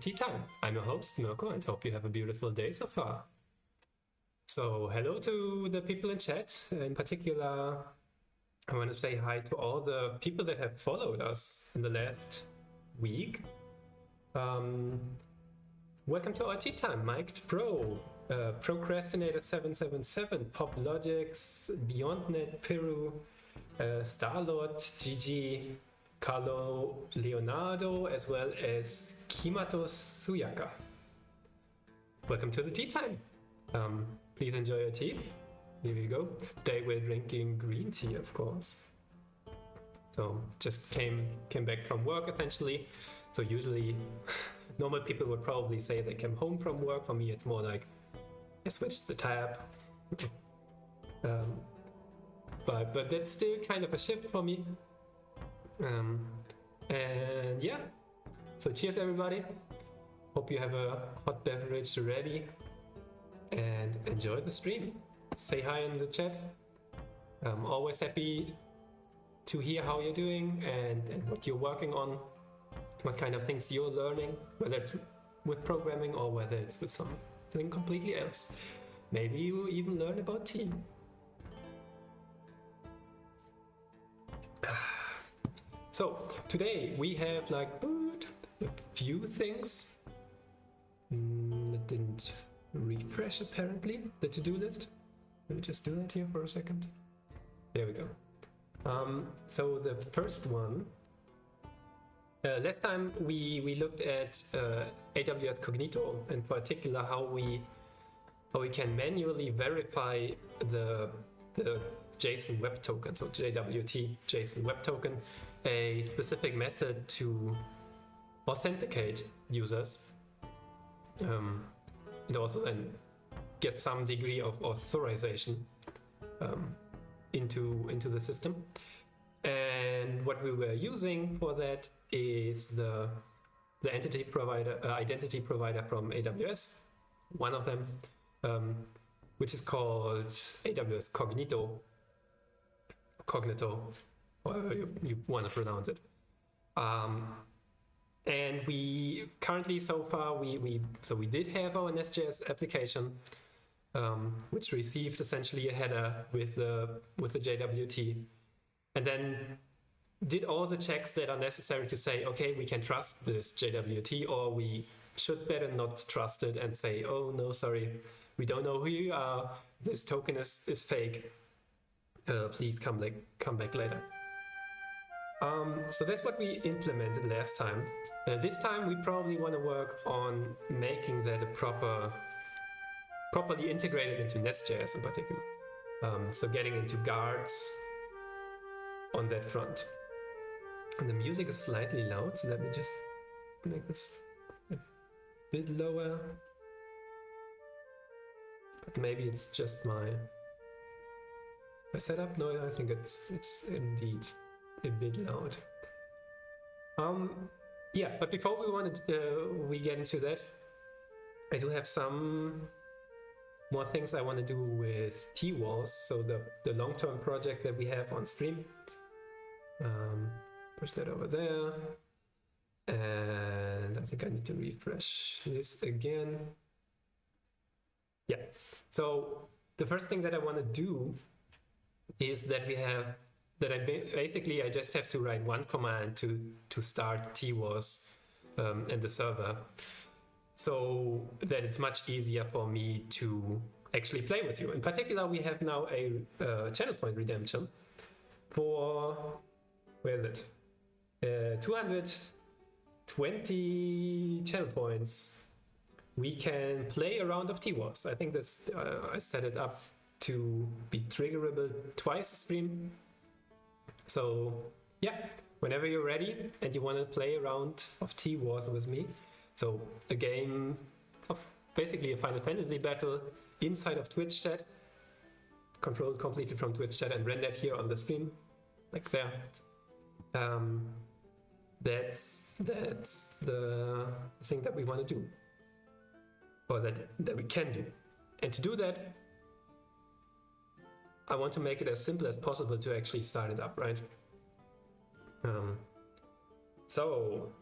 Tea Time. I'm your host, Mirko, and hope you have a beautiful day so far. So, hello to the people in chat. In particular, I want to say hi to all the people that have followed us in the last week. Welcome to our Tea Time. Mic'd Pro, Procrastinator777, PopLogix, BeyondNet, Piru, Starlord, Gigi, Carlo Leonardo, as well as Kimato Suyaka. Welcome to the Tea Time. Please enjoy your tea. Here we go. Today we're drinking green tea, of course. So just came back from work essentially. So usually normal people would probably say they came home from work. For me, it's more like I switched the tab. But that's still kind of a shift for me. And yeah, so cheers everybody. Hope you have a hot beverage ready and enjoy the stream. Say hi in the chat. I'm always happy to hear how you're doing and what you're working on, what kind of things you're learning, whether it's with programming or whether it's with something completely else. Maybe you even learn about tea. So today we have a few things. It didn't refresh apparently, the to-do list. Let me just do that here for a second. There we go. So the first one, last time we looked at AWS Cognito, in particular how we can manually verify the JSON Web Token, so JWT JSON Web Token, a specific method to authenticate users, and also then get some degree of authorization into the system. And what we were using for that is the identity provider from AWS, one of them, which is called AWS Cognito, however you want to pronounce it. And we currently, so far, we did have our NestJS application, which received essentially a header with the JWT, and then did all the checks that are necessary to say, okay, we can trust this JWT, or we should better not trust it and say, oh no, sorry, we don't know who you are, this token is fake, please come back later. So that's what we implemented last time. This time we probably want to work on making that properly integrated into NestJS in particular. So getting into guards on that front. And the music is slightly loud, so let me just make this a bit lower. But maybe it's just my setup. No, I think it's indeed a bit loud. Yeah, but before we get into that, I do have some more things I want to do with T-Walls, so the long-term project that we have on stream. Push that over there, and I think I need to refresh this again. Yeah, so the first thing that I want to do is that I just have to write one command to start TWAS and the server, so that it's much easier for me to actually play with you. In particular, we have now a channel point redemption for, where is it? 220 channel points. We can play a round of TWAS. I think that's I set it up to be triggerable twice a stream. So yeah, whenever you're ready and you want to play a round of T-Wars with me, so a game of basically a Final Fantasy battle inside of Twitch chat, controlled completely from Twitch chat and rendered here on the stream, like there. That's the thing that we want to do, or that we can do. And to do that, I want to make it as simple as possible to actually start it up, right? So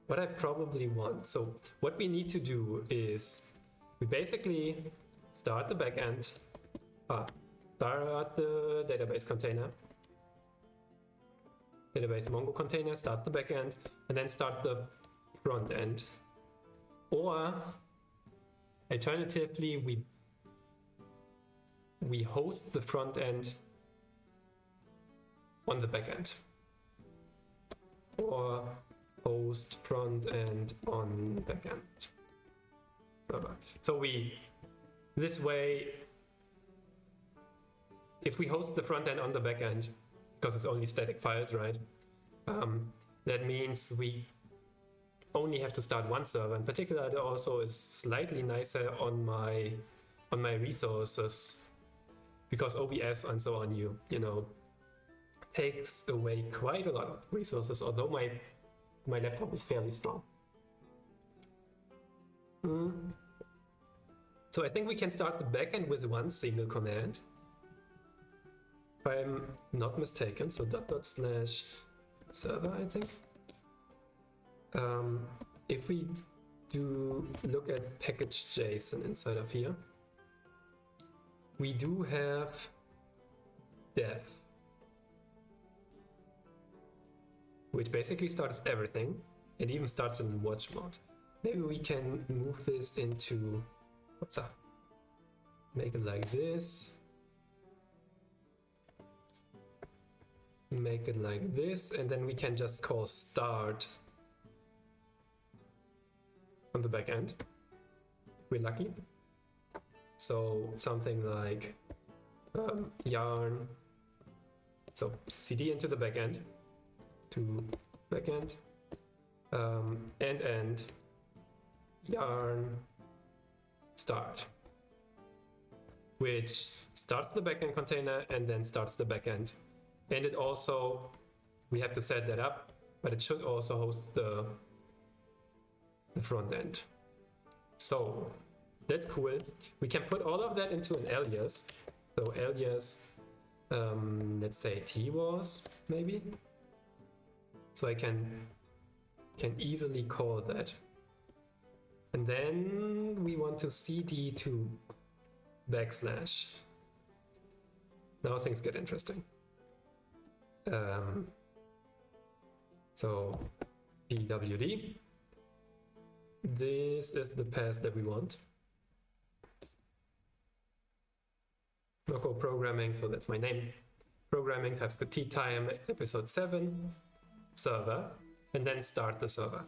what I probably want. So what we need to do is we basically start the backend, start the database container, database Mongo container, start the backend, and then start the front end. Or alternatively, we host the front end on the backend, or host front end on backend server. So this way, if we host the front end on the backend, because it's only static files, right? That means we only have to start one server. In particular, that also is slightly nicer on my resources, because OBS and so on, you know, takes away quite a lot of resources, although my laptop is fairly strong. So I think we can start the backend with one single command, if I'm not mistaken. So /server, I think. If we do look at package.json inside of here, we do have dev, which basically starts everything. It even starts in watch mode. Maybe we can move this into, make it like this, make it like this, and then we can just call start on the back end, if we're lucky. So something like yarn, so cd into the backend, to backend, end yarn start, which starts the backend container and then starts the backend. And it also, we have to set that up, but it should also host the front end. So that's cool. We can put all of that into an alias. So alias, let's say TWAS maybe. So I can easily call that. And then we want to cd to \. Now things get interesting. So pwd, this is the path that we want. Local programming, so that's my name. Programming TypeScript tea time, episode 7, server, and then start the server.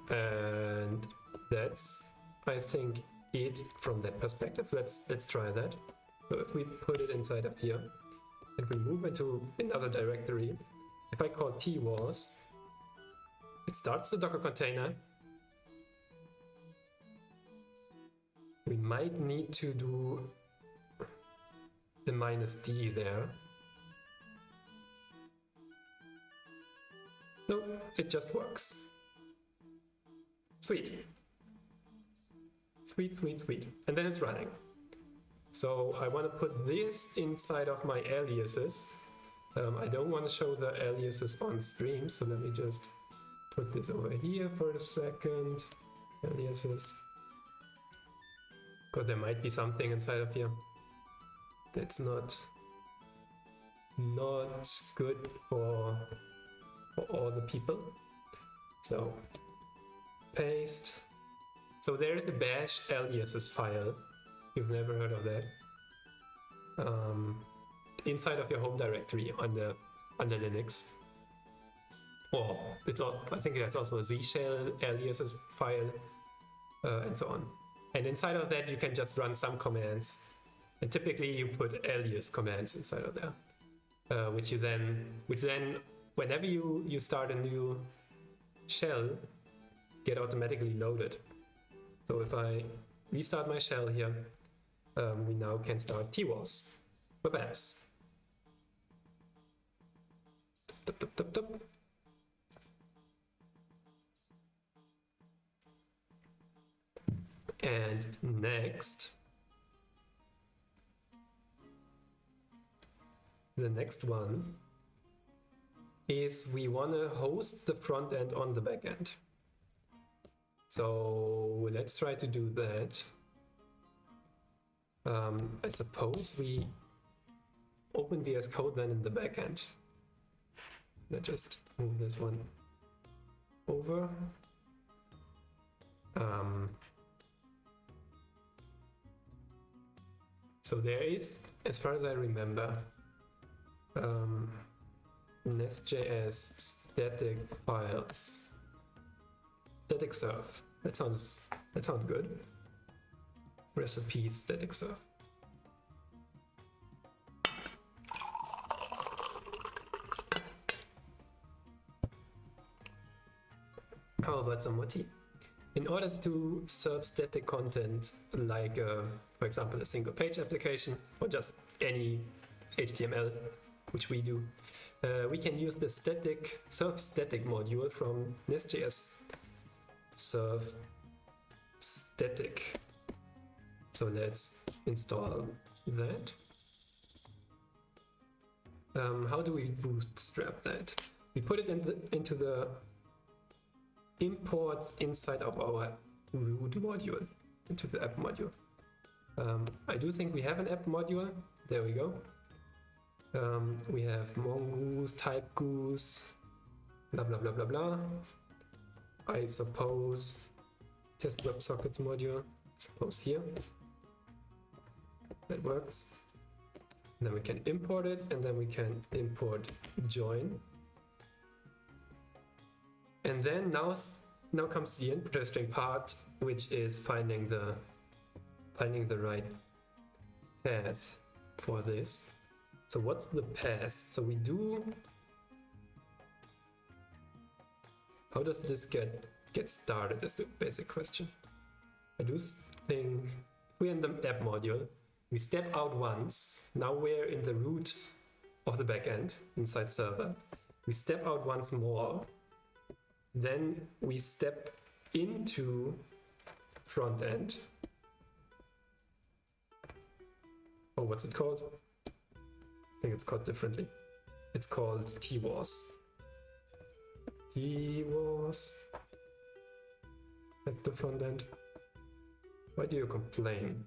And that's, I think, it from that perspective. Let's try that. So if we put it inside of here, and we move into another directory, if I call TWAS, it starts the Docker container. We might need to do the -d there. No, it just works. Sweet. Sweet, sweet, sweet. And then it's running. So I want to put this inside of my aliases. I don't want to show the aliases on stream, so let me just put this over here for a second. Aliases. Because there might be something inside of here that's not good for all the people. So paste. So there's the bash aliases file. You've never heard of that. Inside of your home directory under Linux. Or I think there's also a Z shell aliases file, and so on. And inside of that, you can just run some commands. And typically you put alias commands inside of there, which then, whenever you start a new shell, get automatically loaded. So if I restart my shell here, we now can start TWAS. Babams. Tup, tup, tup, tup. And next, the next one is we want to host the front end on the back end. So let's try to do that. I suppose we open VS Code then in the back end. Let's just move this one over. So there is, as far as I remember, NestJS static files, static serve. That sounds good. Recipes static serve. How about some more tea? In order to serve static content like, for example, a single page application or just any HTML, which we do, we can use the serve static module from NestJS serve static. So let's install that. How do we bootstrap that? We put it into the imports inside of our root module, into the app module. I do think we have an app module. There we go. We have mongoose, type goose, blah blah blah blah blah. I suppose test WebSockets module. Suppose here. That works. Then we can import it, and then we can import join. And then now comes the input string part, which is finding the right path for this. So what's the path? So we do. How does this get started? Is the basic question. I do think if we're in the app module, we step out once. Now we're in the root of the backend inside server. We step out once more. Then we step into front end. Oh, what's it called? I think it's called differently. It's called TWAS. TWAS at the front end. Why do you complain?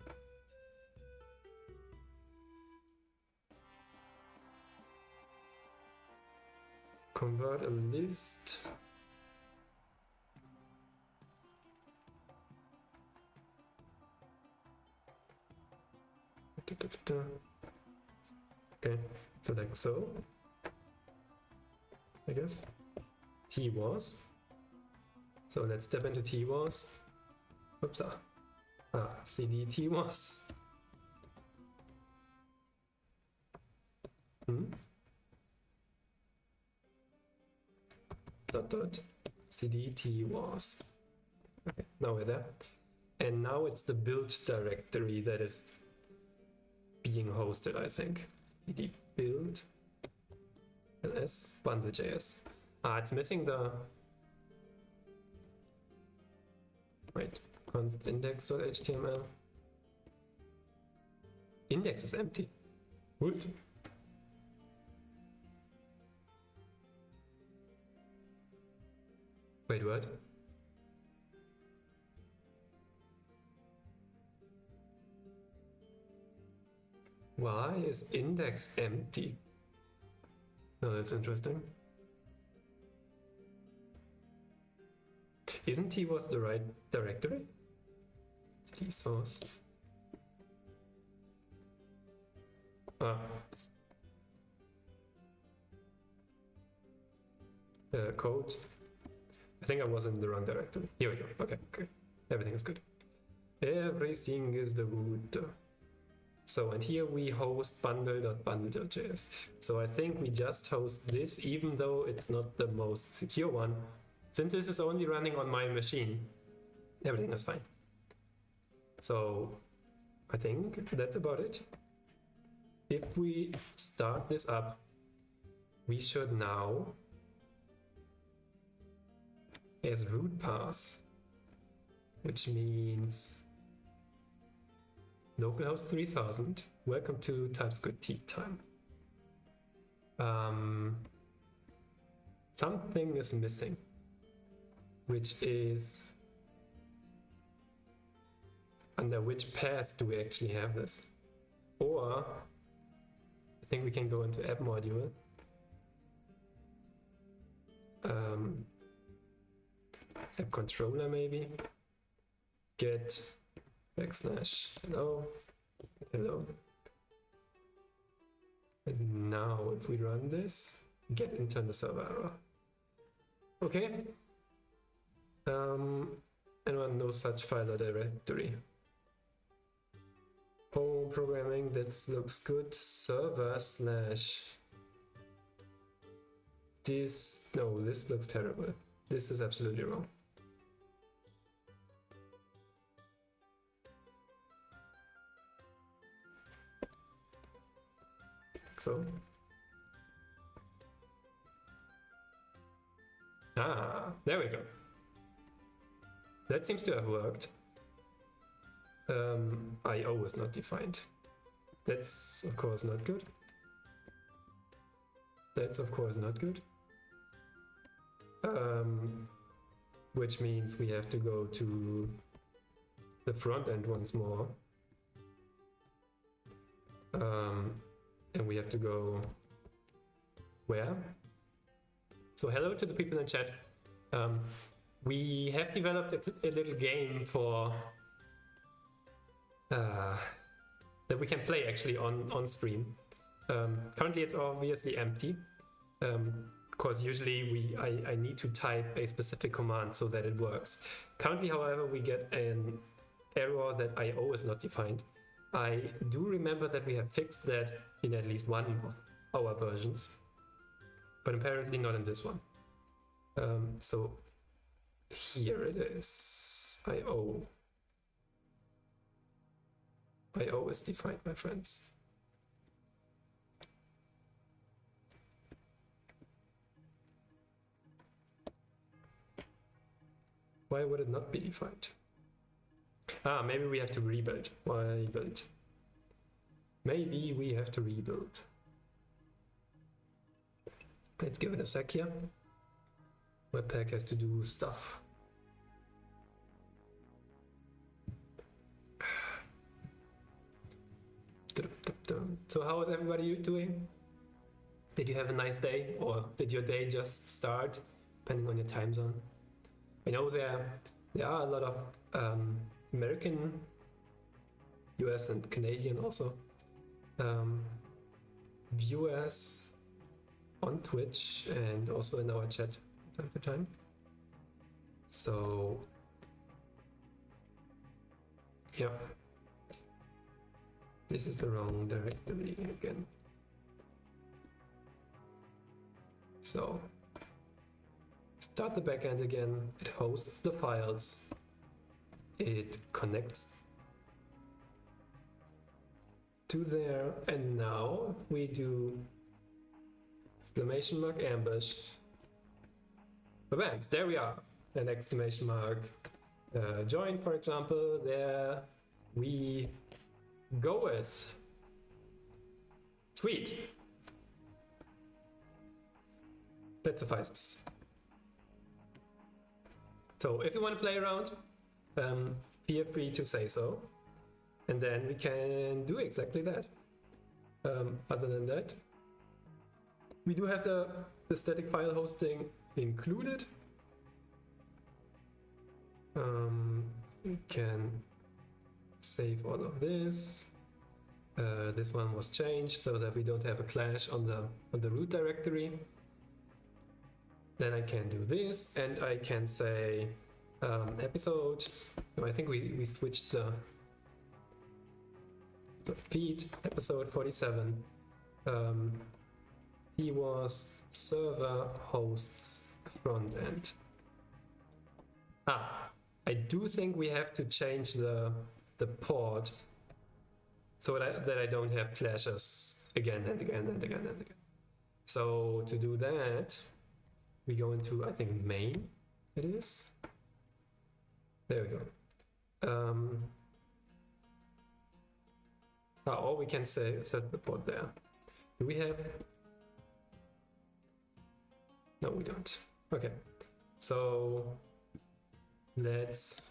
Convert a list. Okay, so like so, I guess. TWAS. So let's step into TWAS. Oops. CD TWAS. Dot CD TWAS. Okay, now we're there. And now it's the build directory that is being hosted, I think. cd build ls bundle.js. It's missing the const index.html. Index is empty. What? Wait, what? Why is index empty? Oh, that's interesting. Isn't TWAS the right directory? cd source. Code. I think I was in the wrong directory. Here we go. Okay. Everything is good. Everything is good. So, and here we host bundle.bundle.js. So I think we just host this, even though it's not the most secure one. Since this is only running on my machine, everything is fine. So I think that's about it. If we start this up, we should now, as root path, which means localhost 3000, welcome to TypeScript tea time. something is missing, which is under which path do we actually have this? Or I think we can go into app module. App controller maybe. Get \hello. And now if we run this, get internal server error. Okay. And run no such file or directory. Home programming, that looks good. Server slash this. No, this looks terrible. This is absolutely wrong. So. There we go. That seems to have worked. IO is not defined. That's of course not good. That's of course not good. Which means we have to go to the front end once more. And we have to go where? So hello to the people in chat. We have developed a little game for that we can play actually on stream. Currently it's obviously empty because usually I need to type a specific command so that it works. Currently, however, we get an error that IO is not defined. I do remember that we have fixed that in at least one of our versions, but apparently not in this one. So here it is. IO is defined, my friends. Why would it not be defined? Maybe we have to rebuild. Why build? Maybe we have to rebuild. Let's give it a sec here. Webpack has to do stuff. So how is everybody doing? Did you have a nice day, or did your day just start, depending on your time zone? I know there are a lot of American, US and Canadian also viewers on Twitch and also in our chat time to time. So yeah, this is the wrong directory again. So start the backend again. It hosts the files. It connects to there, and now we do !ambush. Bam! There we are. An exclamation mark. Join, for example. There we go with. Sweet. That suffices. So if you want to play around, feel free to say so, and then we can do exactly that. Other than that, we do have the static file hosting included. We can save all of this. This one was changed so that we don't have a clash on the root directory. Then I can do this, and I can say episode. No, I think we switched the feed, episode 47. He was server hosts front end. I do think we have to change the port so that I don't have clashes again and again and again and again. So to do that, we go into, I think, main, it is. There we go. Or we can set the port there. Do we have? No, we don't. Okay, so let's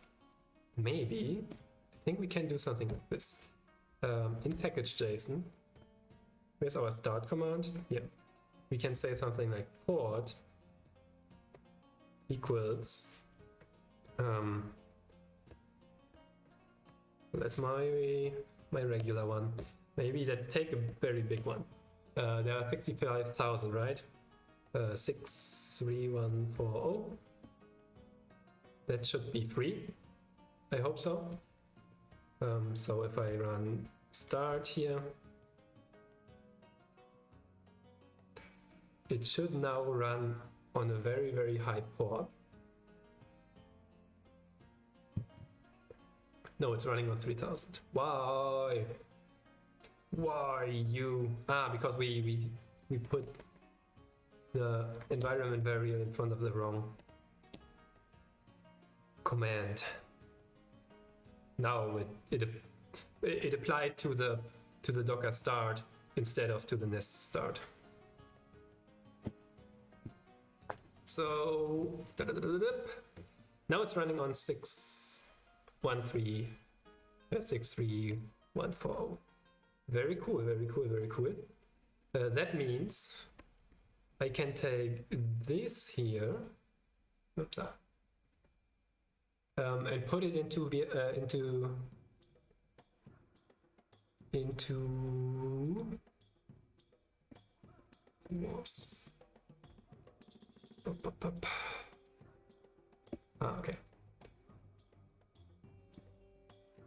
maybe, I think we can do something like this. In package.json, where's our start command? Yeah, we can say something like port equals, that's my regular one. Maybe let's take a very big one. There are 65,000, right? 63140. That should be free. I hope so. So if I run start here, it should now run on a very, very high port. No, it's running on 3000. Why? Why you? Because we put the environment variable in front of the wrong command. Now it applied to the Docker start instead of to the Nest start. So now it's running on 63140. Very cool, very cool, very cool. That means I can take this here, oops, and put it into was. Okay.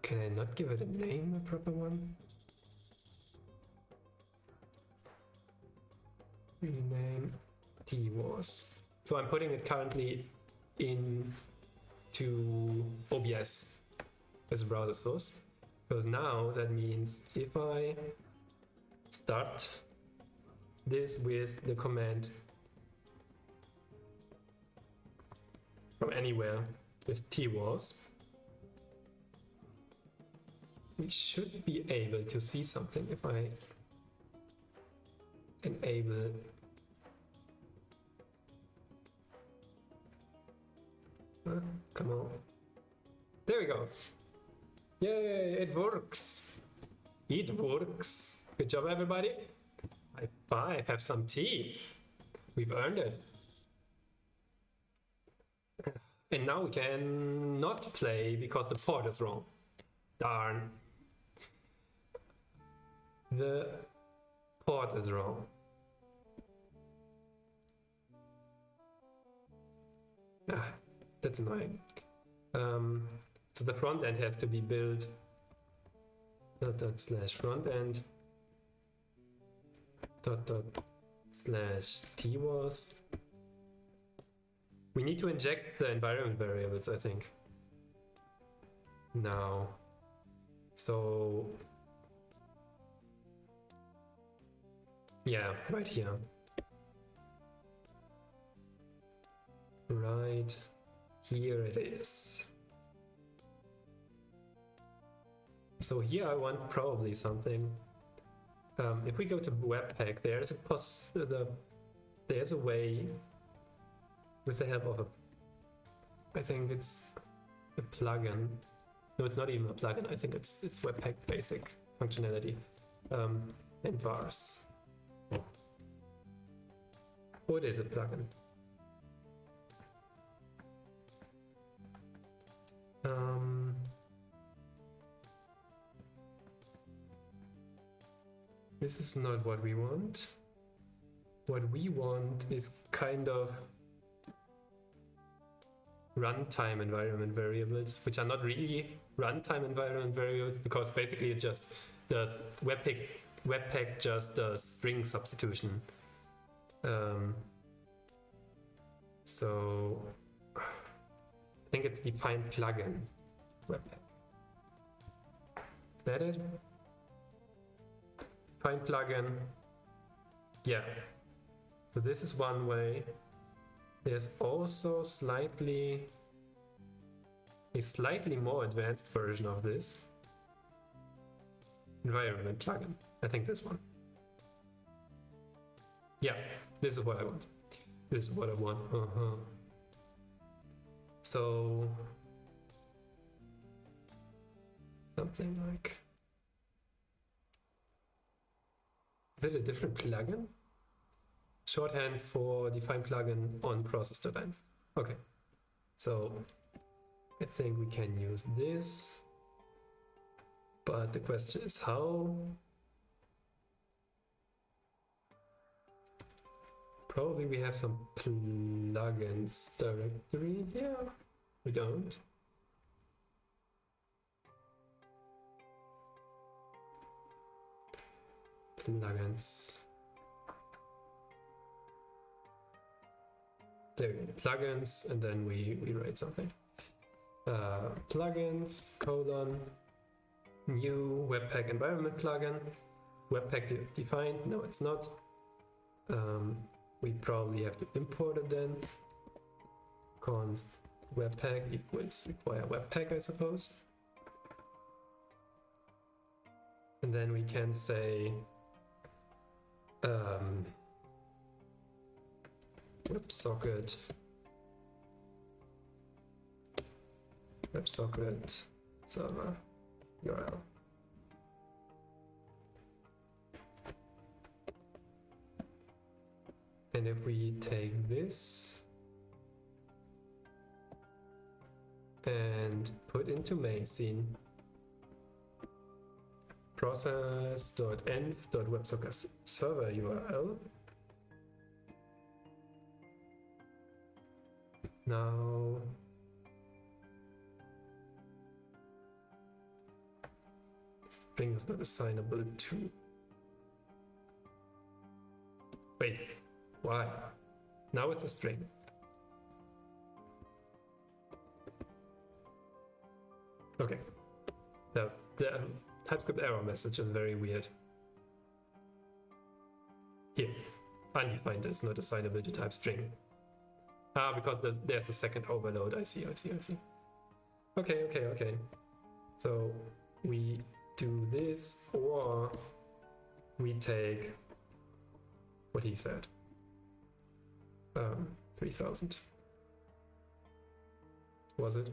Can I not give it a name, a proper one? Rename TWAS. So I'm putting it currently into OBS as a browser source, because now that means if I start this with the command from anywhere with TWAS, we should be able to see something if I enable come on. There we go. Yay, it works. It works. Good job, everybody. High five, have some tea. We've earned it. And now we can not play because the port is wrong. Darn. The port is wrong. That's annoying. So the front end has to be built /front end /twas. We need to inject the environment variables, I think. Now. So yeah, right here. Right here it is. So here I want probably something. If we go to Webpack, there's a way with the help of I think it's a plugin. No, it's not even a plugin. I think it's Webpack basic functionality and vars. Oh, it is a plugin. This is not what we want. What we want is kind of runtime environment variables, which are not really runtime environment variables because basically it just does Webpack just does string substitution. So I think it's defined plugin Webpack. Is that it? Define plugin. Yeah. So this is one way. There's also a slightly more advanced version of this. Environment plugin. I think this one. Yeah, this is what I want. This is what I want. So something like, is it a different plugin? Shorthand for define plugin on process.env. Okay, so I think we can use this, but the question is how? Probably we have some plugins directory here. We don't. Plugins. There we go, plugins, and then we write something. Plugins, colon, new Webpack environment plugin. Webpack defined, no it's not. We probably have to import it then. Const Webpack equals require Webpack, I suppose. And then we can say WebSocket server URL. And if we take this and put into main scene process.env.websocket server URL, now string is not assignable to. Wait, why? Now it's a string. Okay, the TypeScript error message is very weird. Here, undefined is not assignable to type string. Because there's a second overload. I see. Okay. So we do this, or we take what he said. 3000. Was it?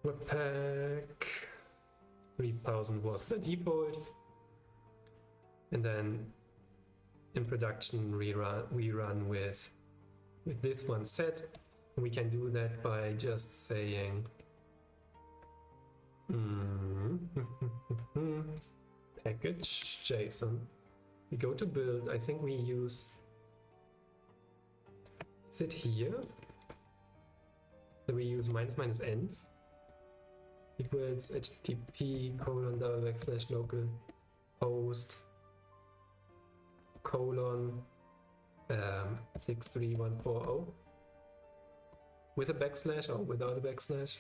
Webpack 3000 was the default, and then in production we run with this one set. We can do that by just saying package JSON. We go to build. I think we use, is it here? So we use --env equals http://local host 63140 with a backslash or without a backslash?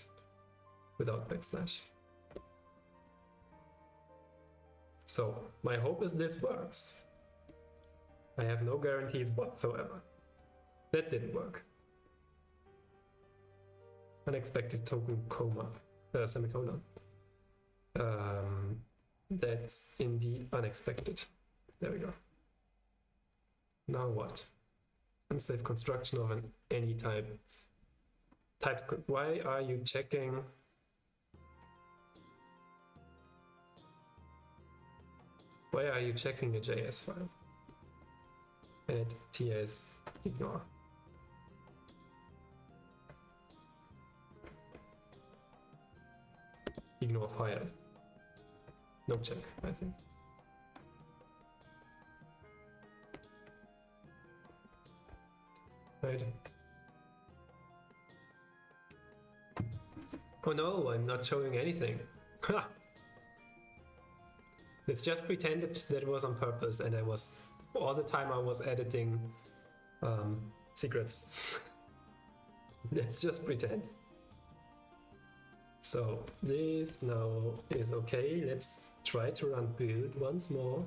Without backslash. So my hope is this works. I have no guarantees whatsoever. That didn't work. Unexpected token comma, semicolon. That's indeed unexpected. There we go. Now what? Unsafe construction of any type. TypeScript. Why are you checking? Why are you checking a JS file? Add ts ignore. Ignore file. No check, I think. Right. Oh no, I'm not showing anything. Ha! Let's just pretend that it was on purpose and all the time I was editing secrets. Let's just pretend. So this now is okay. Let's try to run build once more.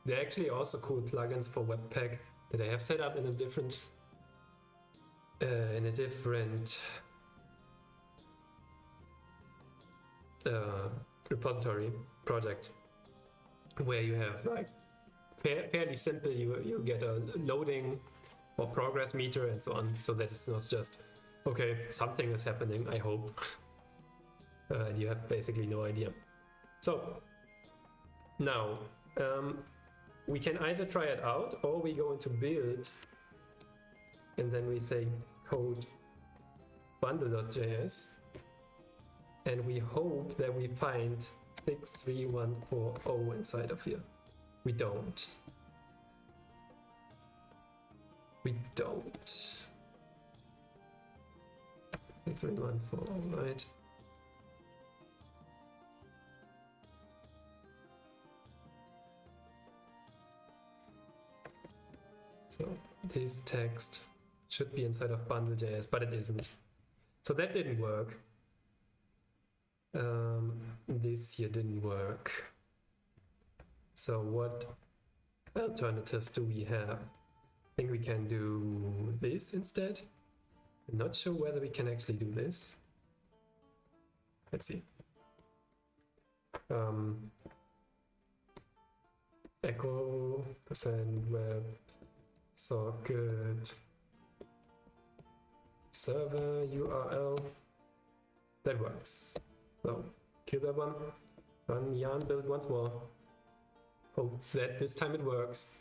There are actually also cool plugins for Webpack that I have set up in a different repository project, where you have like fairly simple, you get a loading or progress meter and so on, so that it's not just, okay, something is happening, I hope, and you have basically no idea. So now we can either try it out, or we go into build and then we say code bundle.js, and we hope that we find 63140 inside of here. We don't. We don't. 63140, right? So this text should be inside of bundle.js, but it isn't. So that didn't work. This here didn't work. So what alternatives do we have? I think we can do this instead. I'm not sure whether we can actually do this. Let's see. Echo %web socket server URL. That works. So kill that one. Run yarn build once more. Hope that this time it works.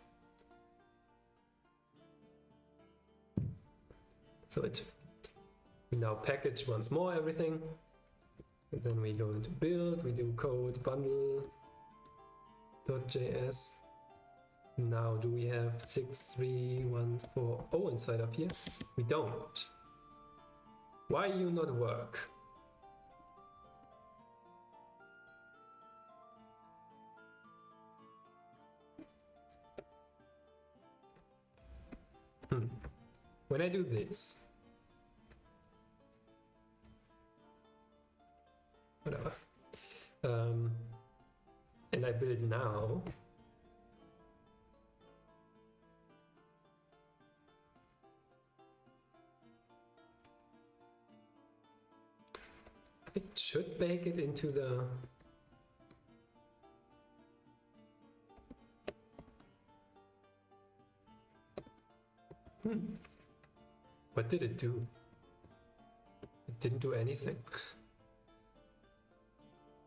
So we now package once more everything. And then we go into build, we do code bundle.js. Now do we have 63140 inside of here? We don't. Why you not work? When I do this, whatever, and I build now, it should bake it into the What did it do? It didn't do anything.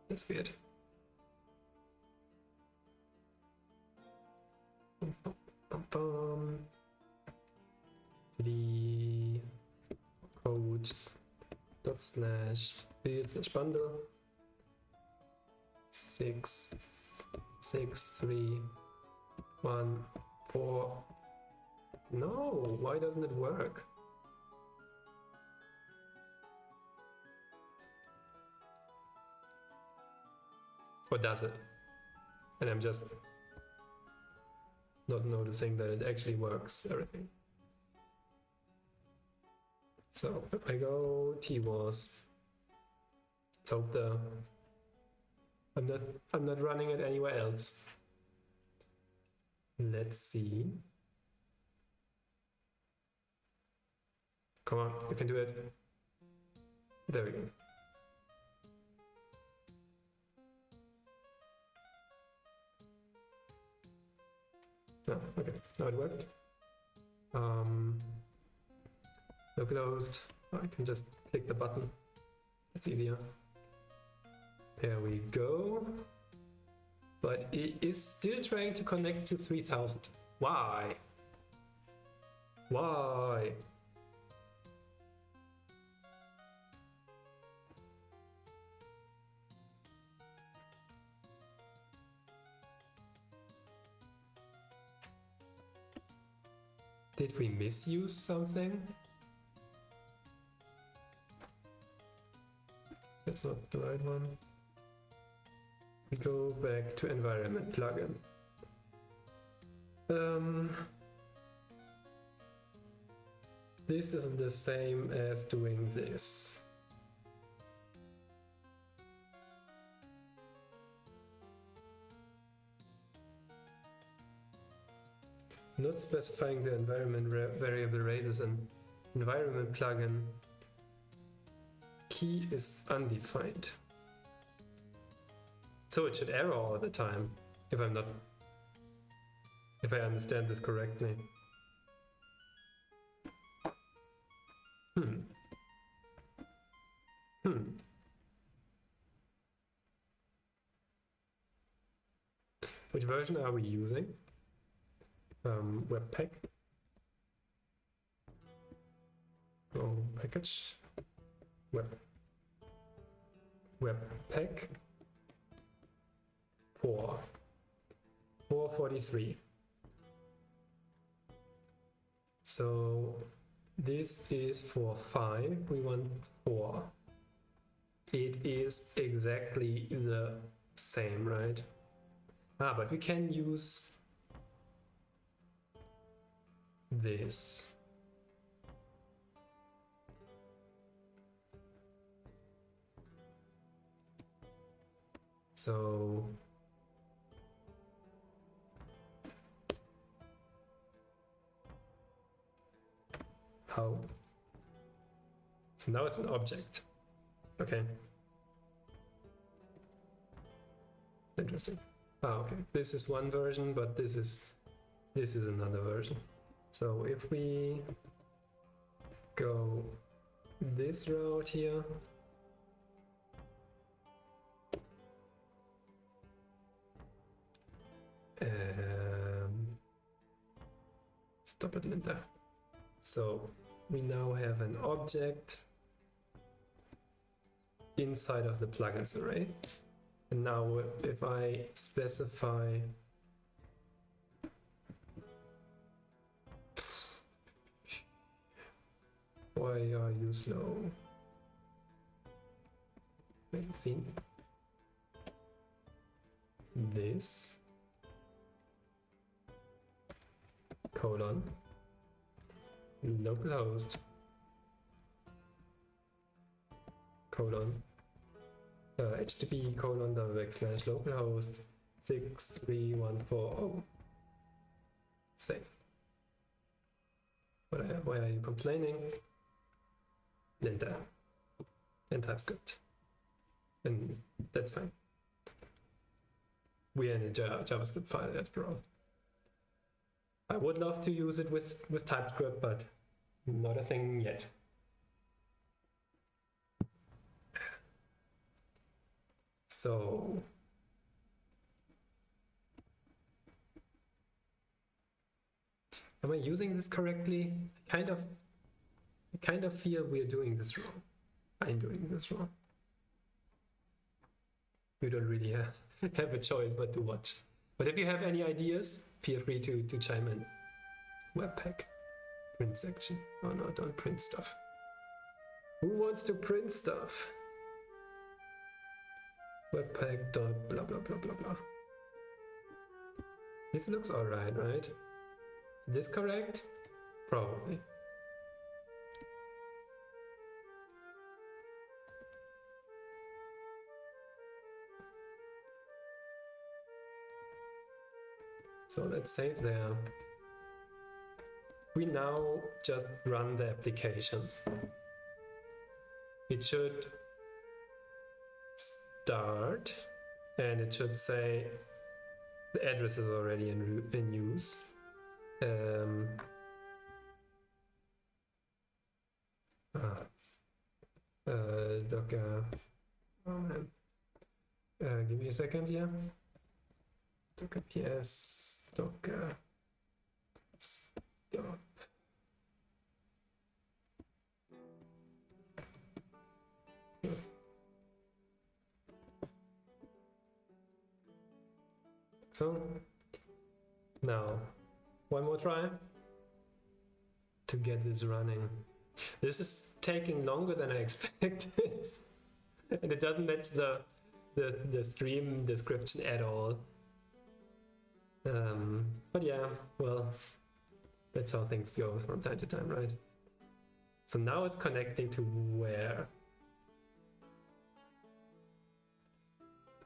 That's weird. cd code dot slash build slash bundle 66314. No, why doesn't it work? Or does it? And I'm just not noticing that it actually works, everything. So if I go TWAS, let's hope I'm not running it anywhere else. Let's see. Come on, you can do it. There we go. Oh, okay, now it worked. No closed. I can just click the button. It's easier. There we go. But it is still trying to connect to 3000. Why? Why? Did we misuse something? That's not the right one. We go back to environment plugin. This isn't the same as doing this. not specifying the environment variable raises an environment plugin. Key is undefined. So it should error all the time, if I understand this correctly. Which version are we using? Webpack. Oh, package. Webpack 443. So this is for 5, we want 4. It is exactly the same, right? But we can use this. So how? So now it's an object. Okay. Interesting. Okay. This is one version, but this is another version. So if we go this route here, stop it, Linda. So we now have an object inside of the plugins array. And now if I specify why are you slow? Let's see. This colon localhost colon http colon / localhost 63140. Save. Why are you complaining? Linda and TypeScript, and that's fine. We are in a JavaScript file after all. I would love to use it with TypeScript, but not a thing yet. So am I using this correctly? I kind of feel we're doing this wrong. I'm doing this wrong. You don't really have a choice but to watch. But if you have any ideas, feel free to chime in. Webpack print section. Oh no, don't print stuff. Who wants to print stuff? Webpack dot blah blah blah blah blah. This looks alright, right? Is this correct? Probably. So let's save there. We now just run the application. It should start and it should say the address is already in use. Docker. Oh man. Give me a second here. Docker ps docker stop. So now one more try to get this running. This is taking longer than I expected, and it doesn't match the stream description at all. But yeah, well, that's how things go from time to time, right? So now it's connecting to where?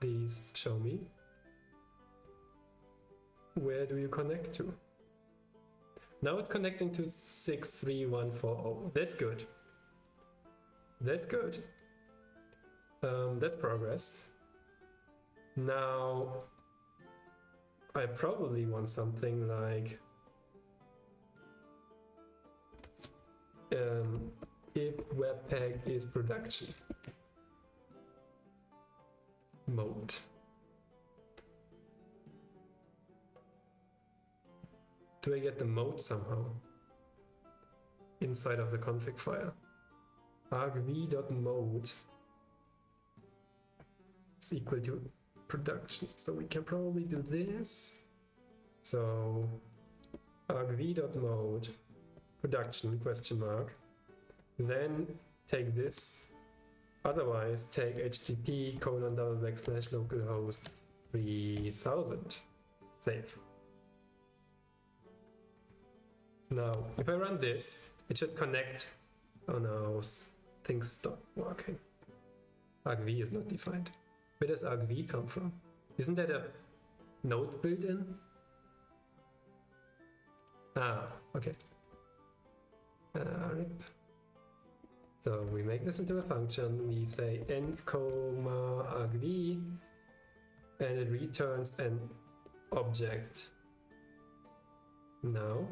Please show me. Where do you connect to? Now it's connecting to 63140. That's good. That's good. That's progress. Now I probably want something like if Webpack is production mode. Do I get the mode somehow inside of the config file? argv.mode is equal to production. So we can probably do this. So argv.mode production question mark. Then take this. Otherwise take http://localhost 3000. Save. Now, if I run this, it should connect. Oh no, things stop working. argv is not defined. Where does argv come from? Isn't that a node built in? Ah, okay. RIP. So we make this into a function. We say end, argv, and it returns an object. Now,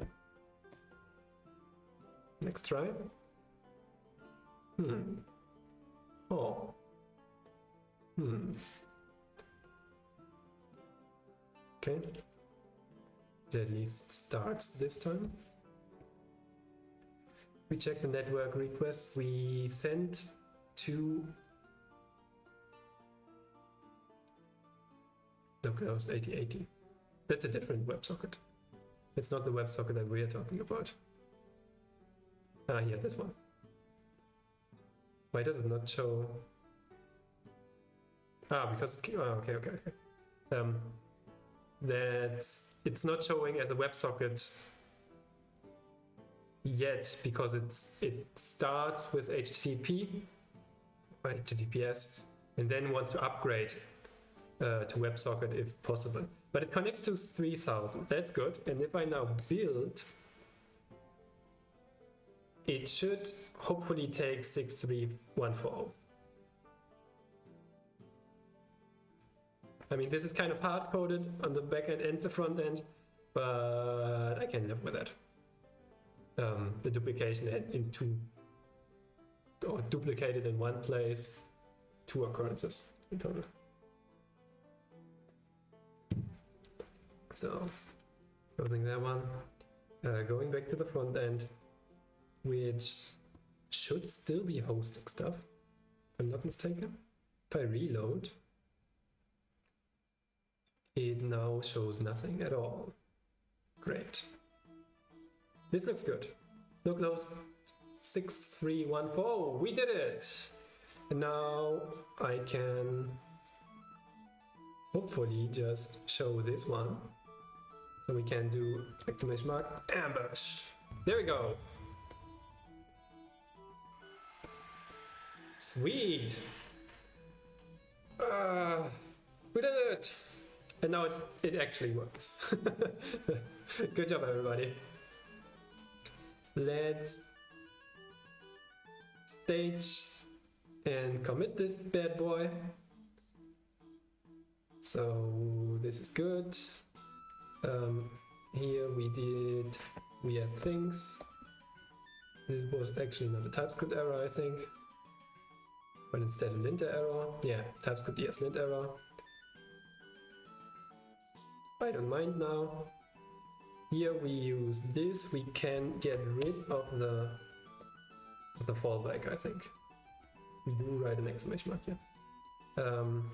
next try. Oh. Okay. It at least starts this time. We check the network requests. We sent to localhost 8080. That's a different WebSocket. It's not the WebSocket that we are talking about. Ah, here, this one. Why does it not show? Ah, because okay. That's it's not showing as a WebSocket yet because it starts with HTTP or HTTPS and then wants to upgrade to WebSocket if possible. But it connects to 3000. That's good. And if I now build, it should hopefully take 63140. I mean, this is kind of hard-coded on the backend and the front end, but I can live with that. The duplication in two, or duplicated in one place, 2 occurrences in total. So, closing that one. Going back to the front end, which should still be hosting stuff, if I'm not mistaken. If I reload, it now shows nothing at all. Great. This looks good. Localhost 6314. We did it! And now I can hopefully just show this one. So we can do exclamation mark ambush. There we go. Sweet. We did it. And now it actually works. Good job, everybody. Let's stage and commit this bad boy. So this is good. Here we had things. This was actually not a TypeScript error, I think, but instead a linter error. Yeah, TypeScript yes, lint error. I don't mind now. Here we use this. We can get rid of the fallback, I think. We do write an exclamation mark here. And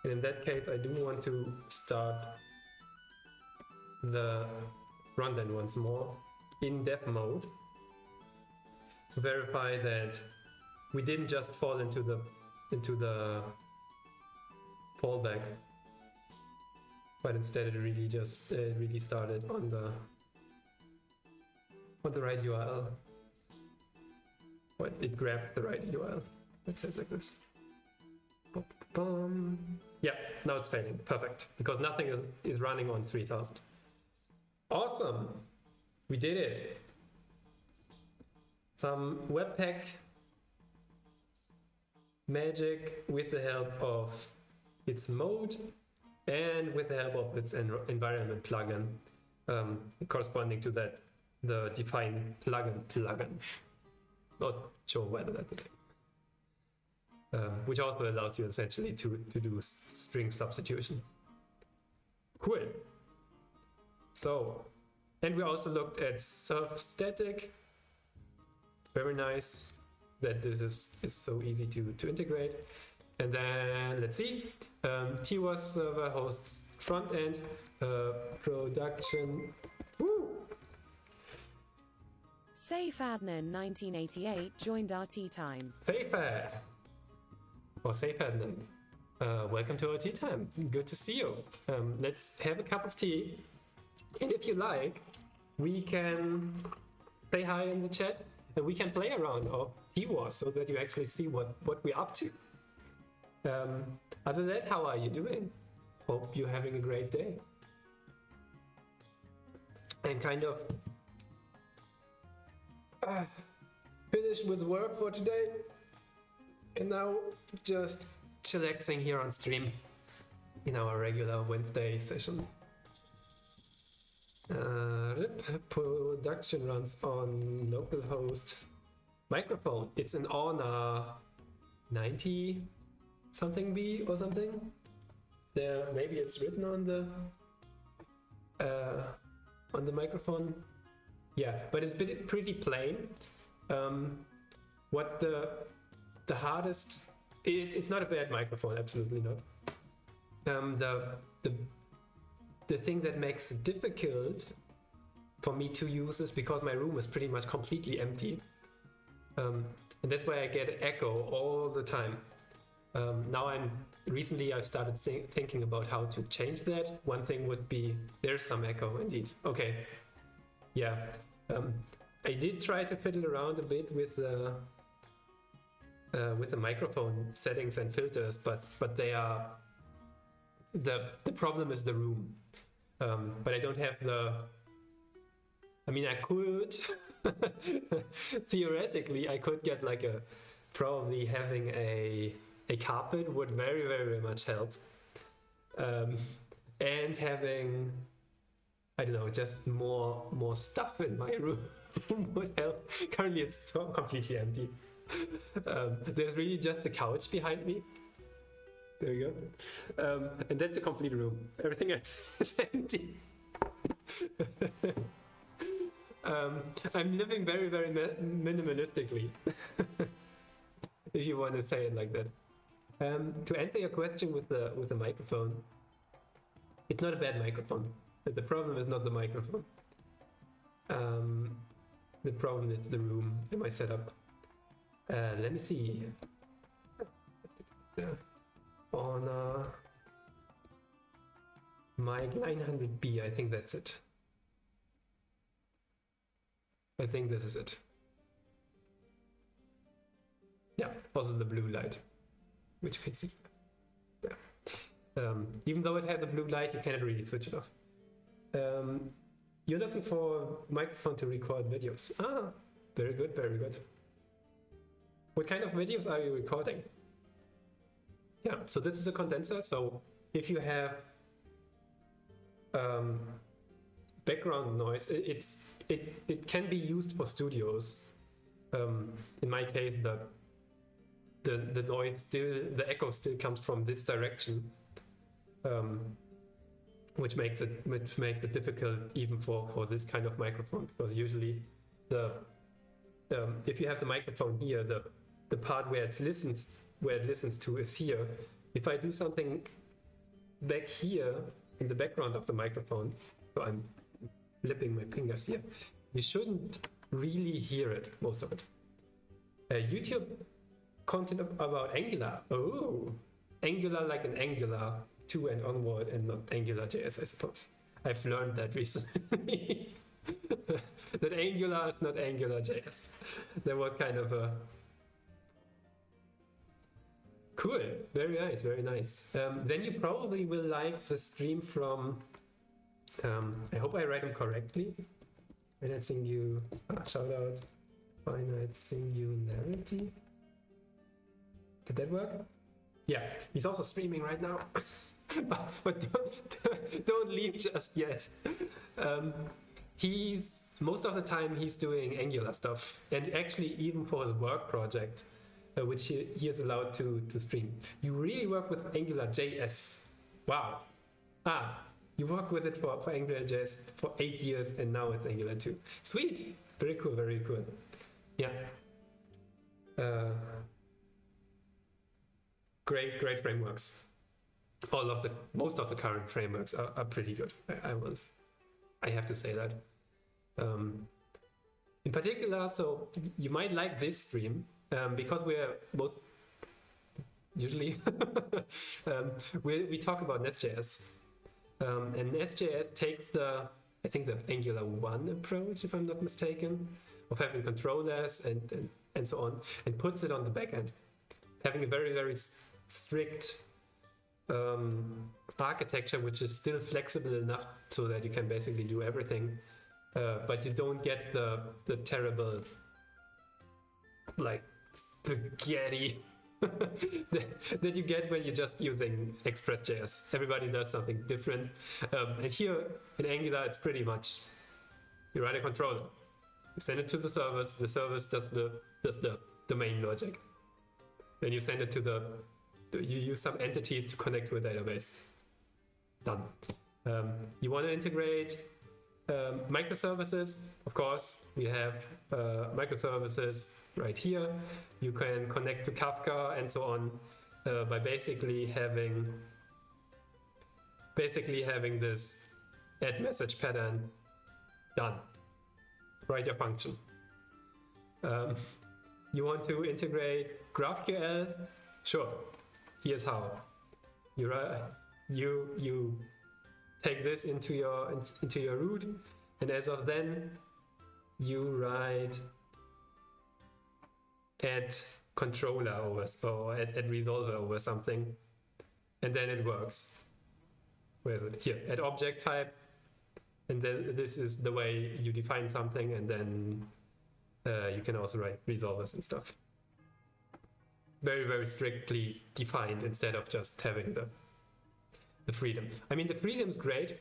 in that case, I do want to start the front end once more in dev mode to verify that we didn't just fall into the fallback, but instead it really just really started on the right URL. But it grabbed the right URL. Let's say it like this. Yeah, now it's failing. Perfect. Because nothing is running on 3000. Awesome. We did it. Some Webpack magic with the help of its mode and with the help of its environment plugin, corresponding to that, the define plugin. Not sure whether that's the thing. Which also allows you essentially to do string substitution. Cool. So, and we also looked at self-static. Very nice that this is so easy to integrate. And then let's see, TWAS server hosts front end, production. Woo! SafeAdnan 1988 joined our tea time. SafeAd or SafeAdnan. Welcome to our tea time. Good to see you. Let's have a cup of tea. And if you like, we can say hi in the chat and we can play around our TWAS so that you actually see what we're up to. Other than that, how are you doing? Hope you're having a great day. And kind of finished with work for today. And now just chillaxing here on stream in our regular Wednesday session. Production runs on localhost microphone. It's an Honor 90 something B or something. There, maybe it's written on the microphone. Yeah, but it's pretty plain. What the hardest? It's not a bad microphone, absolutely not. The thing that makes it difficult for me to use is because my room is pretty much completely empty. And that's why I get echo all the time. Now recently I've started thinking about how to change that. One thing would be, there's some echo indeed. Okay, yeah. I did try to fiddle around a bit with the microphone settings and filters, but they are, the problem is the room. But I don't have I could, theoretically, I could get like probably having a carpet would very, very much help. And having, I don't know, just more stuff in my room would help. Currently it's so completely empty. There's really just the couch behind me. There we go. And that's the complete room. Everything else is empty. I'm living very, very minimalistically, if you want to say it like that. To answer your question with the microphone, it's not a bad microphone. The problem is not the microphone. The problem is the room and my setup. Let me see. On mic 900B, I think that's it. I think this is it. Yeah, also the blue light, which you can see. Yeah. Even though it has a blue light, you cannot really switch it off. You're looking for a microphone to record videos. Ah, very good, very good. What kind of videos are you recording? Yeah, so this is a condenser. So if you have background noise, it can be used for studios. In my case, the noise still, the echo still comes from this direction, which makes it difficult even for this kind of microphone, because usually if you have the microphone here, the part where it listens to is here. If I do something back here in the background of the microphone, so I'm flipping my fingers here, you shouldn't really hear it, most of it. YouTube content about Angular. Oh, Angular like an Angular 2 and onward, and not AngularJS, I suppose. I've learned that recently. That Angular is not AngularJS. That was kind of a cool. Very nice, very nice. Then you probably will like the stream from, I hope I write them correctly, finite singular, shout out, finite singularity. Did that work? Yeah, he's also streaming right now. but don't leave just yet. He's most of the time he's doing Angular stuff, and actually even for his work project, which he is allowed to stream. You really work with Angular JS. Wow. You work with it for Angular JS for 8 years, and now it's Angular 2. Sweet. Very cool, very cool. Yeah. Great frameworks. Most of the current frameworks are pretty good. I have to say that. In particular, so you might like this stream because we're most usually we talk about NestJS, and NestJS takes the Angular 1 approach, if I'm not mistaken, of having controllers and so on, and puts it on the backend, having a very strict architecture, which is still flexible enough so that you can basically do everything, but you don't get the terrible like spaghetti that you get when you're just using Express.js. Everybody does something different, and here in Angular it's pretty much you write a controller, you send it to the service does the domain logic, then you send it to you use some entities to connect with database. Done. You want to integrate microservices. Of course, we have microservices right here. You can connect to Kafka and so on by basically having this add message pattern. Done. Write your function. You want to integrate GraphQL? Sure. Here's how. You take this into your root, and as of then, you write add controller over or add resolver over something, and then it works. Where is it? Here, add object type, and then this is the way you define something, and then you can also write resolvers and stuff. Very strictly defined instead of just having the freedom. I mean, the freedom is great,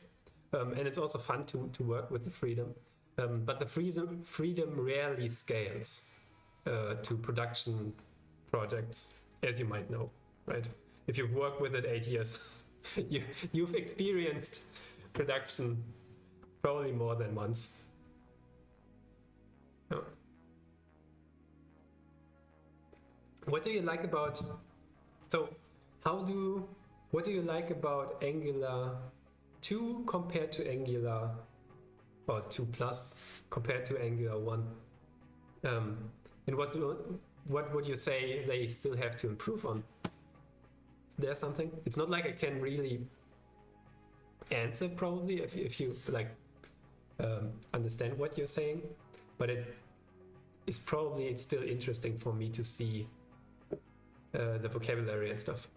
and it's also fun to work with the freedom, but the freedom rarely scales to production projects, as you might know, right? If you've worked with it 8 years, you've experienced production probably more than once. Oh. What do you like about, what do you like about Angular 2 compared to Angular, or 2 plus compared to Angular 1? And what would you say they still have to improve on? Is there something? It's not like I can really answer probably if you like understand what you're saying, but it's still interesting for me to see the vocabulary and stuff.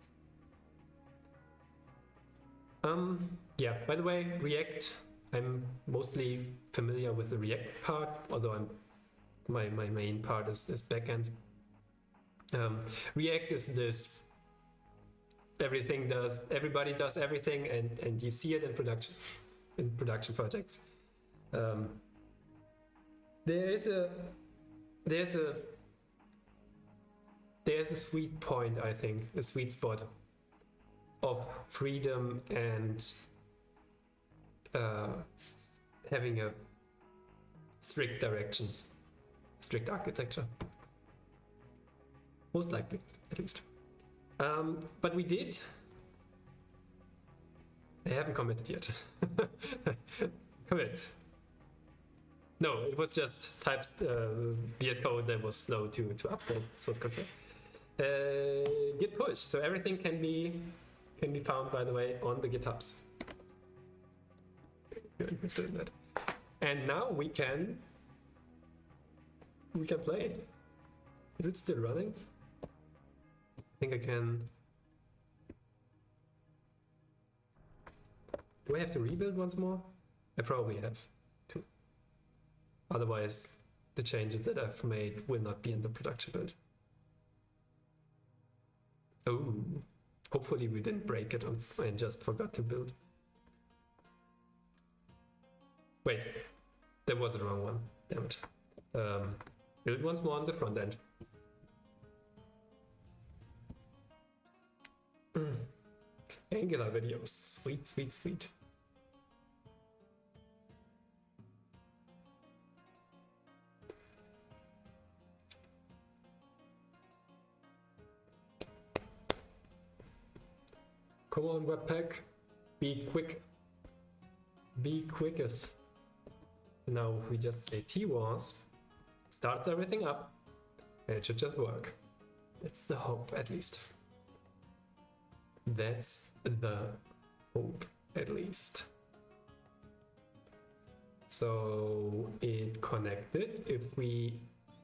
Yeah, by the way, React, I'm mostly familiar with the React part, although my main part is backend. React is this everybody does everything, and you see it in production projects. There's a sweet point, I think, a sweet spot of freedom and having a strict direction, strict architecture. Most likely, at least. But we did. I haven't committed yet. Commit. No, it was just typed VS Code that was slow to update source control. Git push. So everything can be found, by the way, on the GitHubs. You're interested in that. And now we can play it. Is it still running? I think I can. Do I have to rebuild once more? I probably have to. Otherwise, the changes that I've made will not be in the production build. Oh, hopefully we didn't break it and just forgot to build. Wait, that was the wrong one. Damn it. Build once more on the front end. Angular videos. Sweet, sweet, sweet. Come on, Webpack. Be quick. Be quickest. Now, if we just say TWAS, starts everything up, and it should just work. That's the hope, at least. That's the hope, at least. So it connected. If we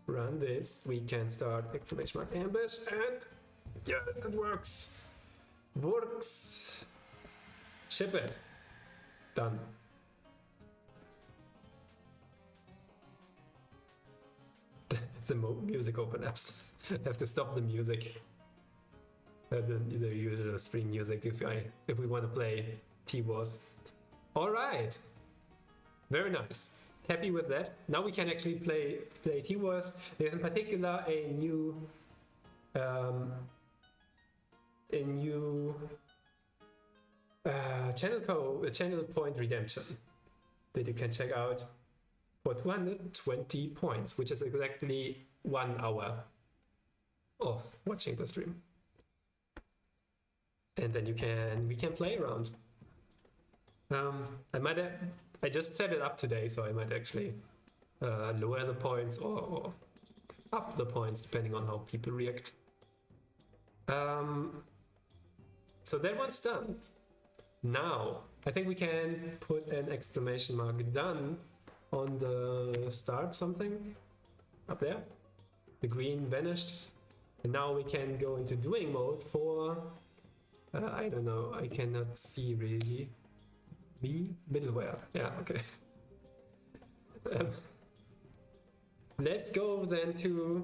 run this, we can start !ambush, and yeah, it works. Works. Ship it. Done. The music overlaps. I have to stop the music. The usual stream music if we want to play TWAS. All right. Very nice. Happy with that. Now we can actually play TWAS. There's in particular a new channel point redemption that you can check out for 220 points, which is exactly 1 hour of watching the stream. And then we can play around. I just set it up today, so I might actually lower the points or up the points depending on how people react. So that one's done. Now, I think we can put an exclamation mark done on the start something up there. The green vanished. And now we can go into doing mode for, I don't know, I cannot see really. Middleware. Yeah, okay. Let's go then to,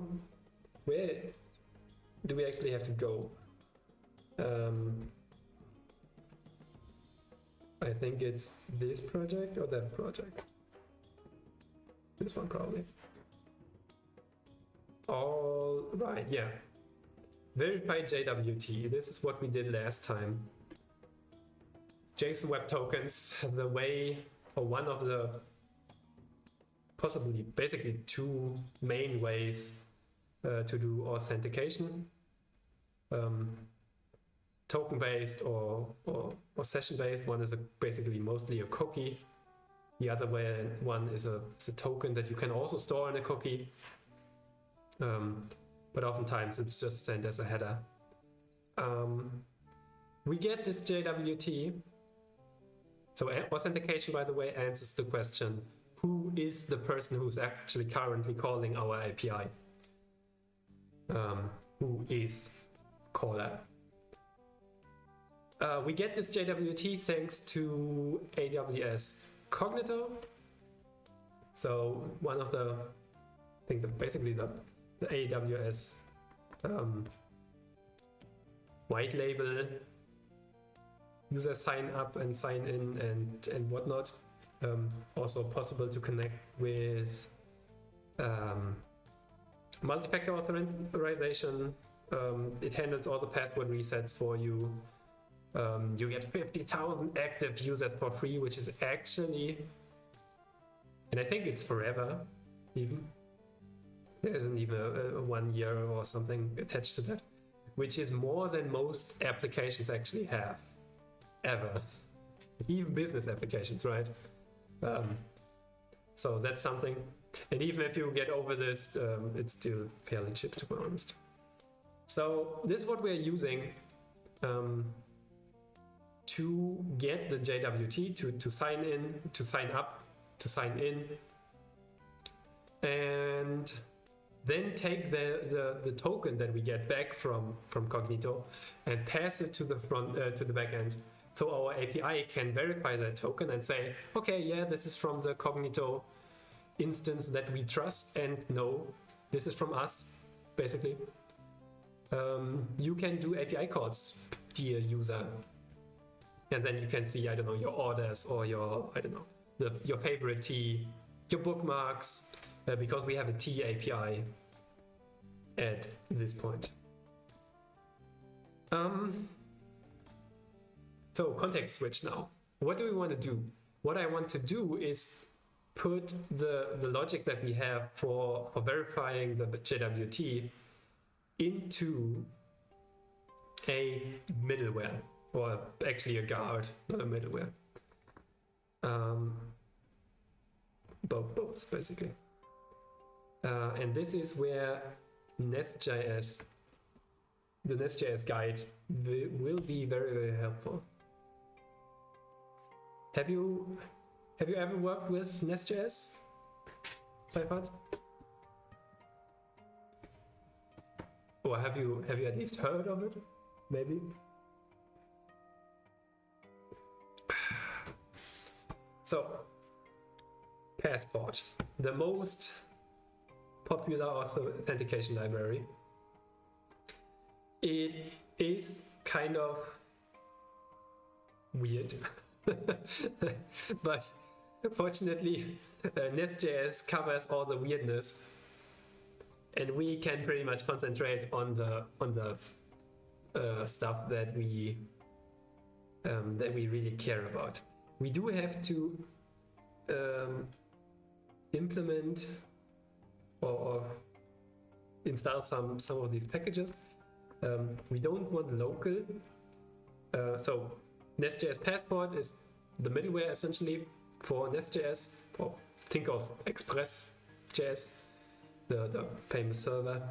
where do we actually have to go? I think it's this project or that project. This one probably. All right, yeah. Verify JWT. This is what we did last time. JSON Web Tokens, the way, or one of the possibly basically 2 main ways to do authentication. Token based or session based. One is basically mostly a cookie. The other one is a token that you can also store in a cookie. But oftentimes it's just sent as a header. We get this JWT. So authentication, by the way, answers the question, who is the person who's actually currently calling our API? Who is caller? We get this JWT thanks to AWS Cognito. So one of the, I think basically the AWS white label users sign up and sign in and whatnot. Also possible to connect with multi-factor authorization. It handles all the password resets for you. You get 50,000 active users for free, which is actually, and I think it's forever even. There isn't even a 1 year or something attached to that, which is more than most applications actually have, ever. Even business applications, right? So that's something. And even if you get over this, it's still fairly cheap, to be honest. So this is what we're using to get the JWT, to sign in, to sign up, to sign in, and then take the token that we get back from Cognito and pass it to the to the backend. So our API can verify that token and say, okay, yeah, this is from the Cognito instance that we trust and know this is from us, basically. You can do API calls, dear user. And then you can see, I don't know, your orders or your, I don't know, your favorite tea, your bookmarks, because we have a tea API at this point. So context switch now. What do we want to do? What I want to do is put the logic that we have for verifying the JWT into a middleware, or actually a guard, not a middleware. Both basically. And this is where NestJS, the NestJS guide will be very, very helpful. Have you ever worked with NestJS, Seifert? Or have you at least heard of it? Maybe. So, Passport, the most popular authentication library. It is kind of weird, but fortunately, NestJS covers all the weirdness, and we can pretty much concentrate on the stuff that we really care about. We do have to implement or install some of these packages. We don't want local. So NestJS Passport is the middleware essentially for NestJS. Or think of Express.js, the famous server.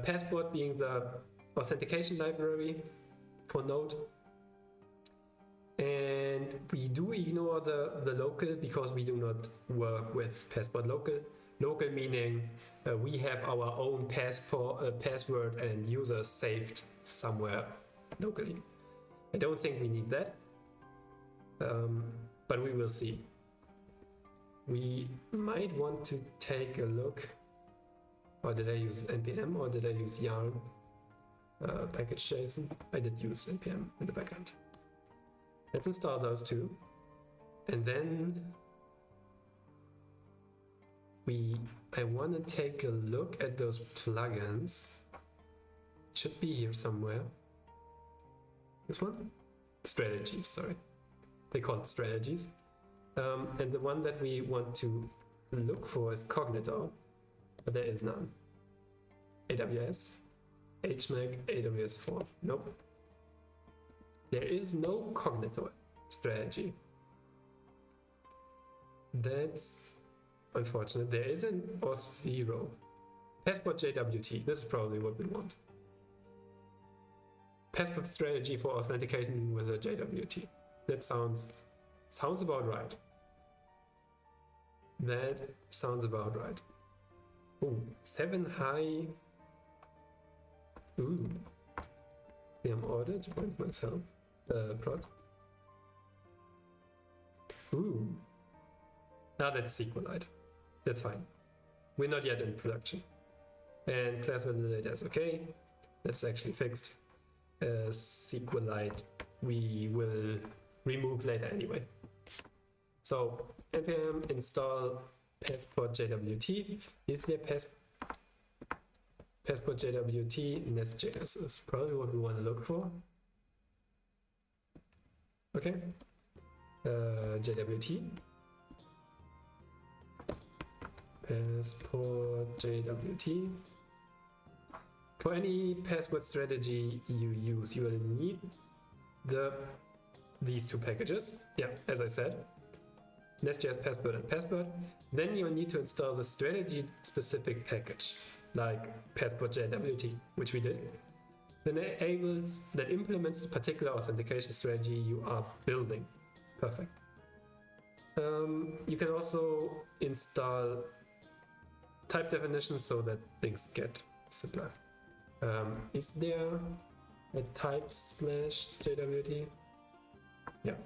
Passport being the authentication library for Node. And we do ignore the local because we do not work with Passport local. Local meaning we have our own password and users saved somewhere locally. I don't think we need that, but we will see. We might want to take a look. Or did I use npm or did I use yarn package.json? I did use npm in the backend. Let's install those two, and then I want to take a look at those plugins. It should be here somewhere. This one? Strategies, sorry. They call it strategies. And the one that we want to look for is Cognito, but there is none. AWS, HMAC, AWS 4. Nope. There is no Cognito strategy. That's unfortunate. There is an Auth0. Passport JWT. This is probably what we want. Passport strategy for authentication with a JWT. That sounds about right. That sounds about right. Ooh, 7 high. Ooh. I'm audit, point myself. Prod. Ooh. Now that's SQLite. That's fine. We're not yet in production. And class validator is okay. That's actually fixed. SQLite we will remove later anyway. So npm install passport JWT. Is there passport JWT? NestJS is probably what we want to look for. Okay. JWT. Passport JWT. For any passport strategy you use, you will need these two packages. Yeah, as I said, NestJS Passport and Passport. Then you'll need to install the strategy specific package, like Passport JWT, which we did. That implements the particular authentication strategy you are building. Perfect. You can also install type definitions so that things get simpler. Is there a type/JWT? Yeah.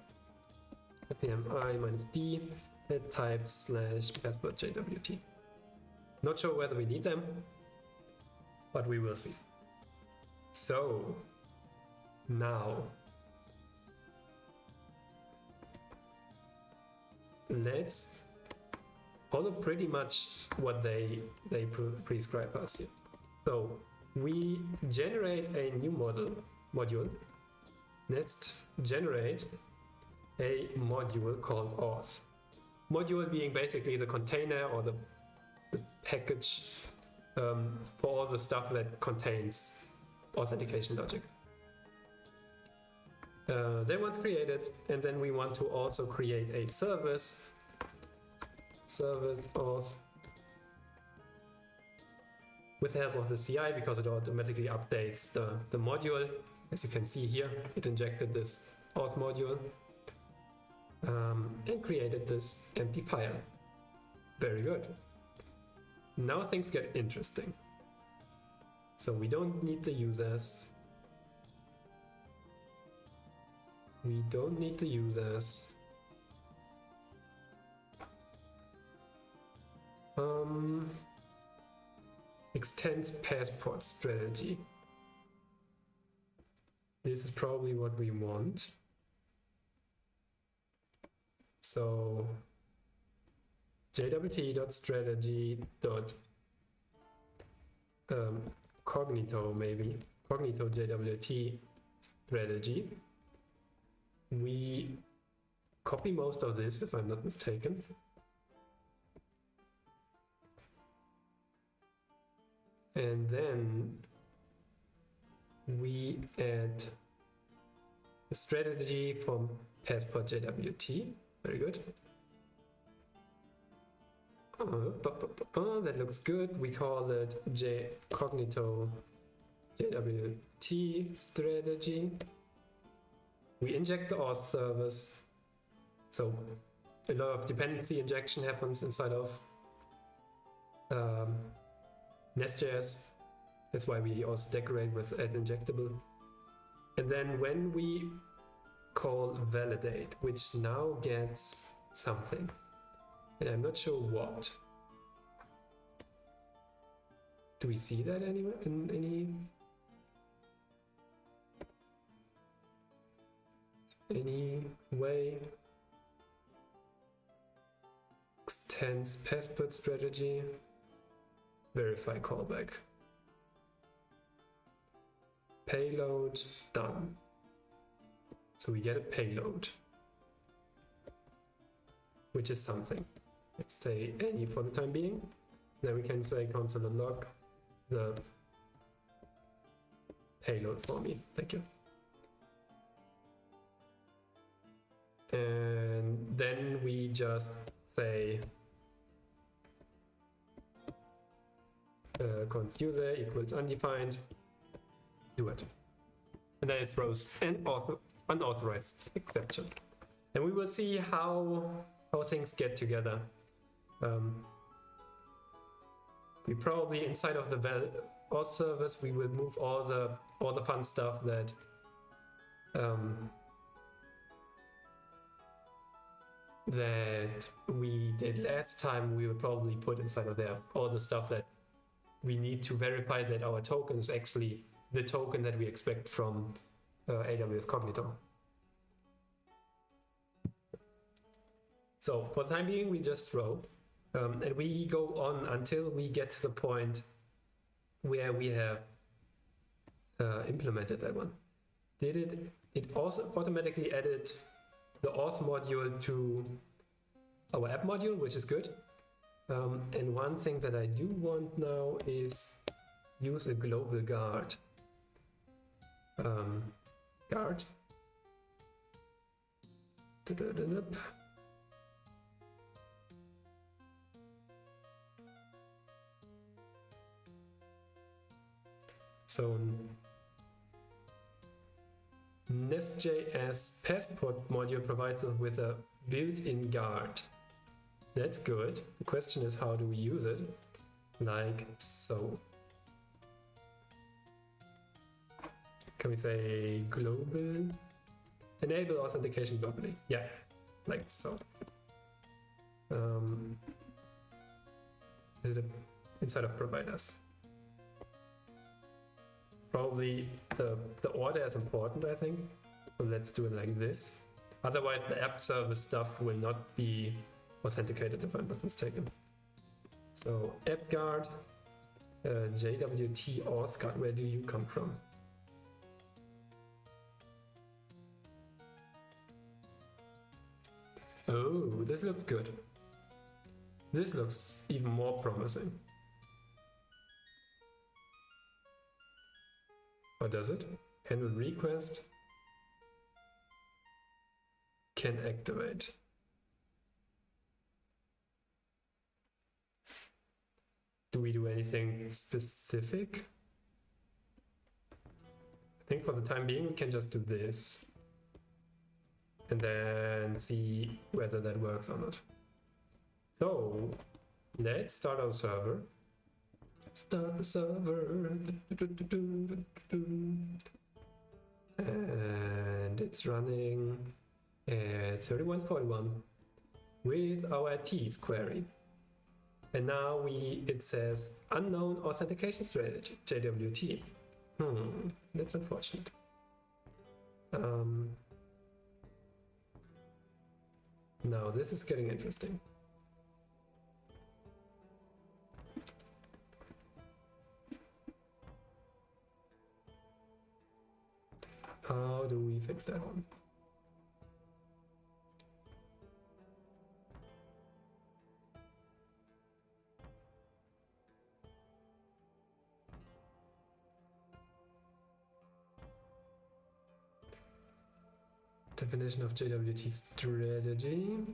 npm I -d. at type / passport JWT. Not sure whether we need them, but we will see. So now let's follow pretty much what they prescribe us here. So we generate a new module. Let's generate a module called auth. Module being basically the container or the package for all the stuff that contains authentication logic. Then once created, and then we want to also create a service auth with the help of the CI, because it automatically updates the module. As you can see here, it injected this auth module and created this empty file. Very good. Now things get interesting. So we don't need the users. We don't need the users. Extends passport strategy. This is probably what we want. So jwt.strategy.cognito, maybe Cognito JWT strategy. We copy most of this, if I'm not mistaken. And then we add a strategy from passport JWT. Very good. That looks good. We call it Cognito JWT strategy. We inject the auth service. So a lot of dependency injection happens inside of NestJS. That's why we also decorate with add injectable. And then when we call validate, which now gets something, and I'm not sure what. Do we see that anywhere in any way? Extends passport strategy. Verify callback. Payload done. So we get a payload, which is something. Let's say any for the time being. Then we can say console.log the payload for me. Thank you. And then we just say const user equals undefined. Do it. And then it throws an unauthorized exception. And we will see how things get together. We probably inside of the auth service we will move all the fun stuff that that we did last time. We will probably put inside of there all the stuff that we need to verify that our token is actually the token that we expect from AWS Cognito. So for the time being, we just throw, and we go on until we get to the point where we have implemented that one. It also automatically added the auth module to our app module, which is good. And one thing that I do want now is use a global guard. Guard. So NestJS passport module provides us with a built-in guard. That's good. The question is, how do we use it? Like so. Can we say global? Enable authentication globally. Yeah, like so. inside of providers. Probably the order is important, I think. So let's do it like this. Otherwise, the app service stuff will not be authenticated if I'm not mistaken. So AppGuard, JWT AuthGuard, where do you come from? Oh, this looks good. This looks even more promising. Or does it? Handle request. Can activate. Do we do anything specific? I think for the time being we can just do this. And then see whether that works or not. So let's start our server. Start the server. And it's running at 3141 with our IT's query. And now it says unknown authentication strategy, JWT. That's unfortunate. Now this is getting interesting. How do we fix that one? Definition of JWT strategy.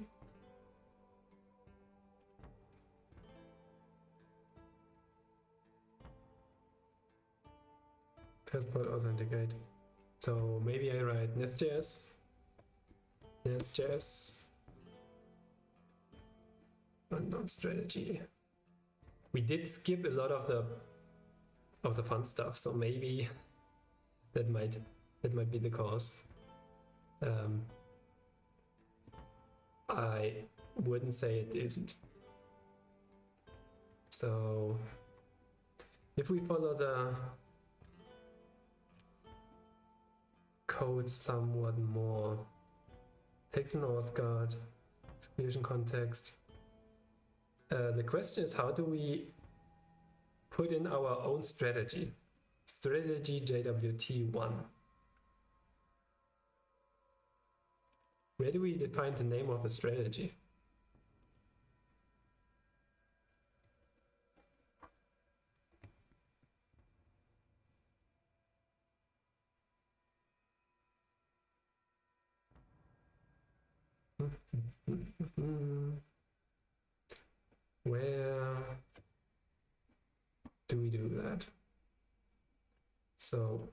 Passport authenticate. So maybe I write NestJS. NestJS. Unknown strategy. We did skip a lot of the fun stuff, so maybe that might be the cause. I wouldn't say it isn't. So if we follow the code somewhat more, takes an auth guard, execution context. The question is, how do we put in our own strategy? Strategy JWT1. Where do we define the name of the strategy? Where do we do that? So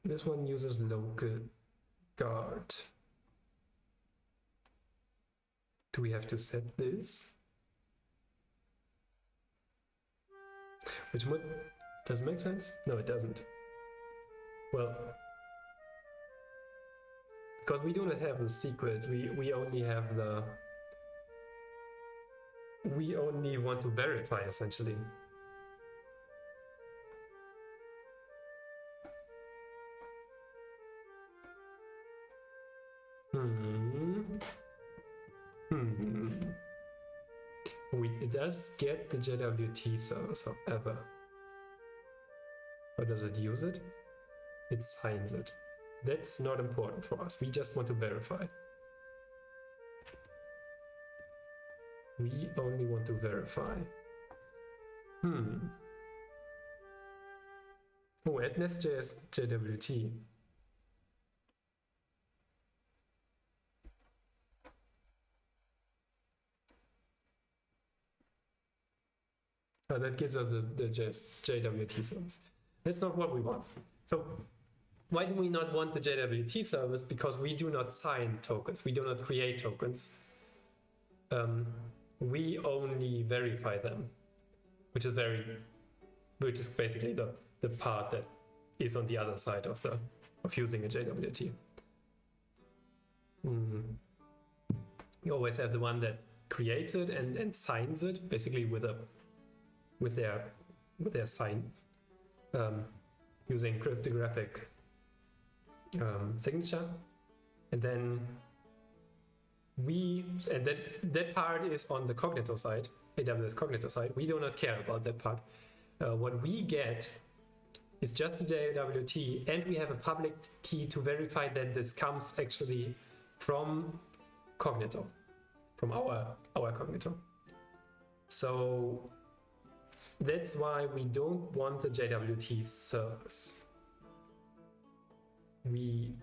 this one uses local guard. Do we have to set this? Which would, does it make sense? No, it doesn't. Well, because we do not have the secret, we only have the, we only want to verify essentially. It does get the JWT service, however. Or does it use it? It signs it. That's not important for us. We just want to verify. We only want to verify. Oh, add NestJS JWT. Oh, that gives us the JWT service. That's not what we want. So why do we not want the JWT service? Because we do not sign tokens. We do not create tokens. We only verify them, which is basically the part that is on the other side of using a JWT. You always have the one that creates it and signs it, basically with a with their sign using cryptographic signature, and then that part is on the Cognito side, AWS Cognito side. We do not care about that part. What we get is just the JWT, and we have a public key to verify that this comes actually from Cognito, from our Cognito. So that's why we don't want the JWT service. We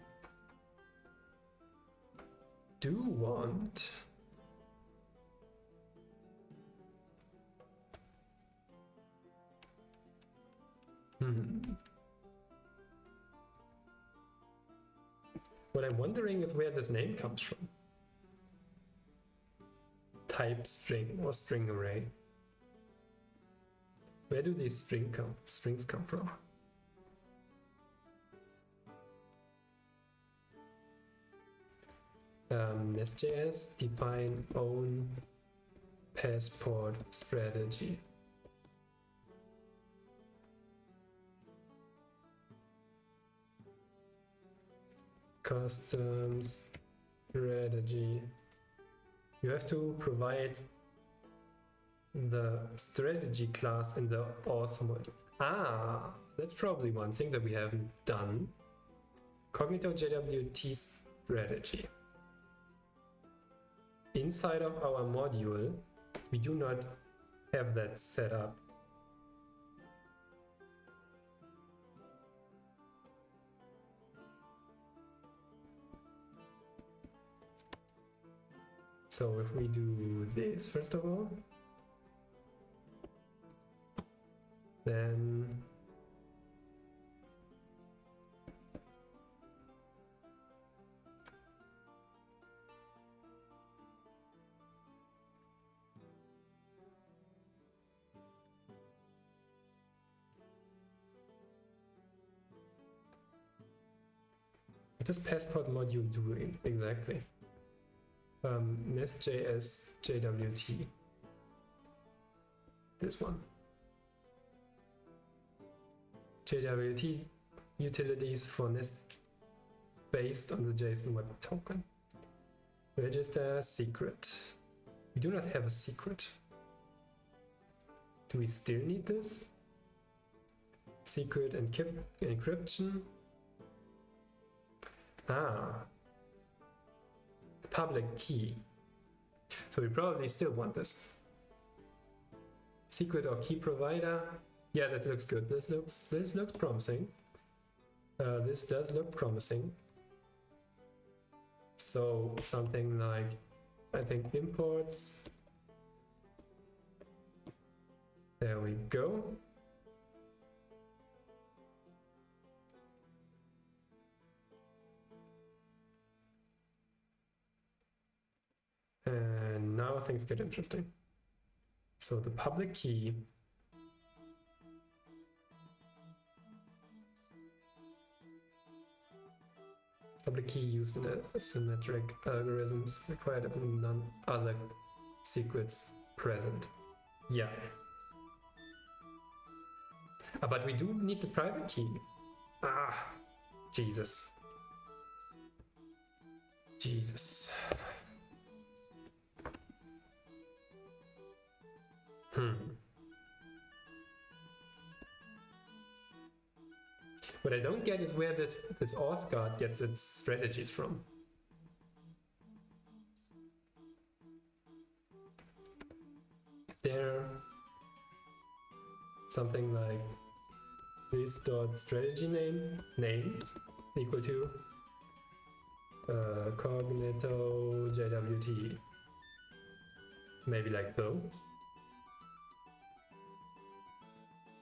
do want what I'm wondering is where this name comes from. Type string or string array. Where do these strings come from? NestJS define own passport strategy. Custom strategy. You have to provide the strategy class in the auth module. Ah, that's probably one thing that we haven't done. Cognito JWT strategy. Inside of our module, we do not have that set up. So if we do this first of all, then what does passport module do exactly? NestJS JWT. This one. JWT utilities for Nest based on the JSON Web Token. Register secret. We do not have a secret. Do we still need this? Secret encryption. Ah. Public key. So we probably still want this. Secret or key provider. Yeah, that looks good. This looks promising. This does look promising. So something like, I think, imports. There we go. And now things get interesting. So the public key used in asymmetric algorithms required upon none other secrets present. Yeah. But we do need the private key. Ah, Jesus. What I don't get is where this auth guard gets its strategies from. Is there something like this dot strategy name is equal to Cognito JWT? Maybe like so.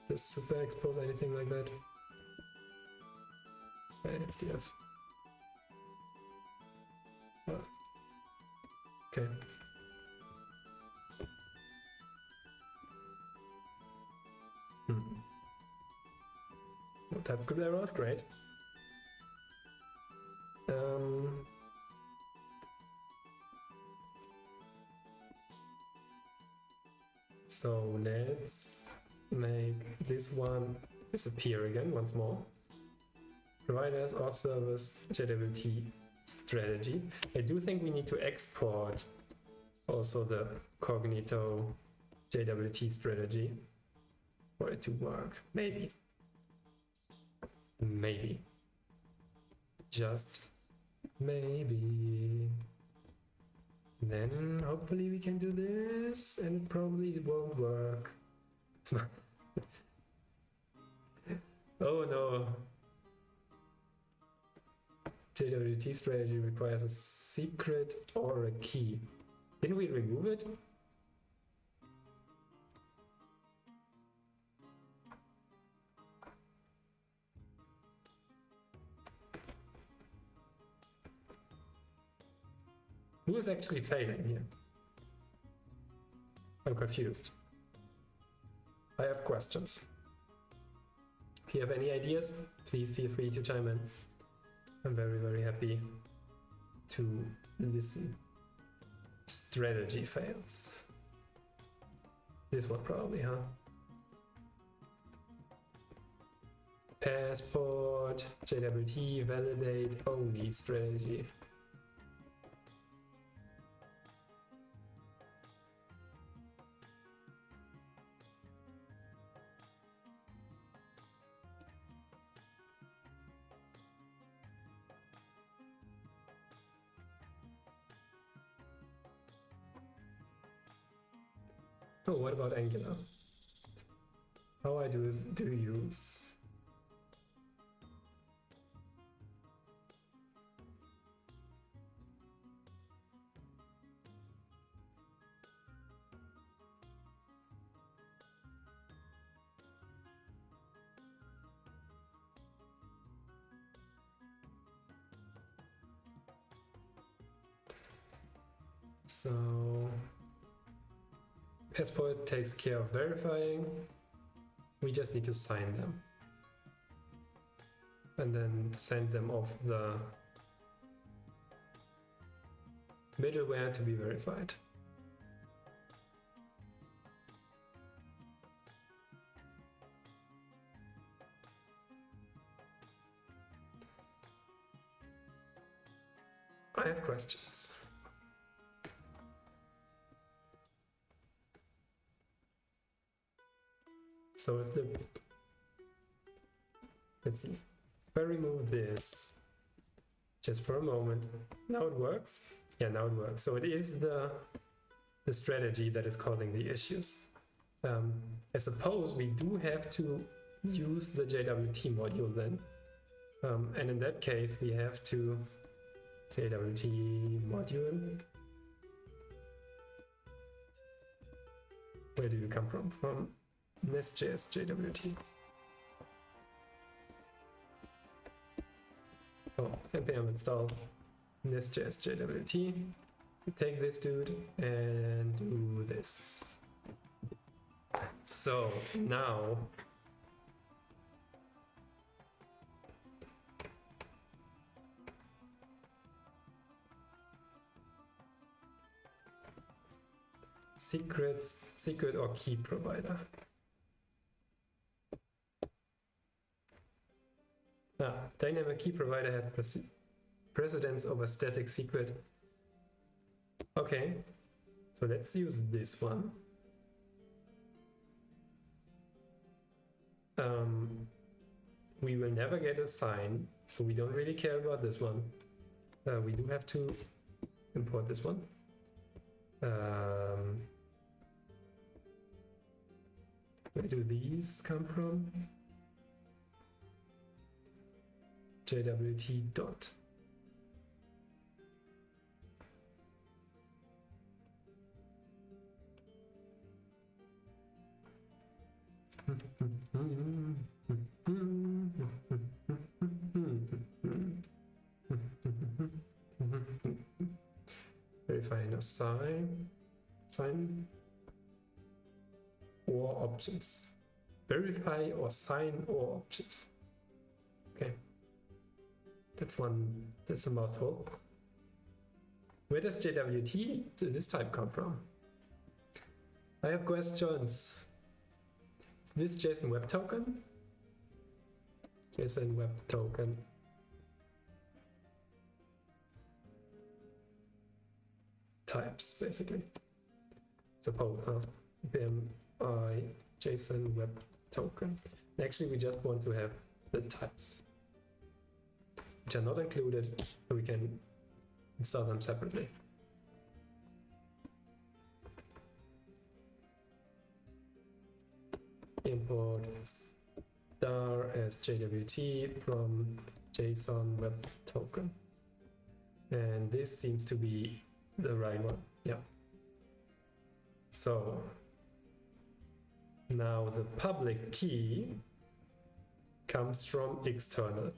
Does super expose anything like that? SDF. Oh. Okay. No TypeScript errors, great. So let's make this one disappear again once more. Providers or service JWT strategy. I do think we need to export also the Cognito JWT strategy for it to work. Maybe. Maybe. Just maybe. Then hopefully we can do this, and it probably won't work. Oh no. JWT strategy requires a secret or a key. Didn't we remove it? Who is actually failing here? I'm confused. I have questions. If you have any ideas, please feel free to chime in. I'm very, very happy to listen. Strategy fails. This one probably, huh? Passport, JWT, validate, only strategy. Oh, what about Angular? How I do use. So Passport takes care of verifying. We just need to sign them and then send them off the middleware to be verified. I have questions. So it's the, let's see, if I remove this just for a moment, now it works. Yeah, now it works. So it is the strategy that is causing the issues. I suppose we do have to use the JWT module then. And in that case, we have to JWT module. Where do you come from? From NestJS JWT. Oh, npm install NestJS JWT. We take this dude and do this. So now secret or key provider. Dynamic key provider has precedence over static secret. Okay, so let's use this one. We will never get a sign, so we don't really care about this one. We do have to import this one. Where do these come from? JWT dot. Verify no sign or options. Verify or sign or options. Okay. That's a mouthful. Where does JWT this type come from? I have questions. Is this JSON web token. JSON web token. Types, basically. Suppose, BMI JSON web token. Actually, we just want to have the types, which are not included, so we can install them separately. Import star as JWT from JSON web token. And this seems to be the right one. Yeah. So now the public key comes from external.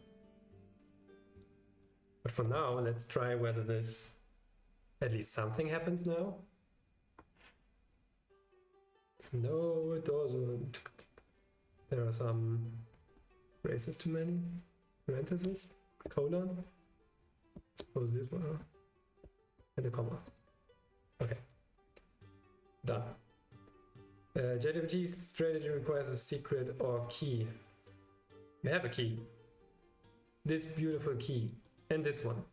But for now, let's try whether this, at least something happens now. No, it doesn't. There are some braces too many. Parentheses, colon. Suppose this one. And a comma. Okay. Done. JWT strategy requires a secret or key. You have a key. This beautiful key. And this one.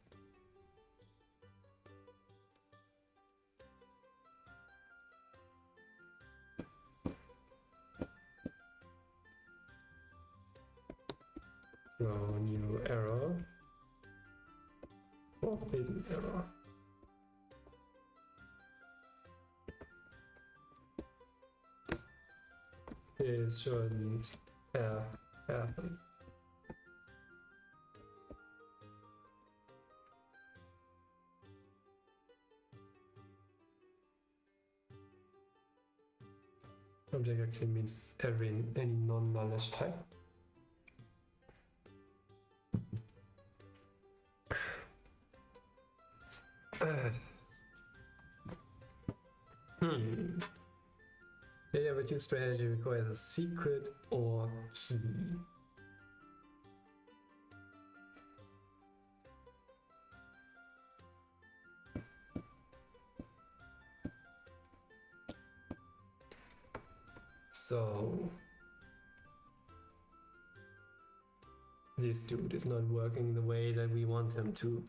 So new error. Forbidden error. This shouldn't have happened. Object actually means any non-knowledge type. JWT strategy requires a secret or key. So this dude is not working the way that we want him to.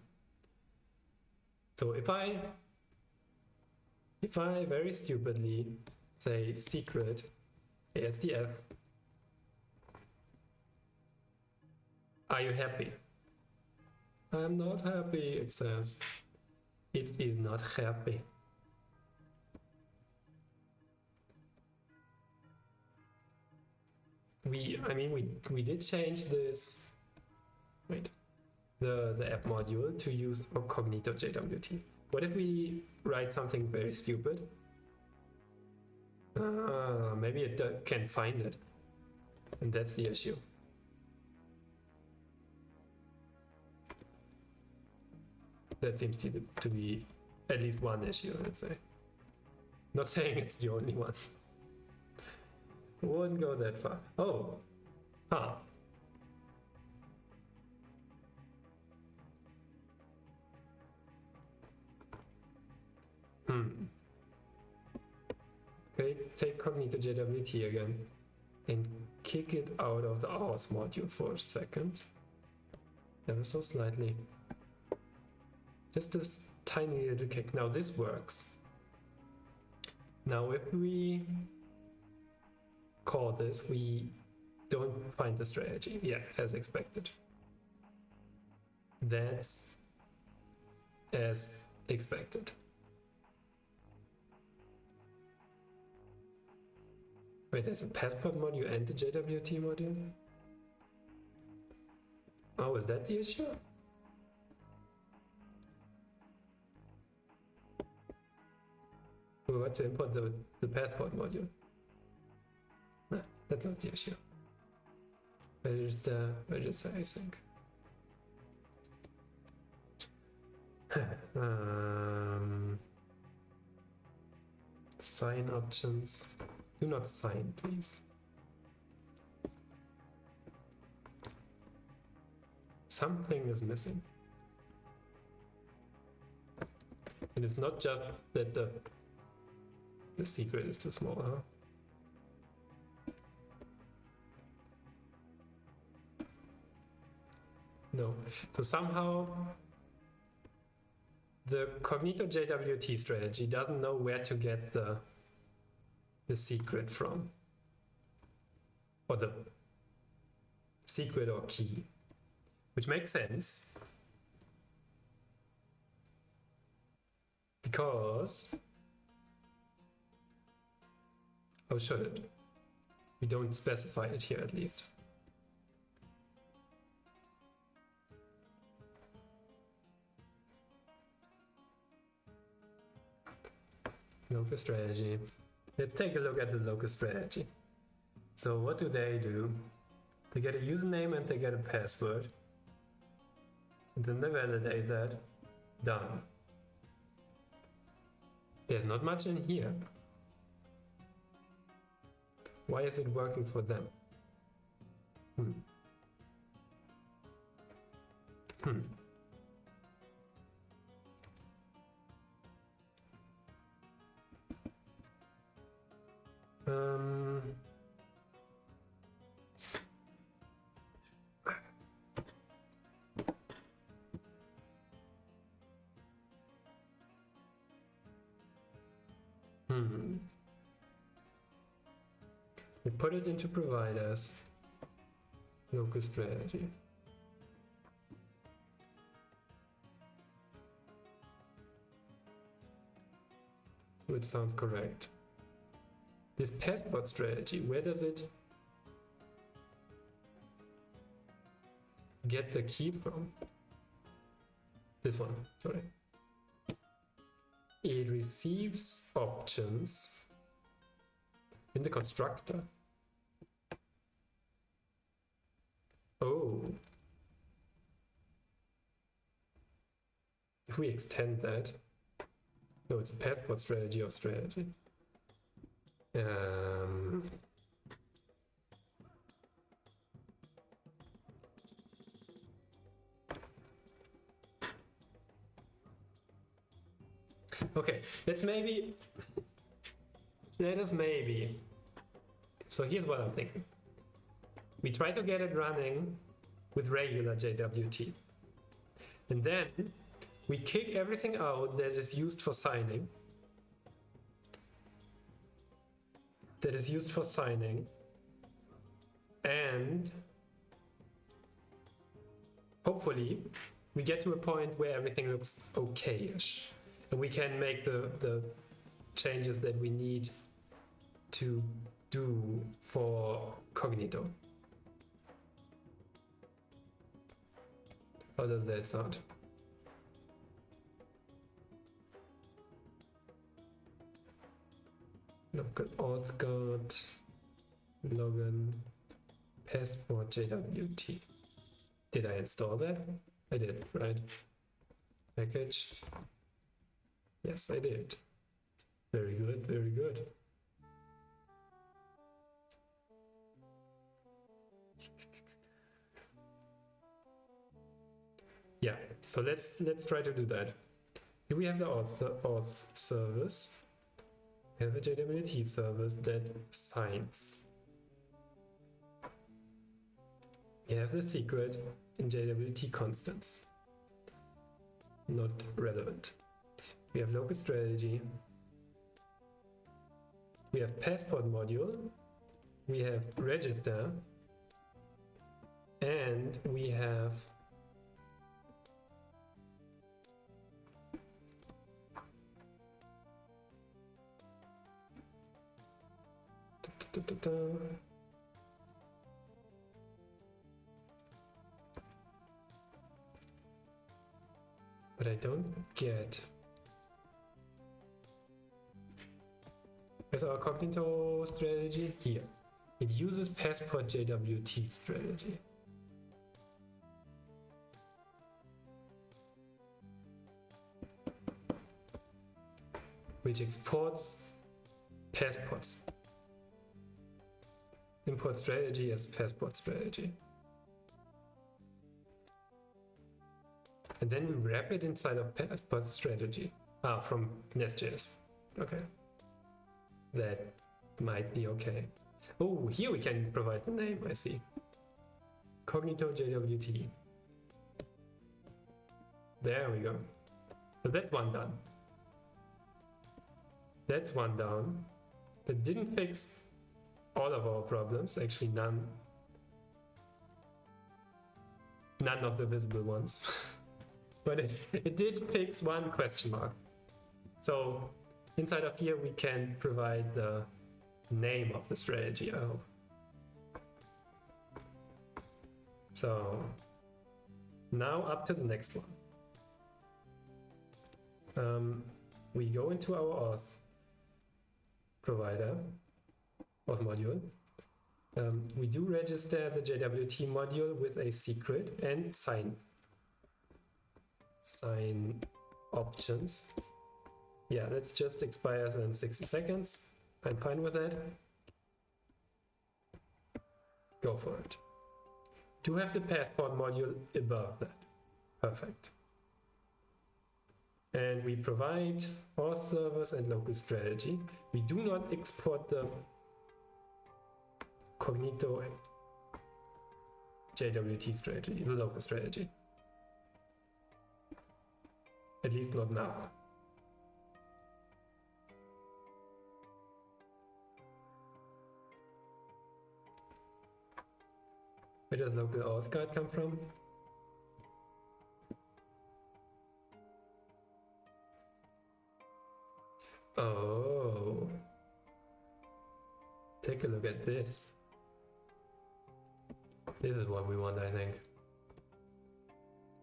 So if I very stupidly say secret ASDF, are you happy? I'm not happy, it says. It is not happy. We did change this, wait, the app module to use Cognito JWT. What if we write something very stupid? Maybe it can't find it, and that's the issue. That seems to be at least one issue, let's say. Not saying it's the only one. Wouldn't go that far. Oh, huh. Okay, take Cognito JWT again and kick it out of the auth module for a second. Ever so slightly. Just this tiny little kick. Now this works. Now if we call this, we don't find the strategy. Yeah, as expected. That's as expected. Wait, there's a passport module and the JWT module? Oh, is that the issue? We want to import the passport module. No, that's not the issue. Register async. Sign options. Do not sign, please. Something is missing. And it's not just that the secret is too small, huh? No. So somehow the Cognito JWT strategy doesn't know where to get the secret from, or the secret or key, which makes sense because how should it? We don't specify it here, at least. Local strategy. Let's take a look at the local strategy. So what do? They get a username and they get a password. And then they validate that. Done. There's not much in here. Why is it working for them? We put it into providers. Local strategy. Which sounds correct. This passport strategy, where does it get the key from? This one, sorry. It receives options in the constructor. Oh. If we extend that, no, it's a passport strategy of strategy. Okay, let us maybe. So here's what I'm thinking. We try to get it running with regular JWT. And then we kick everything out that is used for signing. And hopefully we get to a point where everything looks okay-ish. And we can make the changes that we need to do for Cognito. How does that sound? Local auth guard, login, passport JWT. Did I install that? I did, right? Package. Yes, I did. Very good, very good. Yeah, so let's try to do that. Here we have the auth service. We have a JWT service that signs. We have the secret in JWT constants. Not relevant. We have local strategy. We have passport module. We have register. And we have but I don't get. Where's our Cognito strategy? Here. It uses passport JWT strategy. Which exports passports. Import strategy as passport strategy. And then we wrap it inside of passport strategy. From NestJS. Okay. That might be okay. Oh, here we can provide the name, I see. Cognito JWT. There we go. So that's one done. That's one down. That didn't fix all of our problems, actually none of the visible ones. But it did fix one question mark. So inside of here we can provide the name of the strategy, I hope. So now up to the next one. We go into our auth provider, auth module. We do register the JWT module with a secret and sign options. Yeah, that just expires in 60 seconds. I'm fine with that. Go for it. Do have the passport module above that. Perfect. And we provide auth servers and local strategy. We do not export the Cognito JWT strategy, the local strategy. At least not now. Where does local auth guard come from? Oh. Take a look at this. This is what we want, I think.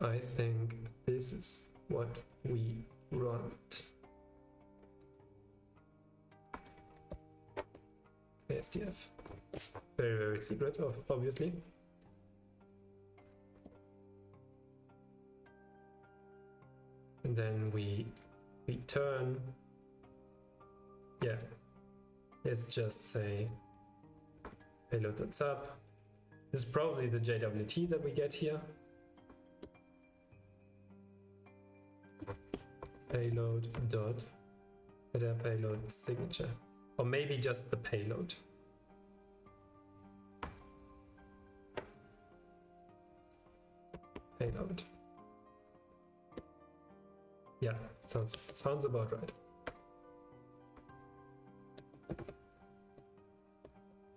I think this is what we want. STF. Very, very secret, obviously. And then we return. Yeah. Let's just say payload.sub. This is probably the JWT that we get here. Payload dot header payload signature, or maybe just the payload. Payload. Yeah, sounds about right.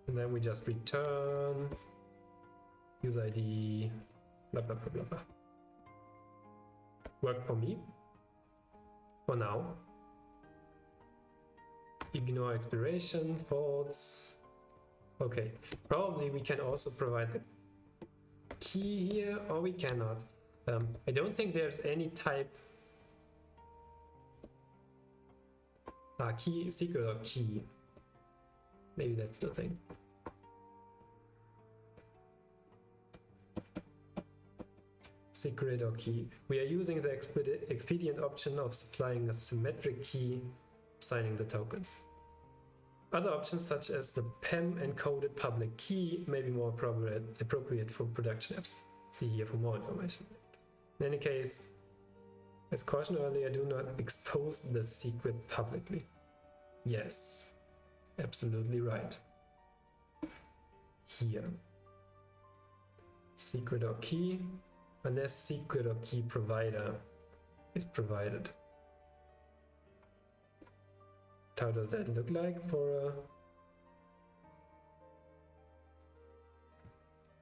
And then we just return user ID, blah blah blah blah blah. Worked for me. For now. Ignore expiration, false. Okay, probably we can also provide the key here, or we cannot. I don't think there's any type key, secret or key. Maybe that's the thing. Secret or key. We are using the expedient option of supplying a symmetric key, signing the tokens. Other options such as the PEM encoded public key may be more appropriate for production apps. See here for more information. In any case, as cautioned earlier, do not expose the secret publicly. Yes, absolutely right. Here. Secret or key. Unless secret or key provider is provided. How does that look like for a...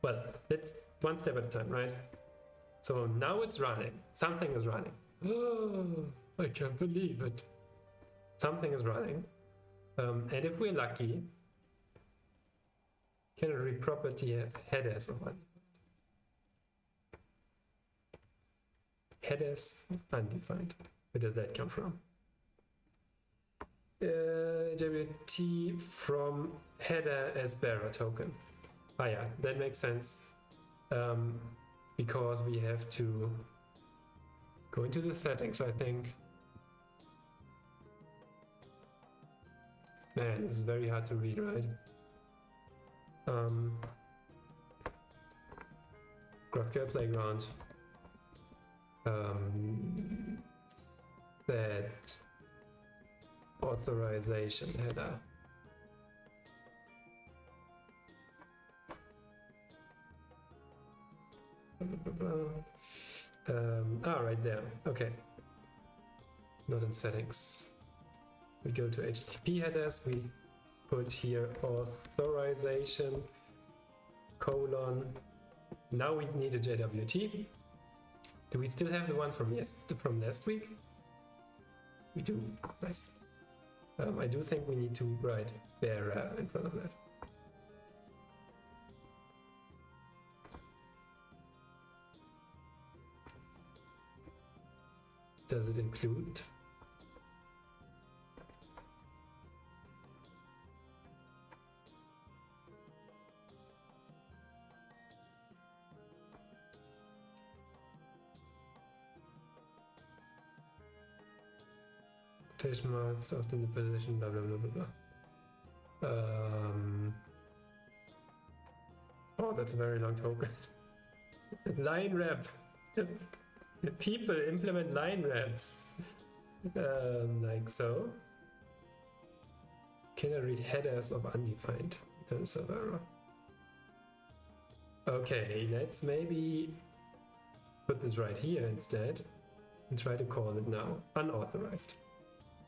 Well, let's one step at a time, right? So now it's running. Something is running. Oh, I can't believe it. Something is running. And if we're lucky, canary property have headers of undefined. Headers of undefined. Where does that come from? JWT from header as bearer token. Ah yeah, that makes sense. Because we have to go into the settings, I think. Man, this is very hard to read, right? GraphQL Playground. That authorization header. Right there. Okay. Not in settings. We go to HTTP headers. We put here authorization colon. Now we need a JWT. Do we still have the one from last week? We do. Nice. I do think we need to write bear in front of that. Does it include? Quotation marks often the position, blah blah blah blah blah. Oh, that's a very long token. Line wrap. People implement line wraps. Like so. Can I read headers of undefined? Turns of error. Okay, let's maybe put this right here instead and try to call it now unauthorized.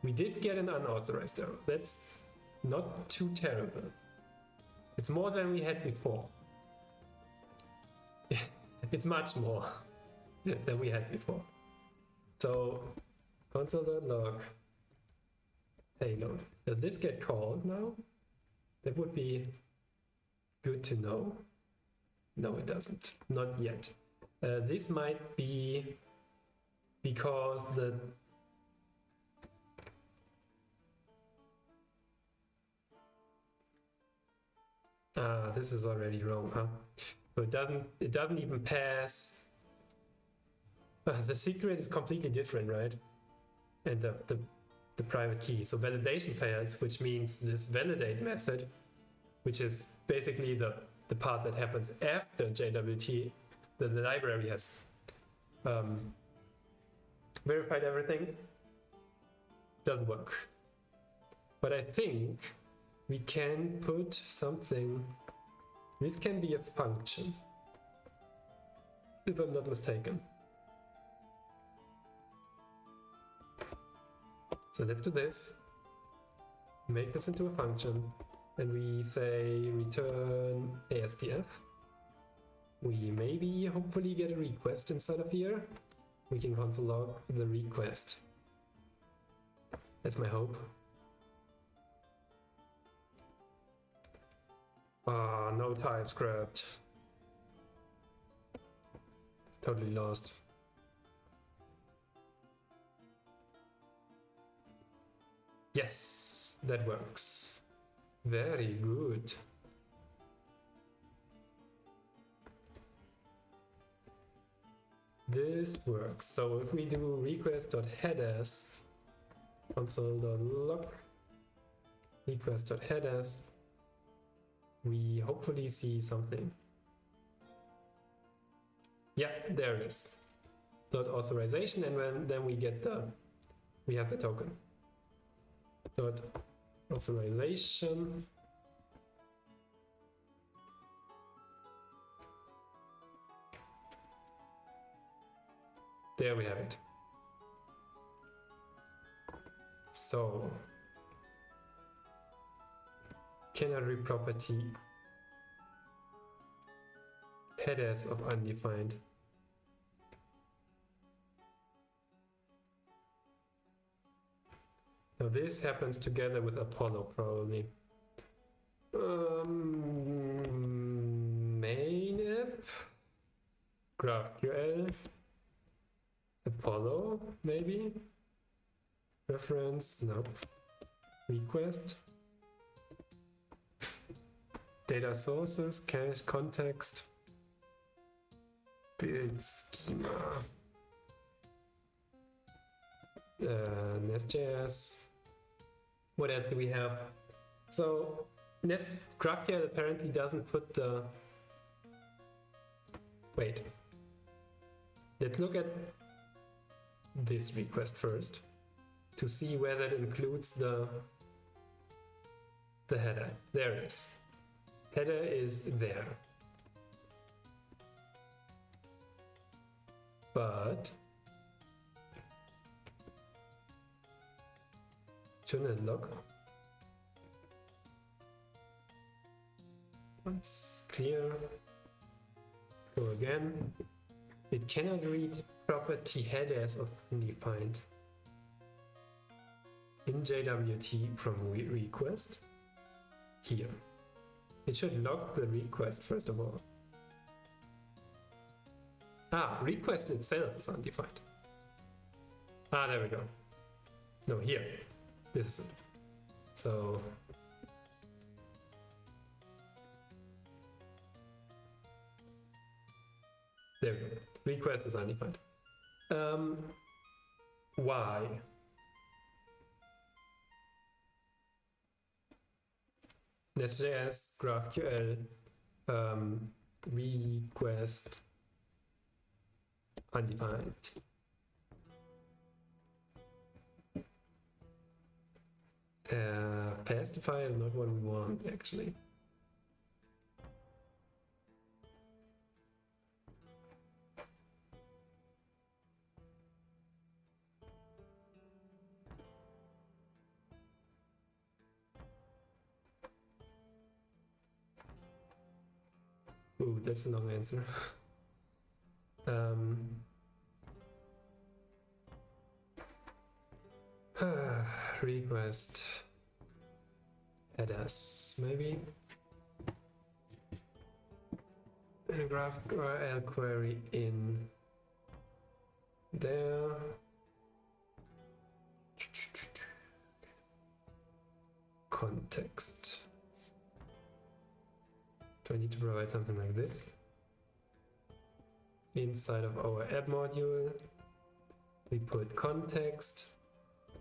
We did get an unauthorized error. That's not too terrible. It's more than we had before. It's much more than we had before. So console.log payload. Does this get called now? That would be good to know. No, it doesn't. Not yet. This might be because the this is already wrong, huh? So it doesn't even pass. The secret is completely different, right? And the private key. So validation fails, which means this validate method, which is basically the part that happens after JWT, the library has verified everything, doesn't work. But I think we can put something. This can be a function, if I'm not mistaken. So let's do this. Make this into a function, and we say return ASDF. We maybe hopefully get a request inside of here. We can console log the request. That's my hope. Ah, no TypeScript. Totally lost. Yes, that works. Very good. This works. So if we do request.headers, console.log request.headers, we hopefully see something. Yeah, there it is. Dot authorization, and then we get we have the token. Dot authorization. There we have it. So canary property headers of undefined. Now this happens together with Apollo probably. Main app, GraphQL, Apollo maybe, reference, nope, request, data sources, cache, context, build schema, NestJS. What else do we have? So GraphQL apparently doesn't put the... Wait. Let's look at this request first to see whether it includes the header. There it is. Header is there. but shouldn't it log? It's clear. Go again. It cannot read property headers of undefined in JWT from request. Here. It should log the request first of all. Ah, request itself is undefined. Ah, there we go. No, here. This is it. So there we go. Request is undefined. Why? NestJS, GraphQL, request undefined. Pastify is not what we want actually. Ooh, that's a long answer. Request headers, maybe. And a GraphQL query in there. Context. Do I need to provide something like this? Inside of our app module, we put context,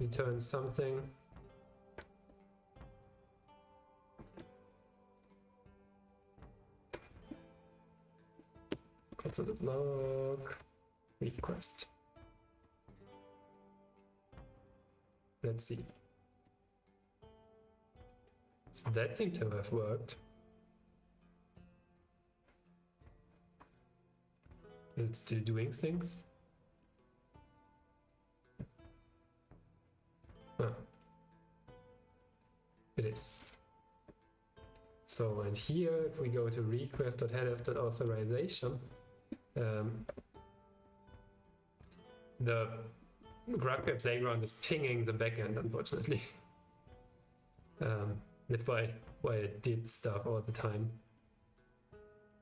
return something. console.log request. Let's see. So that seemed to have worked. Is it still doing things? Ah. It is. So, and here, if we go to request.headers.authorization, the GraphQL playground is pinging the backend, unfortunately. That's why it did stuff all the time.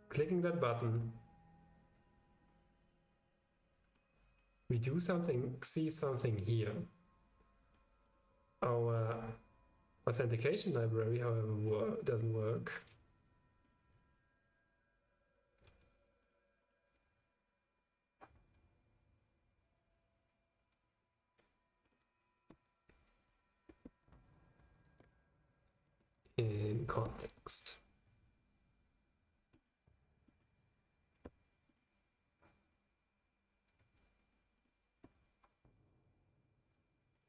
Clicking that button, we do something, see something here. Our authentication library, however, doesn't work. In context.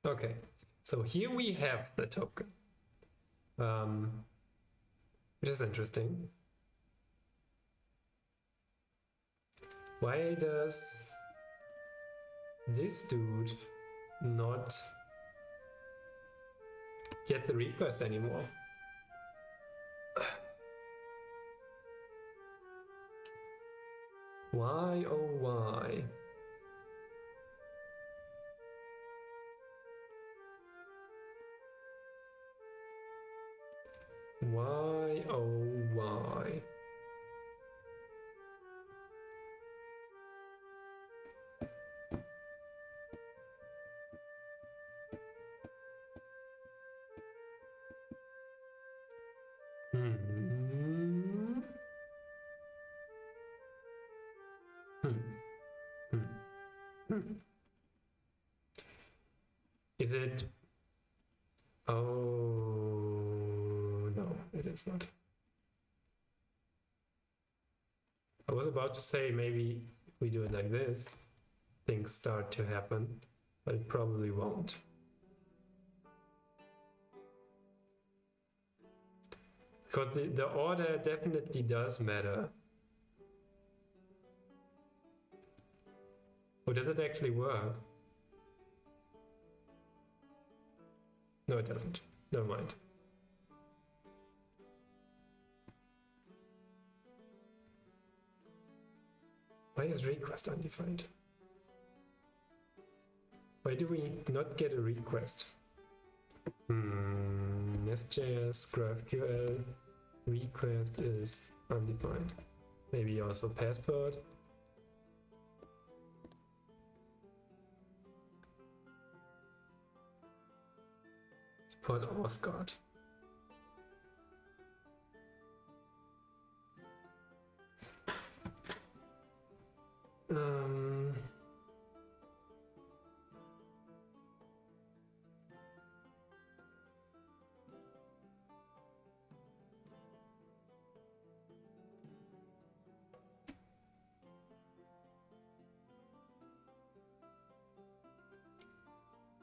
Okay, so here we have the token, which is interesting. Why does this dude not get the request anymore? Why, oh why? Why, oh why? Is it? Oh, no, it is not. I was about to say maybe if we do it like this, things start to happen, but it probably won't. Because the order definitely does matter. Or does it actually work? No, it doesn't. Never mind. Why is request undefined? Why do we not get a request? NestJS, GraphQL, request is undefined. Maybe also passport. Support auth guard.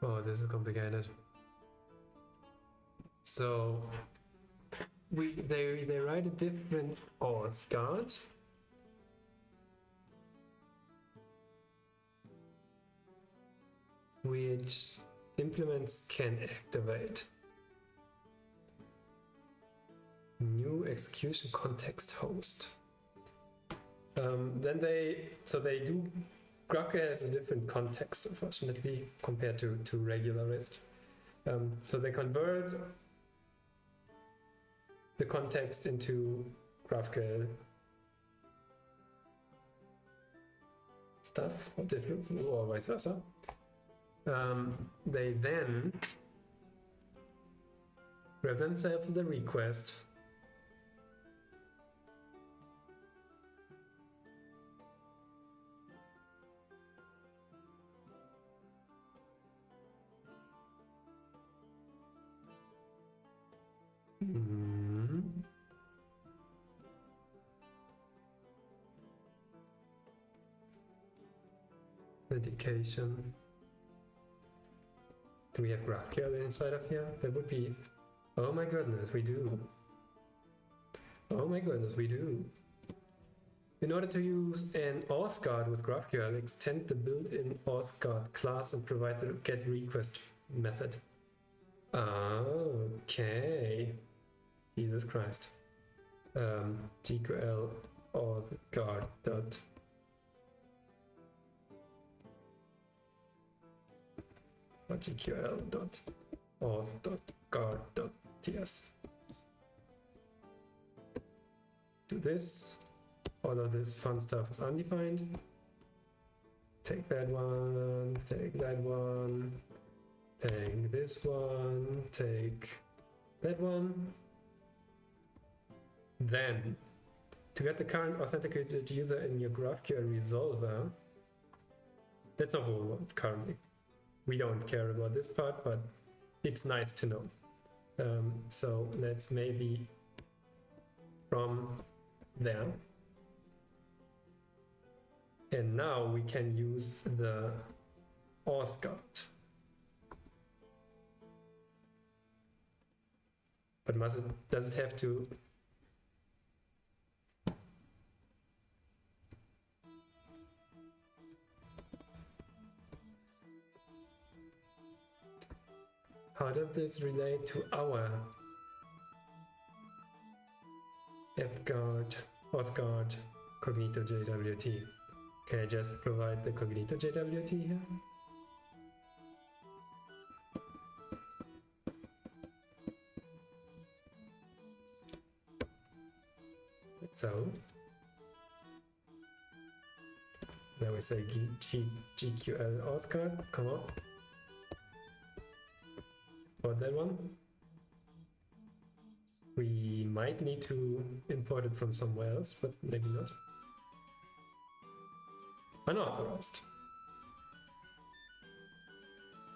Oh, this is complicated. So they write a different auth guard. Which implements can activate. New execution context host. Then they do. GraphQL has a different context, unfortunately, compared to regular REST. So they convert the context into GraphQL stuff, or different, or vice versa. They then grab themselves the request. Authentication. Do we have GraphQL inside of here? That would be... Oh my goodness, we do. Oh my goodness, we do. In order to use an auth guard with GraphQL, extend the built-in auth guard class and provide the get request method. Okay. Jesus Christ. GQL auth guard dot GQL dot auth dot guard dot ts. Do this. All of this fun stuff is undefined. Take that one, take that one, take this one, take that one. Then, to get the current authenticated user in your GraphQL resolver, that's not what we want currently. We don't care about this part, but it's nice to know. So let's maybe from there. And now we can use the auth guard. But does it have to? How does this relate to our app guard, auth guard, Cognito JWT? Can I just provide the Cognito JWT here? So now we say GQL auth guard, come on. For that one, we might need to import it from somewhere else, but maybe not. Unauthorized,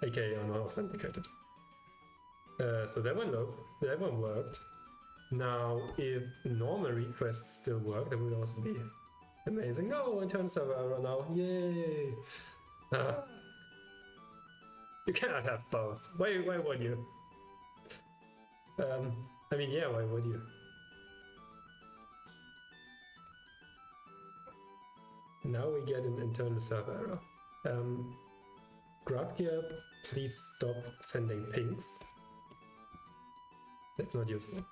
aka unauthenticated. So that one worked. Now, if normal requests still work, that would also be amazing. No, internal server error now. Yay! You cannot have both. Why would you? I mean, yeah, why would you? Now we get an internal server error. GraphQL, please stop sending pings. That's not useful.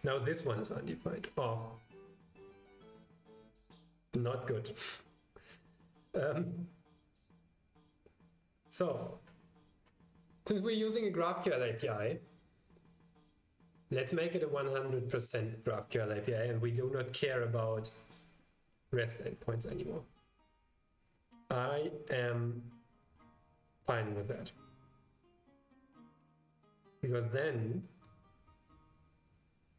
Now this one is undefined. Oh, not good. So, since we're using a GraphQL API, let's make it a 100% GraphQL API, and we do not care about REST endpoints anymore. I am fine with that. Because then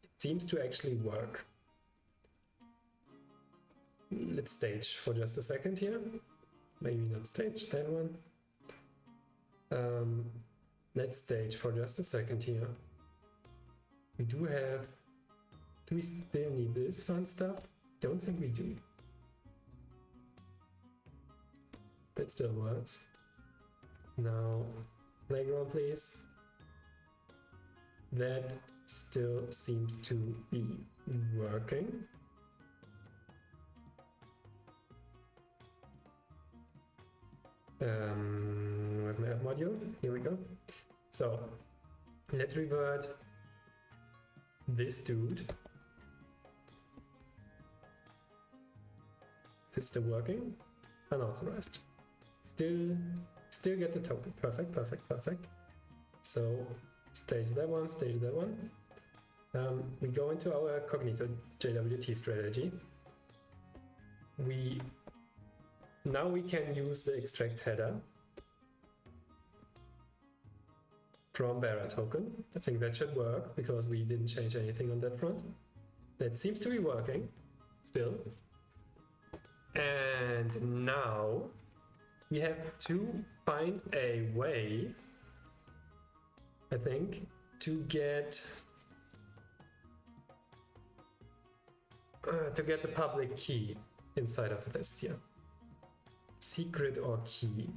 it seems to actually work. Let's stage for just a second here. Maybe not stage that one. Let's stage for just a second here. We do we still need this fun stuff? Don't think we do. That still works. Now, playground please. That still seems to be working. Where's my app module? Here we go. So let's revert this dude. Is it still working? Unauthorized. Still get the token. Perfect, perfect, perfect. So stage that one, stage that one. We go into our Cognito JWT strategy. Now we can use the extract header from bearer token. I think that should work because we didn't change anything on that front. That seems to be working still. And now we have to find a way, I think, to get the public key inside of this here. Secret or key.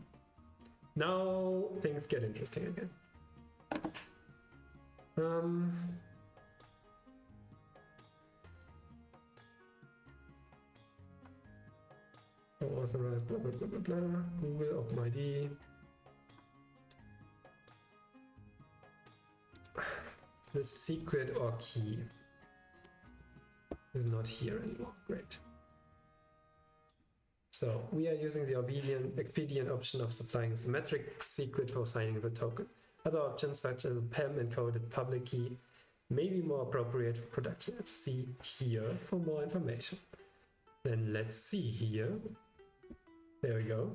Now things get interesting again. Authorized, blah, blah, blah, blah, blah. Google, OpenID. The secret or key is not here anymore. Great. So we are using the expedient option of supplying a symmetric secret for signing the token. Other options such as a PEM encoded public key may be more appropriate for production apps. See here for more information. Then let's see here. There we go.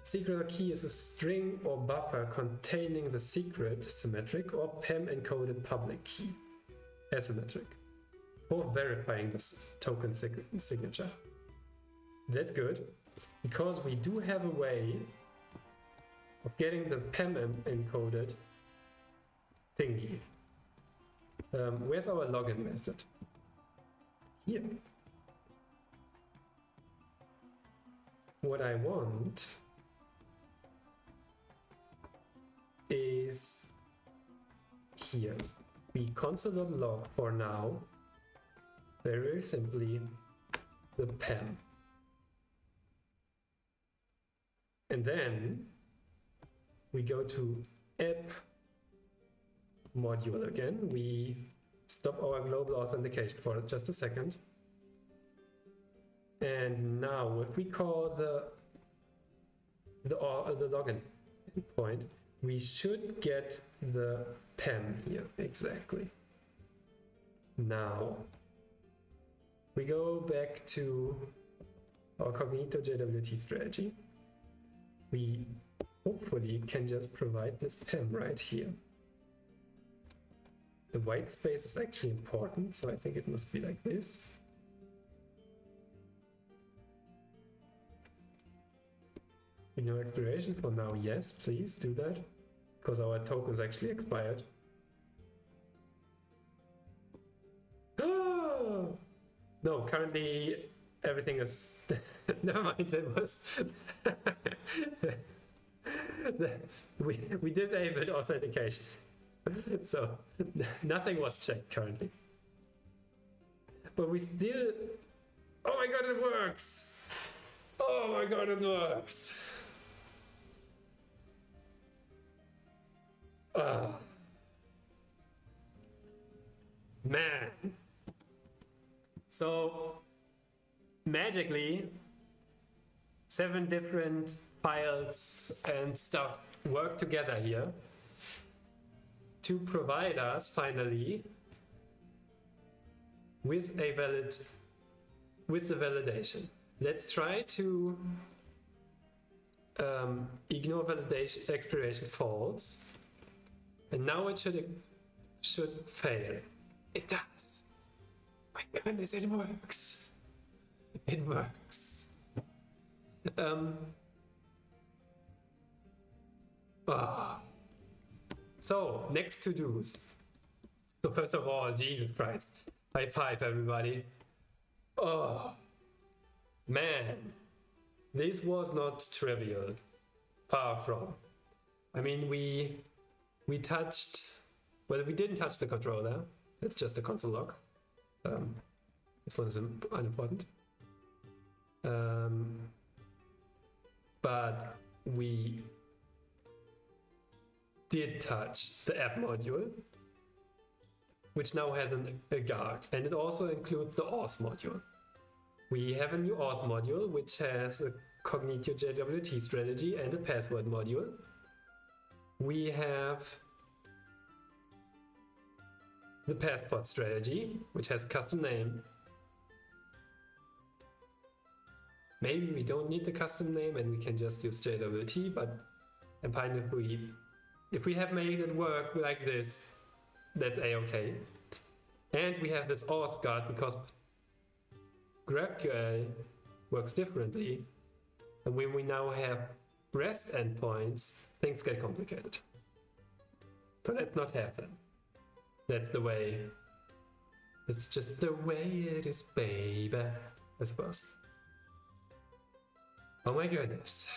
Secret or key is a string or buffer containing the secret, symmetric, or PEM encoded public key, asymmetric, for verifying the token signature. That's good, because we do have a way of getting the PEM encoded thingy. Where's our login method? Here. What I want is here. We console.log for now, very simply, the PEM. And then we go to app module again. We stop our global authentication for just a second. And now if we call the login endpoint, we should get the PEM here, exactly. Now, we go back to our Cognito JWT strategy. We hopefully can just provide this PEM right here. The white space is actually important, so I think it must be like this. No expiration for now, yes, please do that, because our token is actually expired. No, currently everything is never mind, that was we disabled authentication. So nothing was checked currently. But we still... Oh my god, it works! Oh my god, it works! Oh. Man. So magically 7 different files and stuff work together here to provide us finally with the validation. Let's try to ignore validation expiration false, and now it should fail. It does. My goodness, it works. It works. So, next to-dos. So first of all, Jesus Christ. High five, everybody. Oh, man. This was not trivial. Far from. I mean, we touched... Well, we didn't touch the controller. It's just a console log. This one is unimportant. But we did touch the app module, which now has a guard, and it also includes the auth module. We have a new auth module, which has a Cognito JWT strategy and a password module. We have the passport strategy, which has a custom name. Maybe we don't need the custom name and we can just use JWT, but I'm fine if we have made it work like this, that's a-okay. And we have this auth guard because GraphQL works differently. And when we now have REST endpoints, things get complicated. So let's not have them. That's the way. It's just the way it is, baby, I suppose. Oh my goodness.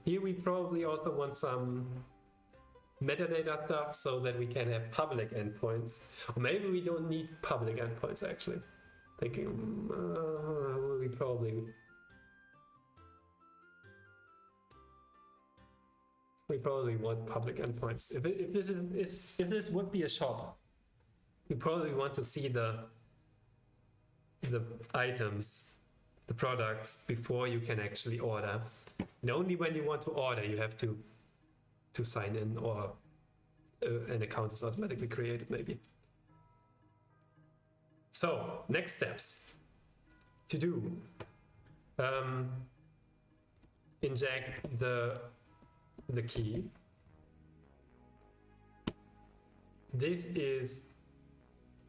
Here we probably also want some metadata stuff so that we can have public endpoints. Or maybe we don't need public endpoints actually. Thinking, we probably want public endpoints. If this would be a shop, we probably want to see the items, the products before you can actually order. And only when you want to order you have to sign in, or an account is automatically created maybe. So next steps to do. Inject the key. This is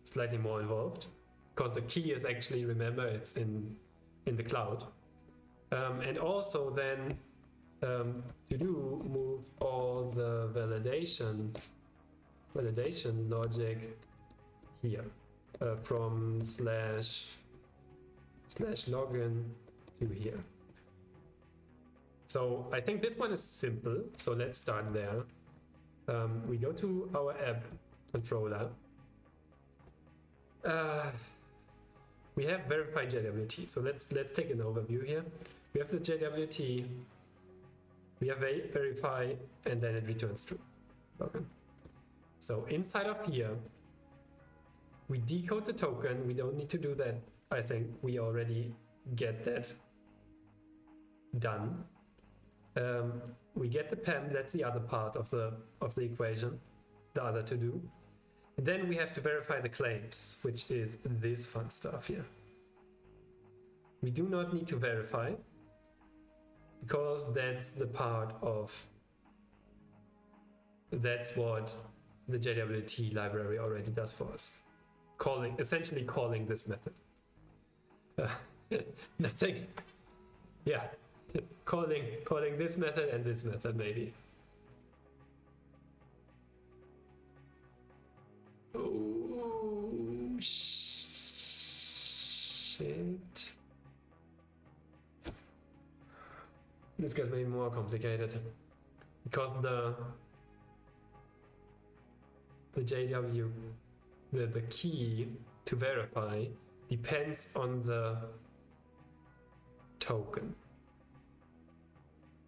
slightly more involved because the key is actually, remember, it's in the cloud. And also then to do, move all the validation logic here from /login to here. So I think this one is simple, so let's start there. We go to our app controller. We have verified JWT, so let's take an overview here. We have the JWT, we have verify, and then it returns true. Okay. So inside of here, we decode the token. We don't need to do that. I think we already get that done. We get the PEM, that's the other part of the equation, the other to do. And then we have to verify the claims, which is this fun stuff here. We do not need to verify because that's the part of, that's what the JWT library already does for us. Essentially calling this method. Nothing. Yeah. Calling this method and this method maybe. Oh shit. this gets maybe more complicated because the JW, the key to verify depends on the token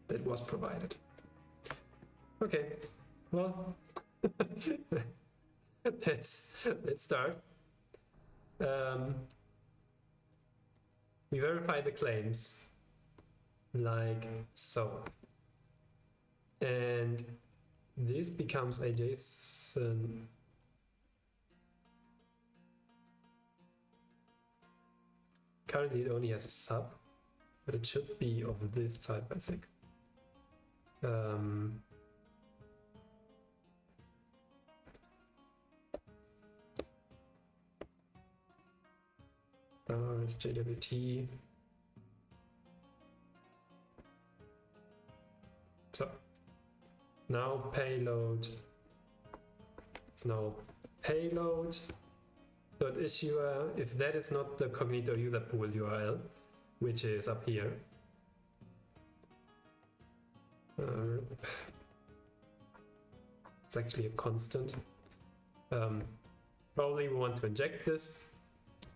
that was provided. Okay, well, let's start. We verify the claims like so, and this becomes a JSON. Currently it only has a sub, but it should be of this type, I think. Stars, JWT. So now payload. It's now payload dot issuer. If that is not the Cognito user pool URL, which is up here. It's actually a constant. Probably we want to inject this,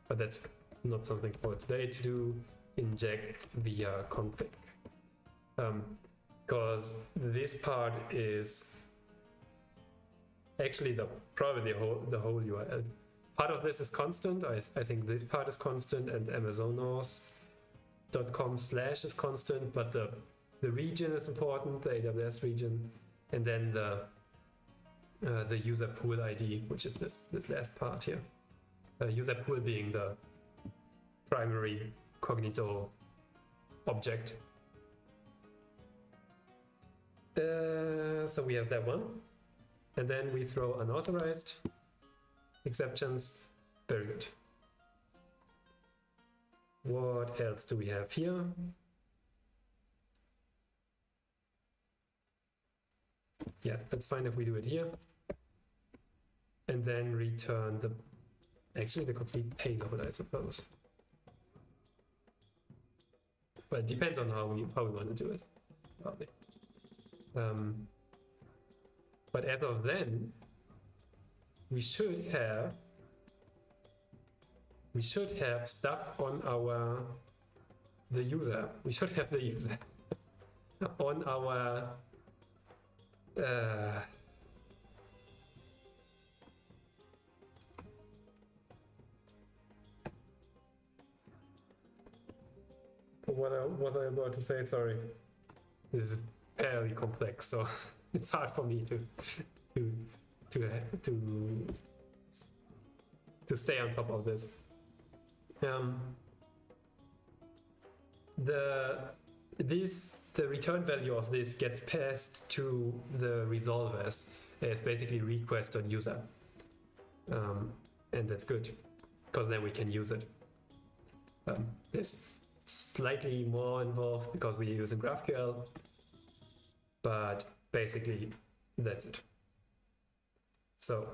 but that's not something for today to do. Inject via config. Because this part is actually probably the whole URL. Part of this is constant. I think this part is constant, and amazonos.com/ is constant, but the region is important, the AWS region, and then the user pool ID, which is this last part here. User pool being the primary Cognito object. So we have that one, and then we throw unauthorized exceptions. Very good. What else do we have here? Yeah, that's fine if we do it here. And then return the complete payload, I suppose. Well, it depends on how we want to do it, probably. But as of then, we should have stuff on the user. We should have the user on our what was I about to say? Sorry, this is fairly complex, so it's hard for me to stay on top of this. The return value of this gets passed to the resolvers as basically request on user, and that's good because then we can use it. There's slightly more involved because we're using GraphQL, but basically that's it. So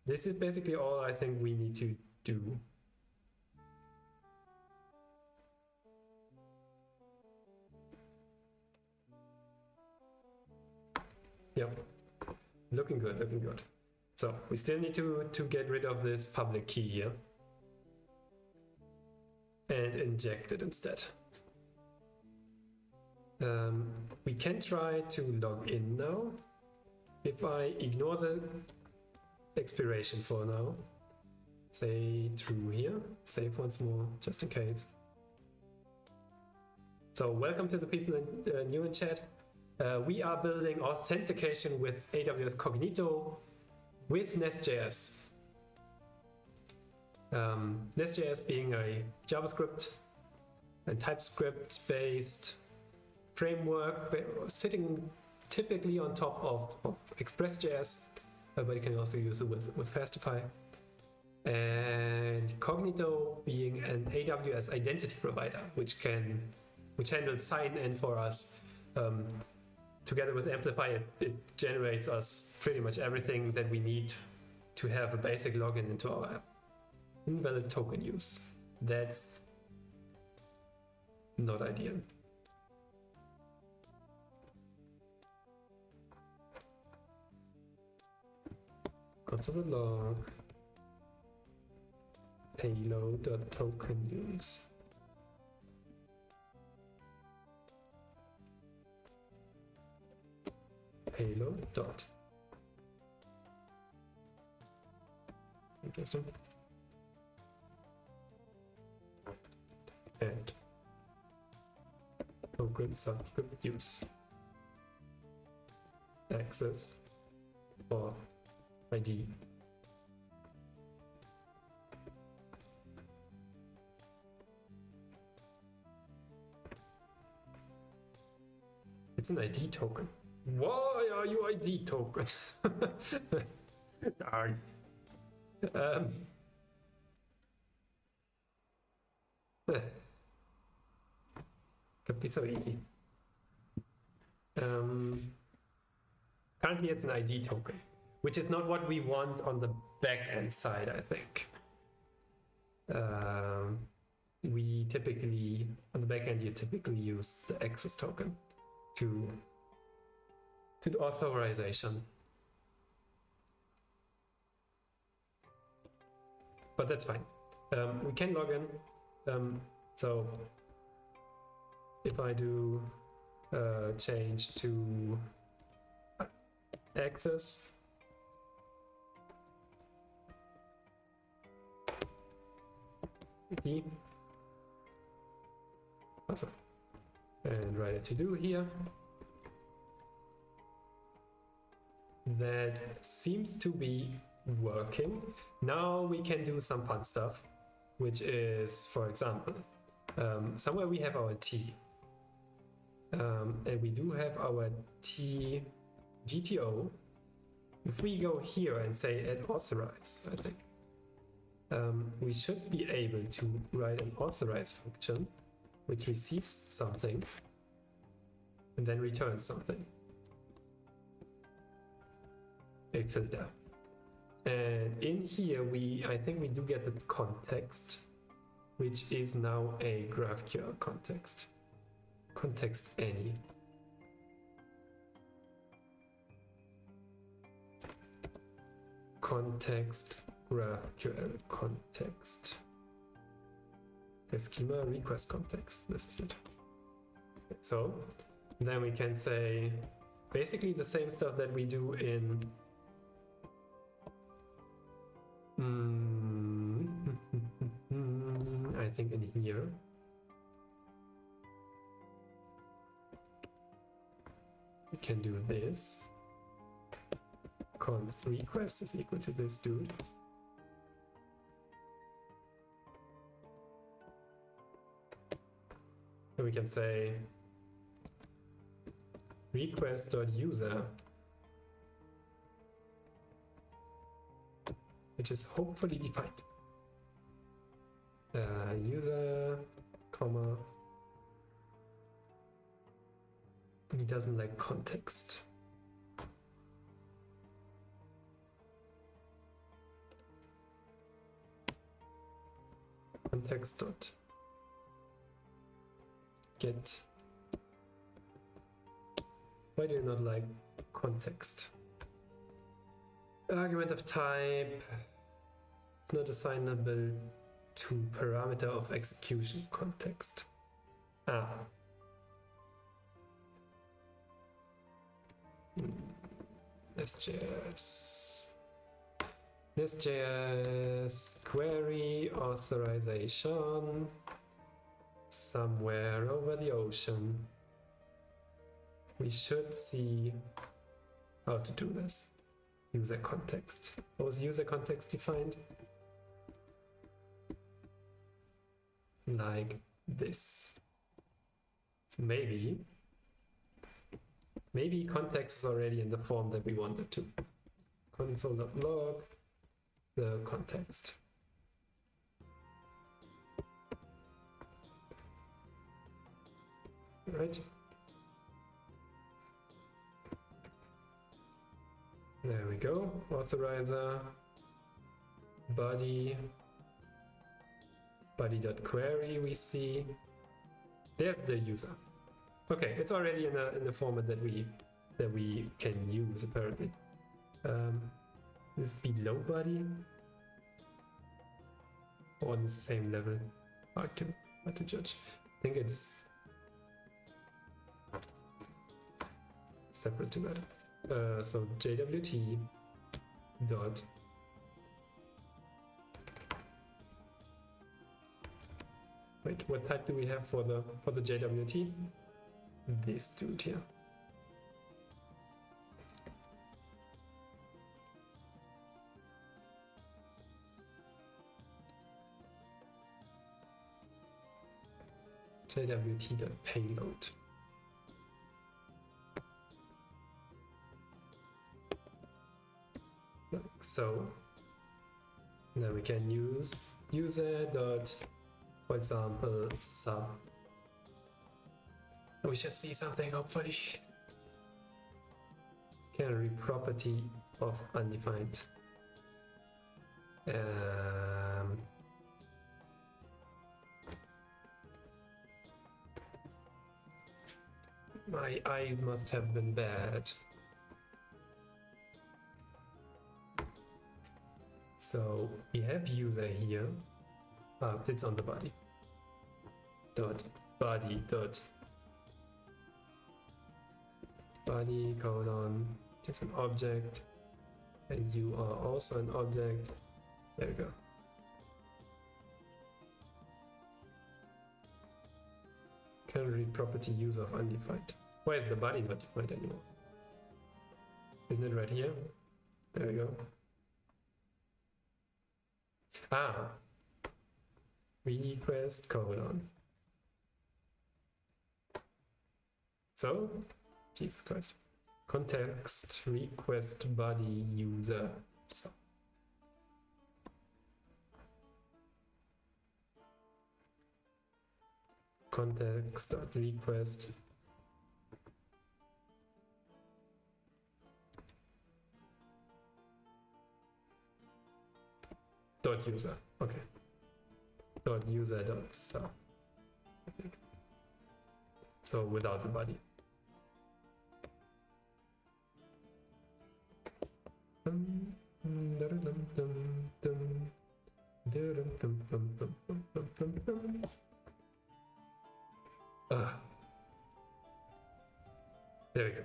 this is basically all I think we need to do. Yep, looking good, looking good. So we still need to get rid of this public key here and inject it instead. We can try to log in now. If I ignore the expiration for now, say true here, save once more, just in case. So welcome to the people new in chat. We are building authentication with AWS Cognito with NestJS. NestJS being a JavaScript and TypeScript based framework sitting typically on top of Express.js, but you can also use it with Fastify. And Cognito being an AWS identity provider, which handles sign-in for us. Together with Amplify, it generates us pretty much everything that we need to have a basic login into our app. Invalid token use. That's not ideal. console.log payload.token use. Payload dot. Interesting. And token subscript use. Access for ID. It's an ID token. Why are you ID token? Darn. Could be so easy. Currently it's an ID token, which is not what we want on the back-end side, I think. We typically, on the back-end, you typically use the access token to do authorization. But that's fine. We can log in. So if I do change to access, awesome, and write a to-do here. That seems to be working. Now we can do some fun stuff, which is, for example, somewhere we have our T, and we do have our T GTO. If we go here and say add authorize, I think we should be able to write an authorize function which receives something and then returns something, a filter. And in here I think we do get the context, which is now a GraphQL context. Context any. Context GraphQL context. The schema request context. This is it. So then we can say basically the same stuff that we do in I think in here. We can do this. Const request is equal to this dude. And we can say request.user, which is hopefully defined. User, comma. He doesn't like context. Context dot get. Why do you not like context? Argument of type. It's not assignable to parameter of execution context. NestJS query authorization somewhere over the ocean. We should see how to do this. User context. How is user context defined? Like this. So maybe context is already in the form that we wanted to. Console.log the context. Right. There we go. Authorizer body.query we see. There's the user. Okay, it's already in the format that we can use apparently. Is below body or on the same level? Hard to judge. I think it's separate together. So JWT dot wait, what type do we have for the JWT? This dude here. JWT.payload. Like so. Then we can use user dot, for example, sub. We should see something hopefully. Canary property of undefined. My eyes must have been bad. So we have user here. It's on the body. Dot body dot body colon just an object, and you are also an object. There we go. Can read property user of undefined. Why is the body not defined anymore? Isn't it right here? There we go. Ah, request colon. So, Jesus Christ. Context request body user. So. Context.request dot user. Okay. Dot user dot star. So without the body. There we go.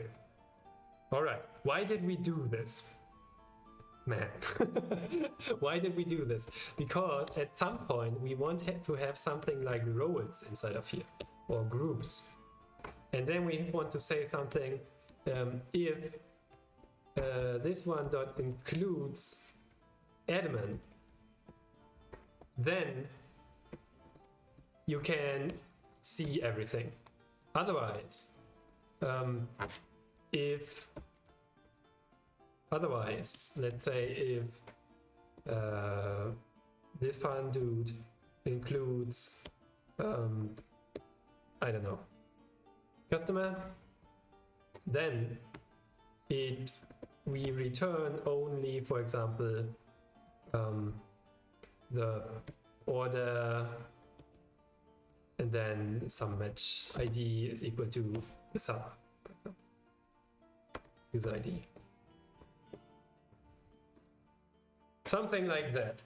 All right. Why did we do this? Man, why did we do this? Because at some point we want to have something like roles inside of here, or groups. And then we want to say something, if this one dot includes admin, then you can see everything. Otherwise, let's say if this fun dude includes, I don't know, customer, then we return only, for example, the order, and then some match ID is equal to the sub, for example, user ID. Something like that.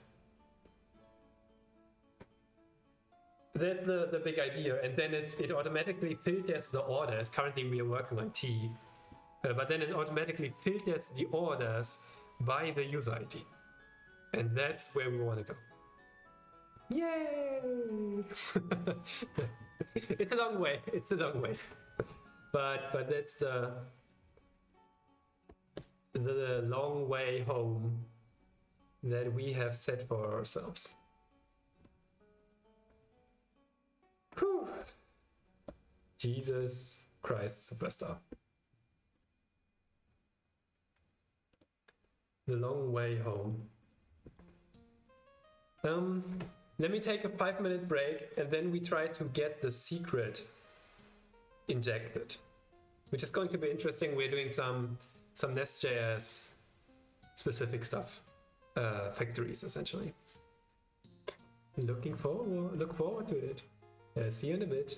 That's the big idea, and then it automatically filters the orders. Currently we are working on T, but then it automatically filters the orders by the user ID. And that's where we want to go. Yay! It's a long way, But that's the long way home that we have set for ourselves. Whew. Jesus Christ Superstar. The long way home. Let me take a 5-minute break, and then we try to get the secret injected, which is going to be interesting. We're doing some NestJS specific stuff, factories essentially. Look forward to it. See you in a bit.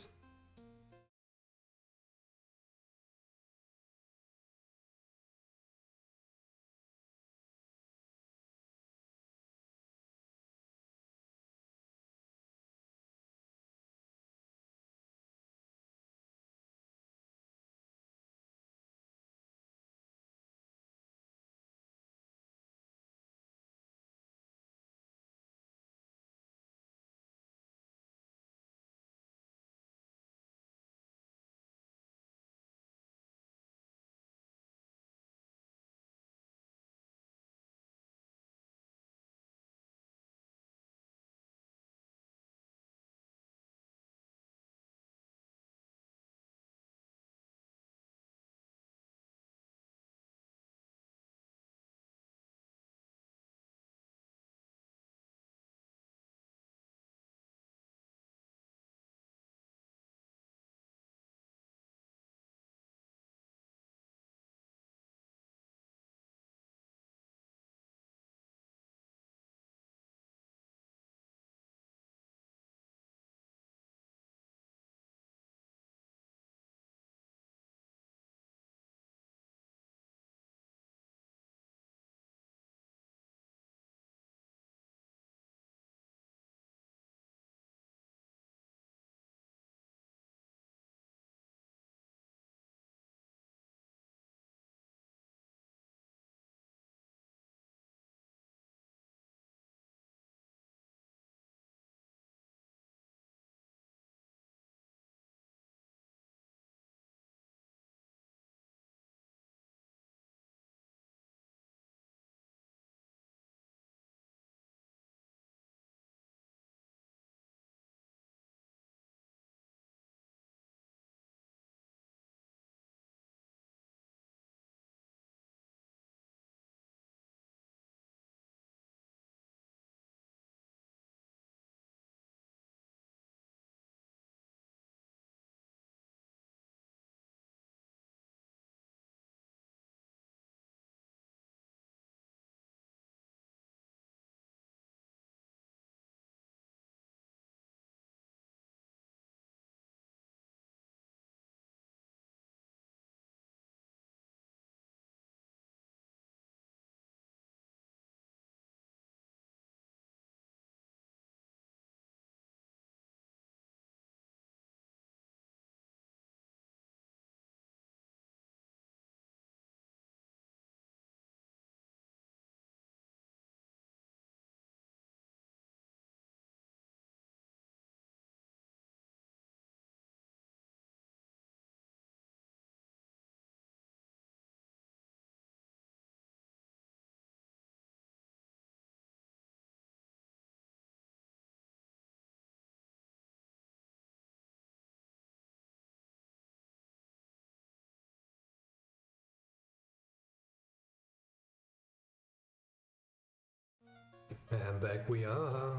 And back we are.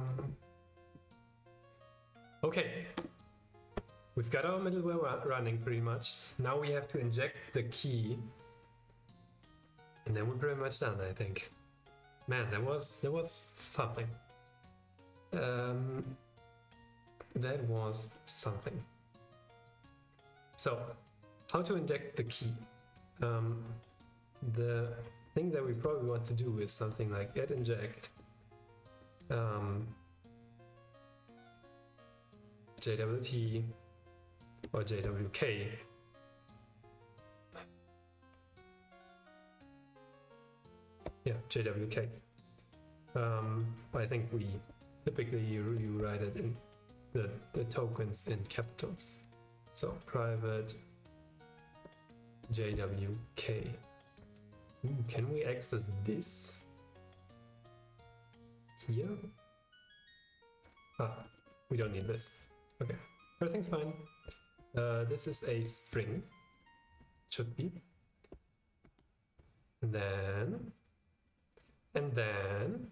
Okay, we've got our middleware running pretty much. Now we have to inject the key, and then we're pretty much done, I think. Man, there was something. That was something. So, how to inject the key? The thing that we probably want to do is something like get inject JWT or JWK. Yeah, JWK. I think we typically you write it in the tokens in capitals. So private JWK. Can we access this here? We don't need this. Okay, everything's fine. This is a string, should be. And then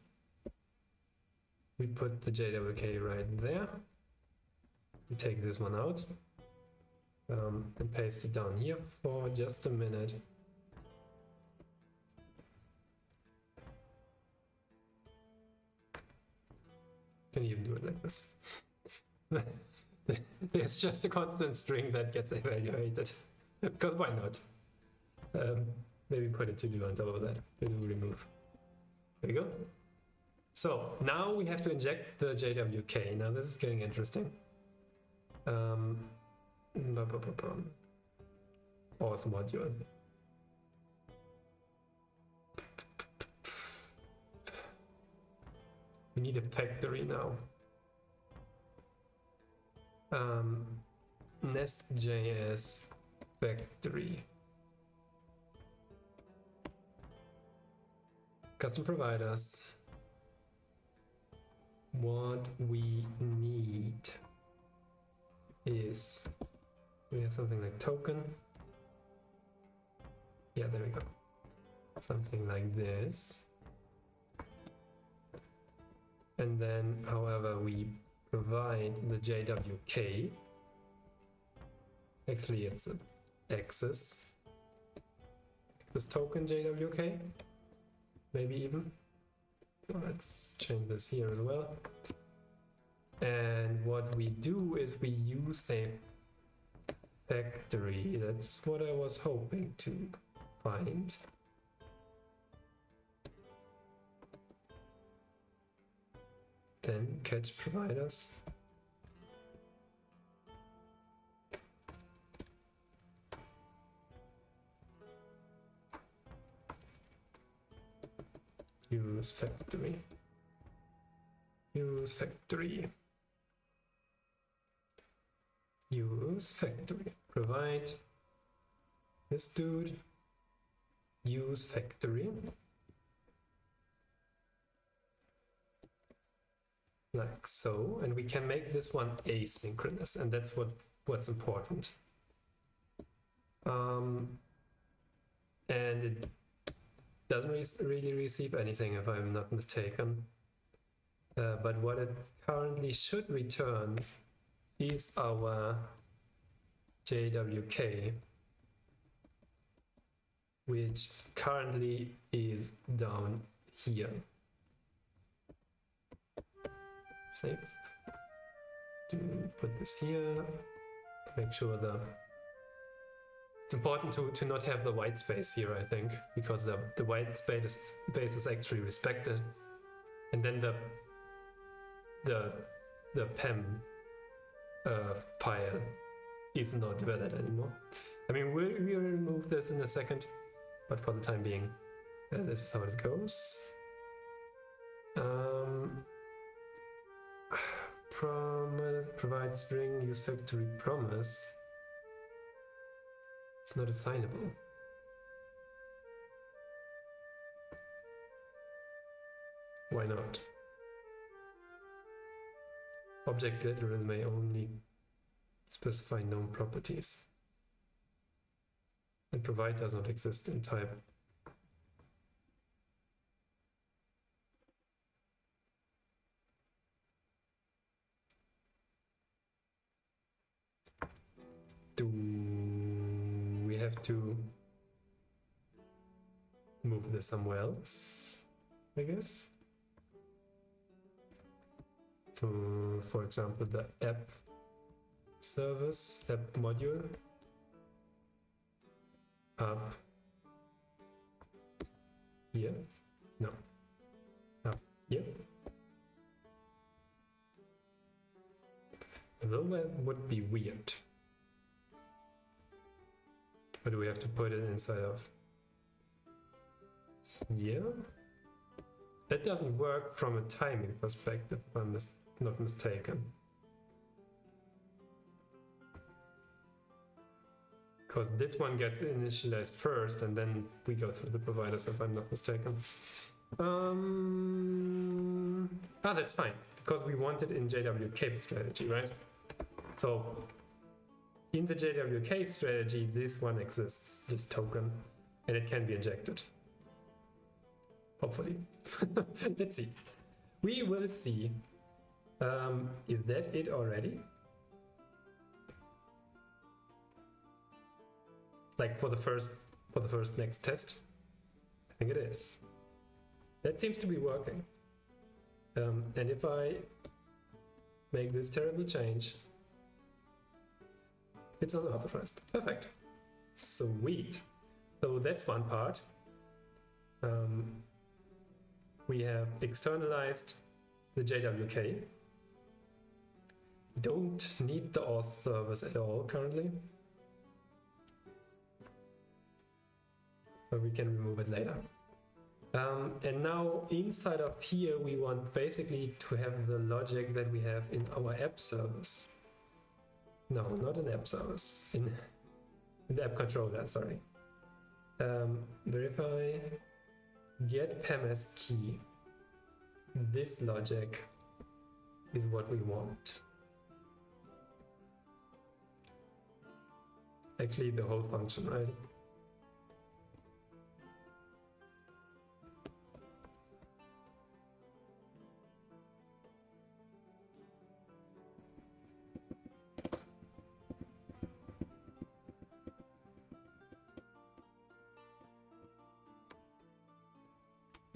we put the JWK right there. We take this one out and paste it down here for just a minute. Can you even do it like this? There's just a constant string that gets evaluated. Because why not? Maybe put a to-do on top of that. To-do remove. There we go. So now we have to inject the JWK. Now this is getting interesting. Auth module. We need a factory now. NestJS factory. Custom providers. What we need is we have something like token. Yeah, there we go. Something like this. And then, however, we provide the JWK. Actually, it's an access token JWK, maybe even. So let's change this here as well. And what we do is we use a factory. That's what I was hoping to find. Then catch providers. Use factory. Use factory. Use factory. Provide this dude. Use factory. Like so, and we can make this one asynchronous, and that's what's important. And it doesn't really receive anything if I'm not mistaken. But what it currently should return is our JWK, which currently is down here. Save. To put this here. Make sure it's important to not have the white space here, I think, because the white space is actually respected, and then the PEM file is not valid anymore. I mean, we'll remove this in a second, but for the time being, this is how it goes. Provide string use factory promise. It's not assignable. Why not? Object literal may only specify known properties. And provide does not exist in type. to move this somewhere else, I guess. So, for example, the app service, app module, up here, no, up here. Though that would be weird. But do we have to put it inside of here? That doesn't work from a timing perspective, if I'm not mistaken. Because this one gets initialized first and then we go through the providers, if I'm not mistaken. That's fine, because we want it in JWK strategy, right? So in the JWK strategy, this one exists, this token, and it can be injected. Hopefully. Let's see. We will see. Is that it already? Like for the first next test? I think it is. That seems to be working. And if I make this terrible change, it's unauthorized. Perfect. Sweet. So that's one part. We have externalized the JWK. Don't need the auth service at all currently. But we can remove it later. And now inside of here, we want basically to have the logic that we have in our app service. No, not an app service, in the app controller, sorry. Verify, get PEM as key. This logic is what we want. Actually, the whole function, right?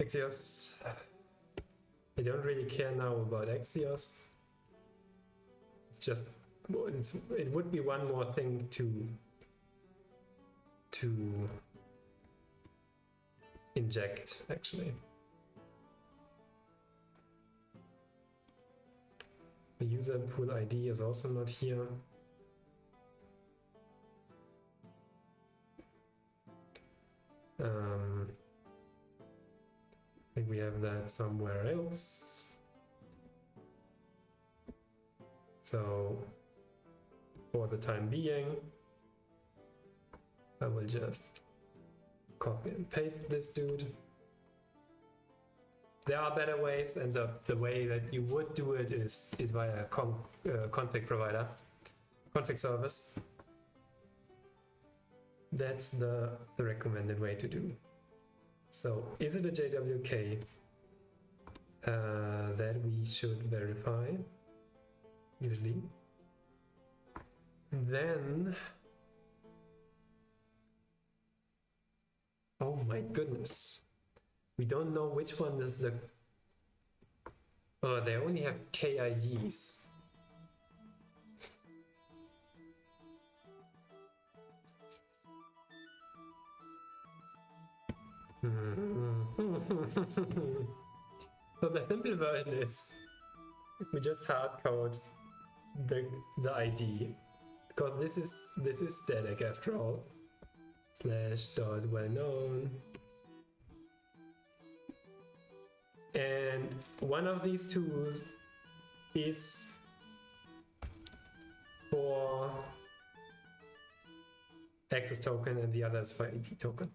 Axios. I don't really care now about Axios. It's just, it would be one more thing to inject, actually. The user pool ID is also not here. I think we have that somewhere else. So for the time being, I will just copy and paste this dude. There are better ways, and the way that you would do it is via config provider, config service. That's the recommended way to do. So is it a JWK that we should verify? Usually. Then, oh my goodness, we don't know which one is the. Oh, they only have KIDs. So the simple version is we just hard code the ID, because this is static after all. /.wellknown, and one of these twos is for access token and the other is for ID token.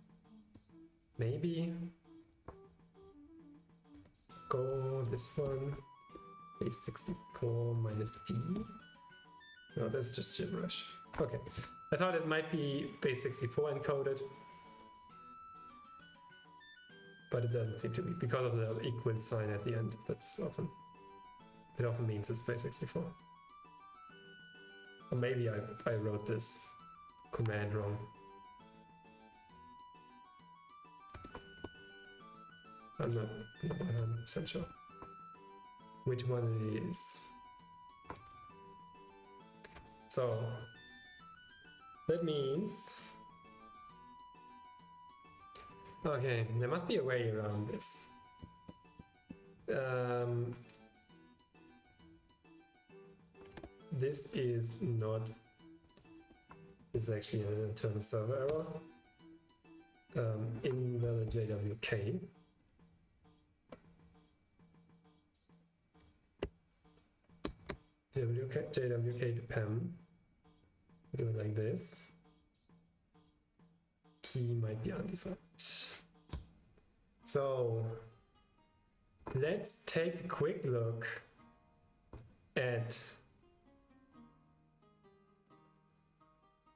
Maybe go this one, base 64 minus D. No, that's just gibberish. Okay, I thought it might be base 64 encoded, but it doesn't seem to be because of the equal sign at the end. It often means it's base 64. Or maybe I wrote this command wrong. I'm not 100% sure which one it is. So that means, okay, there must be a way around this. This is not, this is actually an internal server error. Invalid JWK. JWK to PEM. Do it like this. Key might be undefined. So let's take a quick look at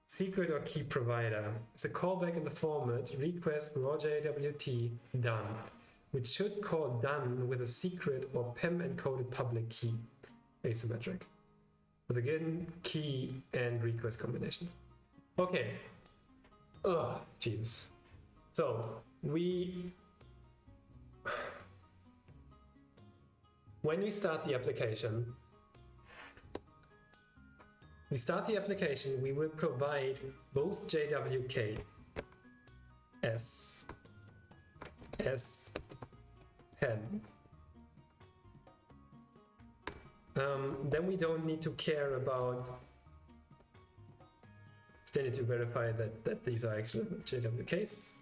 secret or key provider. It's a callback in the format request raw JWT done, which should call done with a secret or PEM encoded public key, asymmetric, with a given key and request combination. Okay. Oh, Jesus. So when we start the application, we will provide both JWK as PEM. Then we don't need to care about, still need to verify that these are actually JWKs.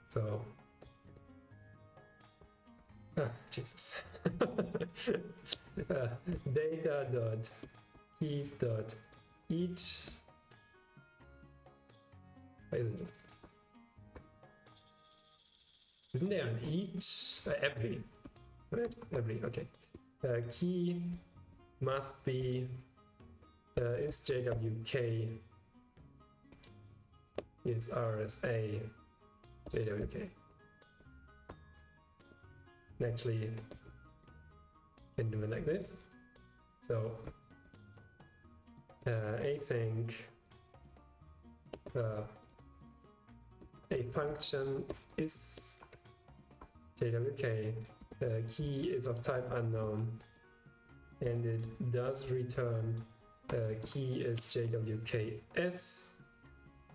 So, Jesus. Data dot keys dot each. Why isn't it? Isn't there an each? Every. Right? Every, okay. Key must be is JWK is RSA JWK. And actually can do it like this. So async a function is JWK, key is of type unknown, and it does return key is JWKS,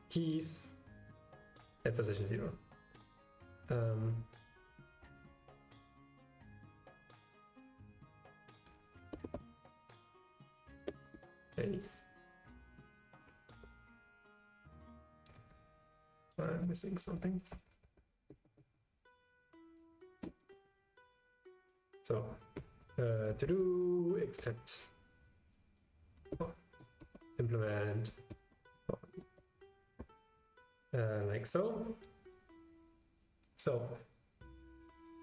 keys at position 0. Okay. I'm missing something. So, to do extend, implement, like so. So,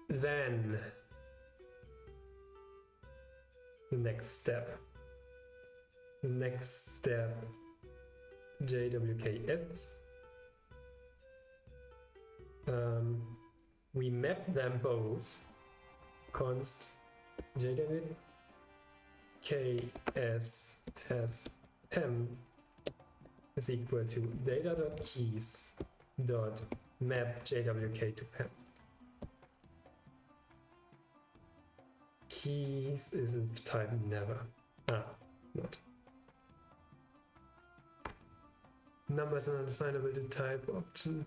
then the next step, JWKS. We map them both. Const JWKS as PEM is equal to data.keys dot map JWK to PEM. Keys is of type never. Not. Numbers are unassignable to type option.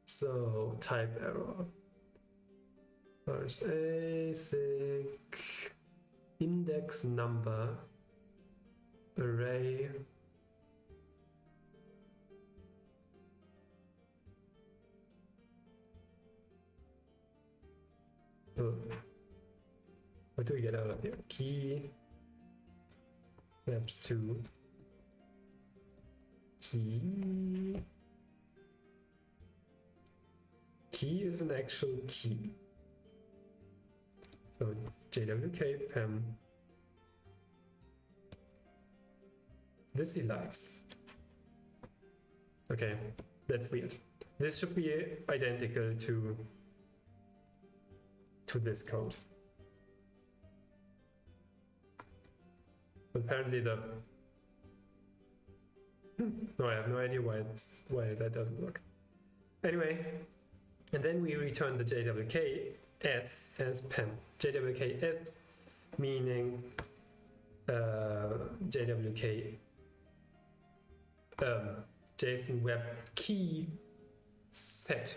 So type error. First basic index number array what do we get out of here? Key maps to key. Key is an actual key. So JWK PEM. This he likes. Okay, that's weird. This should be identical to this code. Apparently no, I have no idea why that doesn't work. Anyway, and then we return the JWKS as PEM. JWKS meaning JWK JSON Web Key Set,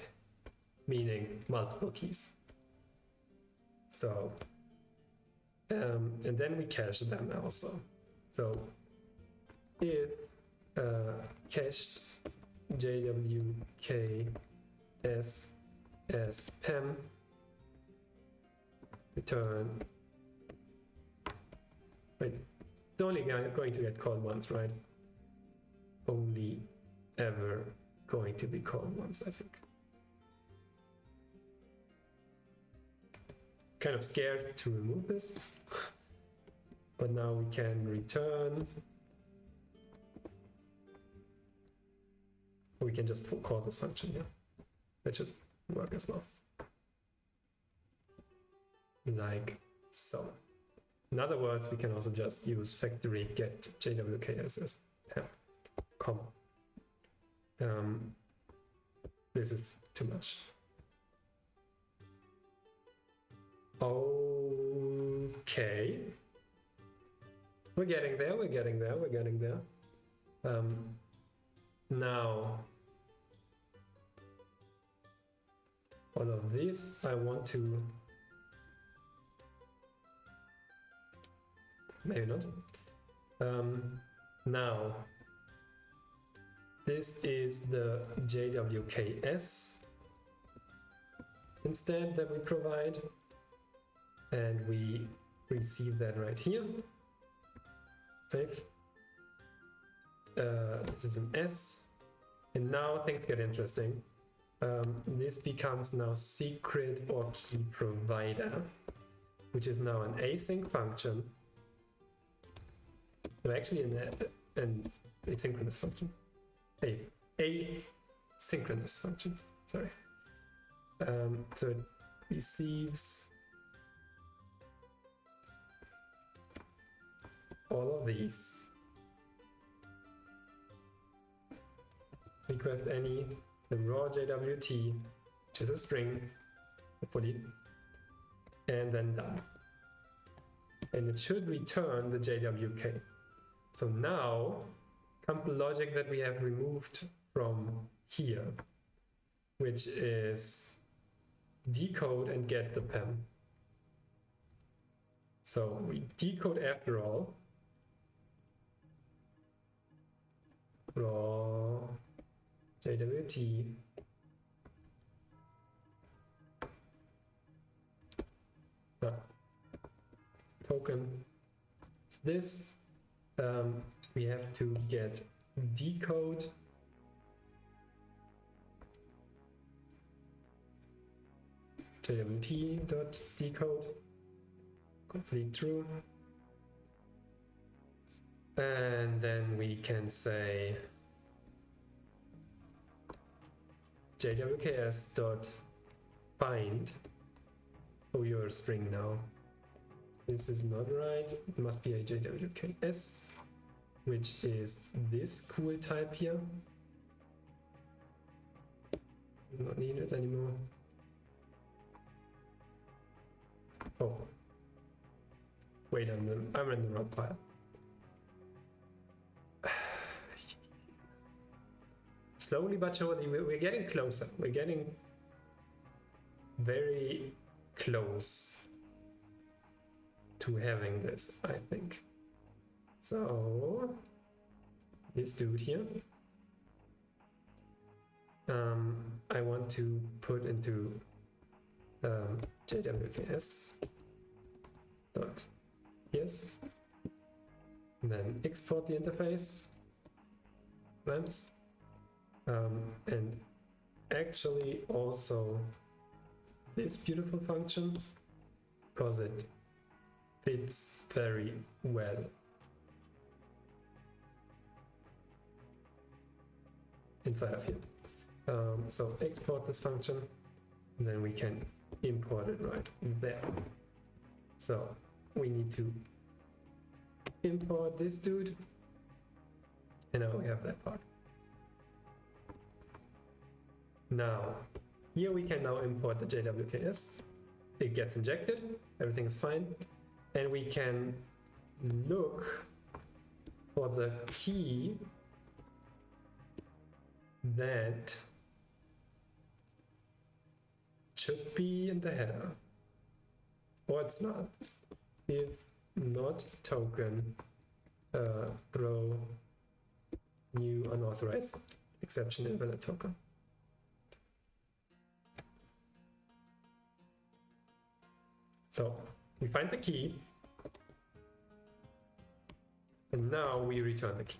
meaning multiple keys. So, and then we cache them also. So, if cached JWKS as PEM, return. Wait, it's only going to get called once, right? Only ever going to be called once, I think. Kind of scared to remove this, but now we can return. We can just call this function here. That should work as well. Like so. In other words, we can also just use factory get JWKS as PEM, comma. This is too much. Okay. We're getting there, we're getting there, we're getting there. Now, all of this I want to, maybe not. Now, this is the JWKS instead that we provide, and we receive that right here. Save. This is an S, and now things get interesting. This becomes now secret or key provider, which is now an async function. So actually an asynchronous function. A synchronous function, sorry. So it receives all of these. Request any, the raw JWT, which is a string, hopefully, and then done. And it should return the JWK. So now comes the logic that we have removed from here, which is decode and get the PEM. So we decode after all, raw JWT token is this. We have to get decode JWT.decode, complete true, and then we can say JWKS.find. Oh, you're a string now. This is not right. It must be a JWKS, which is this cool type here. Not need it anymore. Oh, wait, I'm in the wrong file. Slowly but surely, we're getting closer. We're getting very close to having this, I think. So, this dude here, I want to put into JWKS dot yes, and then export the interface, ramps, and actually also this beautiful function, because it fits very well. inside of here. So export this function, and then we can import it right there. So we need to import this dude, and now we have that part. Now, here we can now import the JWKS. It gets injected, everything is fine, and we can look for the key that should be in the header, or it's not. If not token, throw new unauthorized exception invalid token. So we find the key, and now we return the key.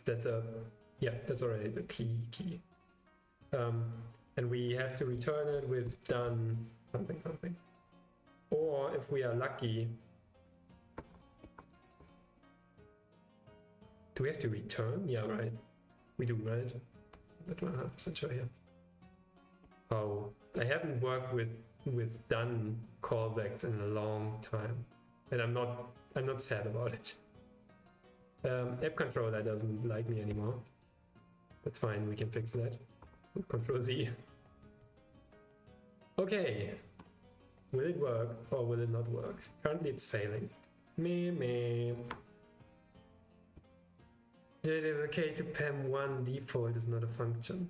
That's already the key. And we have to return it with done something. Or if we are lucky, do we have to return? Yeah, right. We do, right? Not 100% sure here. Oh, I haven't worked with done callbacks in a long time, and I'm not sad about it. App controller doesn't like me anymore. That's fine, we can fix that with Control Z. Okay, will it work or will it not work? Currently it's failing. Meh. JWK to PEM1 default is not a function.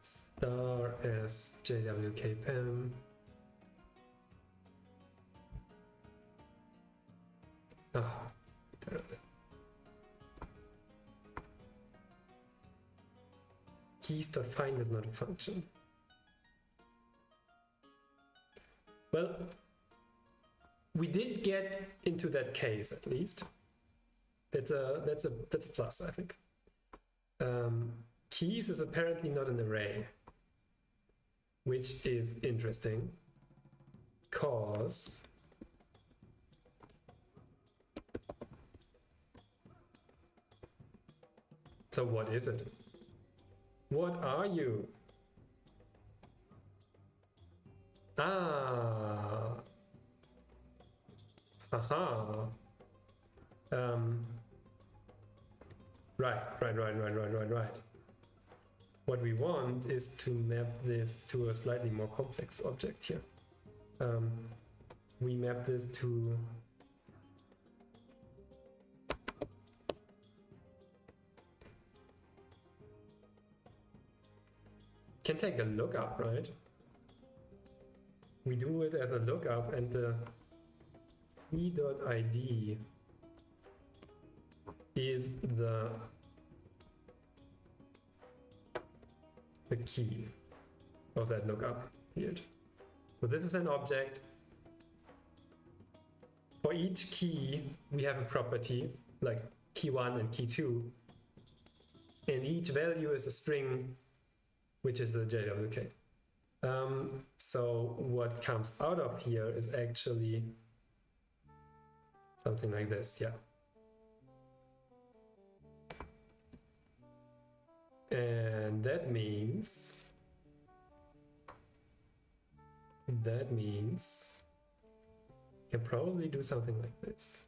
Star as JWK PEM. Oh, terrible. Keys.find is not a function. Well, we did get into that case at least. That's a plus, I think. Keys is apparently not an array, which is interesting, cause so what is it? What are you? Ah, haha. Right. What we want is to map this to a slightly more complex object here. We map this to can take a lookup, right? We do it as a lookup, and the key.id is the key of that lookup field. So this is an object. For each key, we have a property like key1 and key2, and each value is a string, which is the JWK. So what comes out of here is actually something like this, yeah. And that means you can probably do something like this.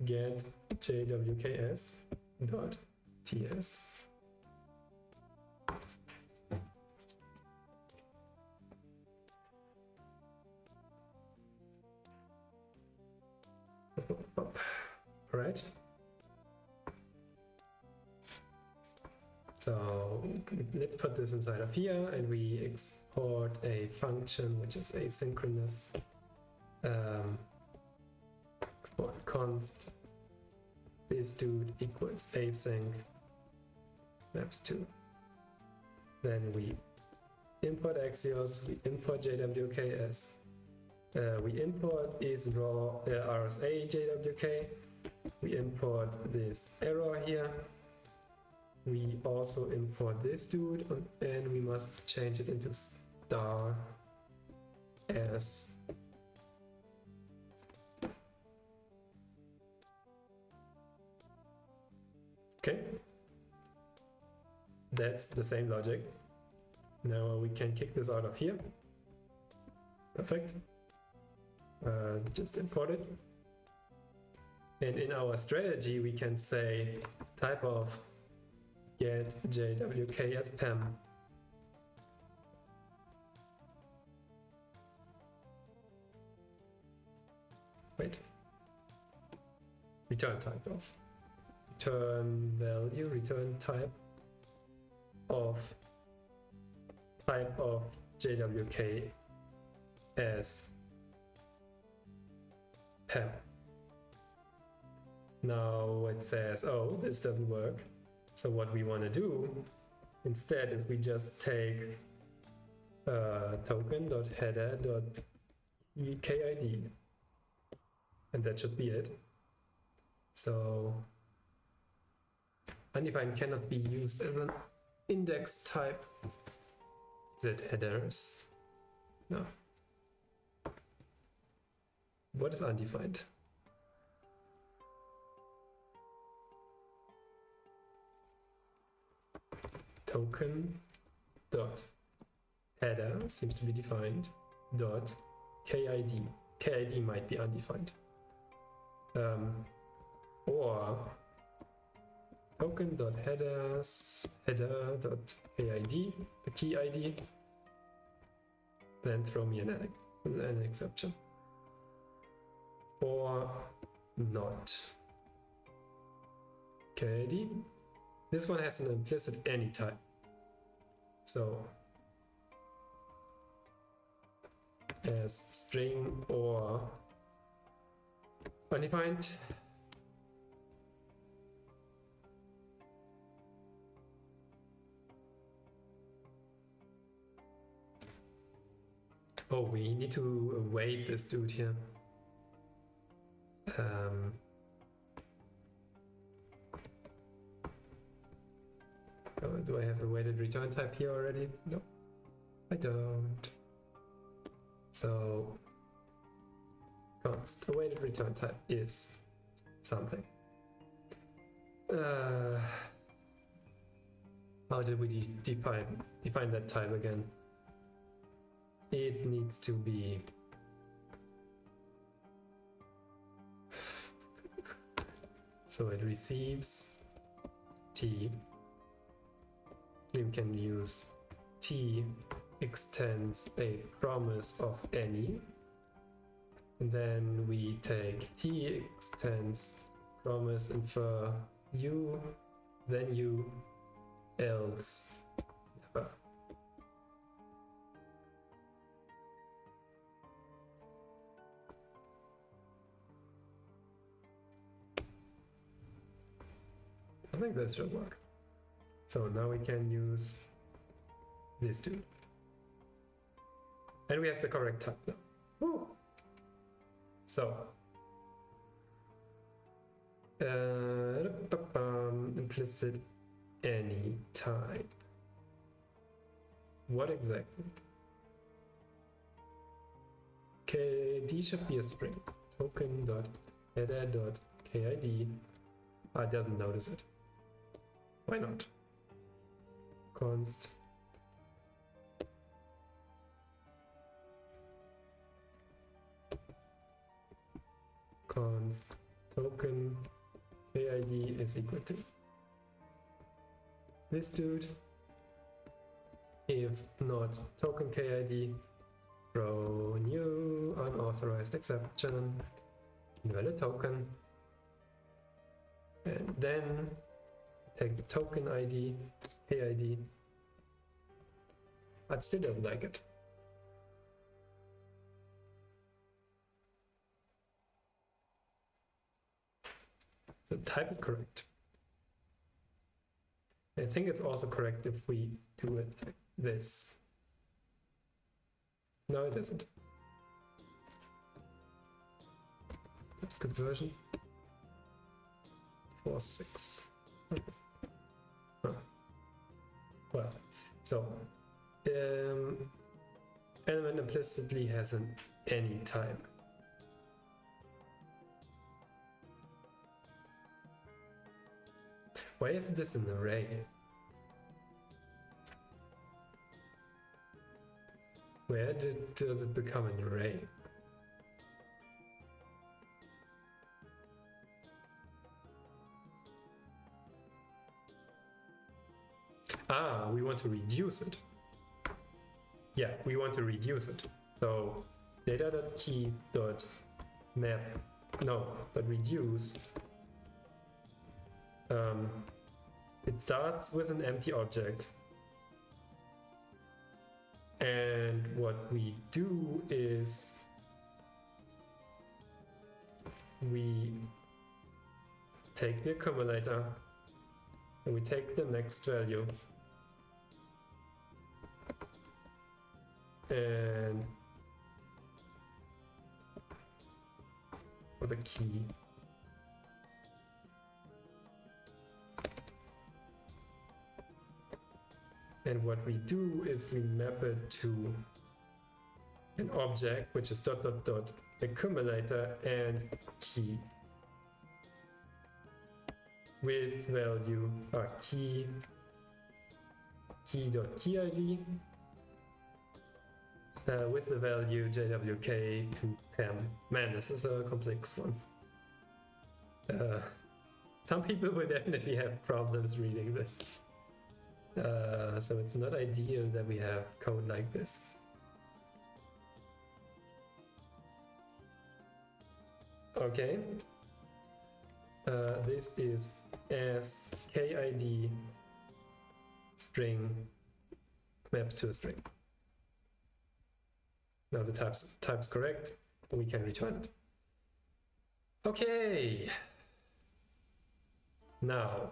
Get jwks dot ts. All right. So let's put this inside of here, and we export a function which is asynchronous. Export const this dude equals async maps to. Then we import Axios, we import JWKS, we import is raw RSA JWK, we import this error here, we also import this dude and we must change it into star as okay. That's the same logic. Now we can kick this out of here. Perfect. Just import it. And in our strategy, we can say type of get JWK as PEM. Wait. Return type of. Return value, return type of JWK as PEM. Now it says, oh, this doesn't work. So what we want to do instead is we just take token.header.kid, and that should be it. So undefined cannot be used as an index type. Is it headers? No. What is undefined? Token dot header seems to be defined dot KID. KID might be undefined. Or token dot headers header dot KID, the key ID, then throw me an exception. Or not KID. This one has an implicit any type. So as string or undefined. Oh, we need to await this dude here. Do I have a weighted return type here already? No, I don't. So const awaited return type is something. How did we define that type again? It needs to be so it receives T. You can use T extends a promise of any, and then we take T extends promise infer you, then you, else never. I think that should work. So now we can use these two. And we have the correct type now. Woo. So implicit any type. What exactly? KD should be a string. Token.header.kid. It doesn't notice it. Why not? Const token KID is equal to this dude. If not token KID, throw new unauthorized exception, invalid token, and then take the token ID, KID, but still doesn't like it. So type is correct. I think it's also correct if we do it like this. No, it isn't. That's good version. 4.6. Huh. So element implicitly has an any type. Why is this an array? Where does it become an array? Ah, we want to reduce it. Yeah, we want to reduce it. So data.keys.map, no, but reduce. It starts with an empty object. And what we do is we take the accumulator and we take the next value and for the key. And what we do is we map it to an object which is ... accumulator and key with value key.keyID with the value JWK to PEM. Man, this is a complex one. Some people will definitely have problems reading this. So it's not ideal that we have code like this. Okay. This is as KID string maps to a string. Now the type's correct, and we can return it. Okay. Now,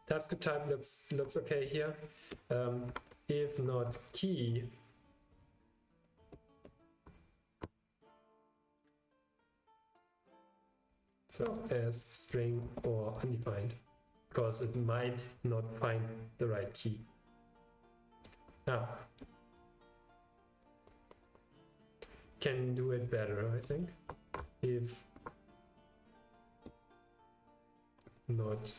TypeScript type looks okay here. If not key, so as string or undefined, because it might not find the right key. Now, can do it better, I think. If not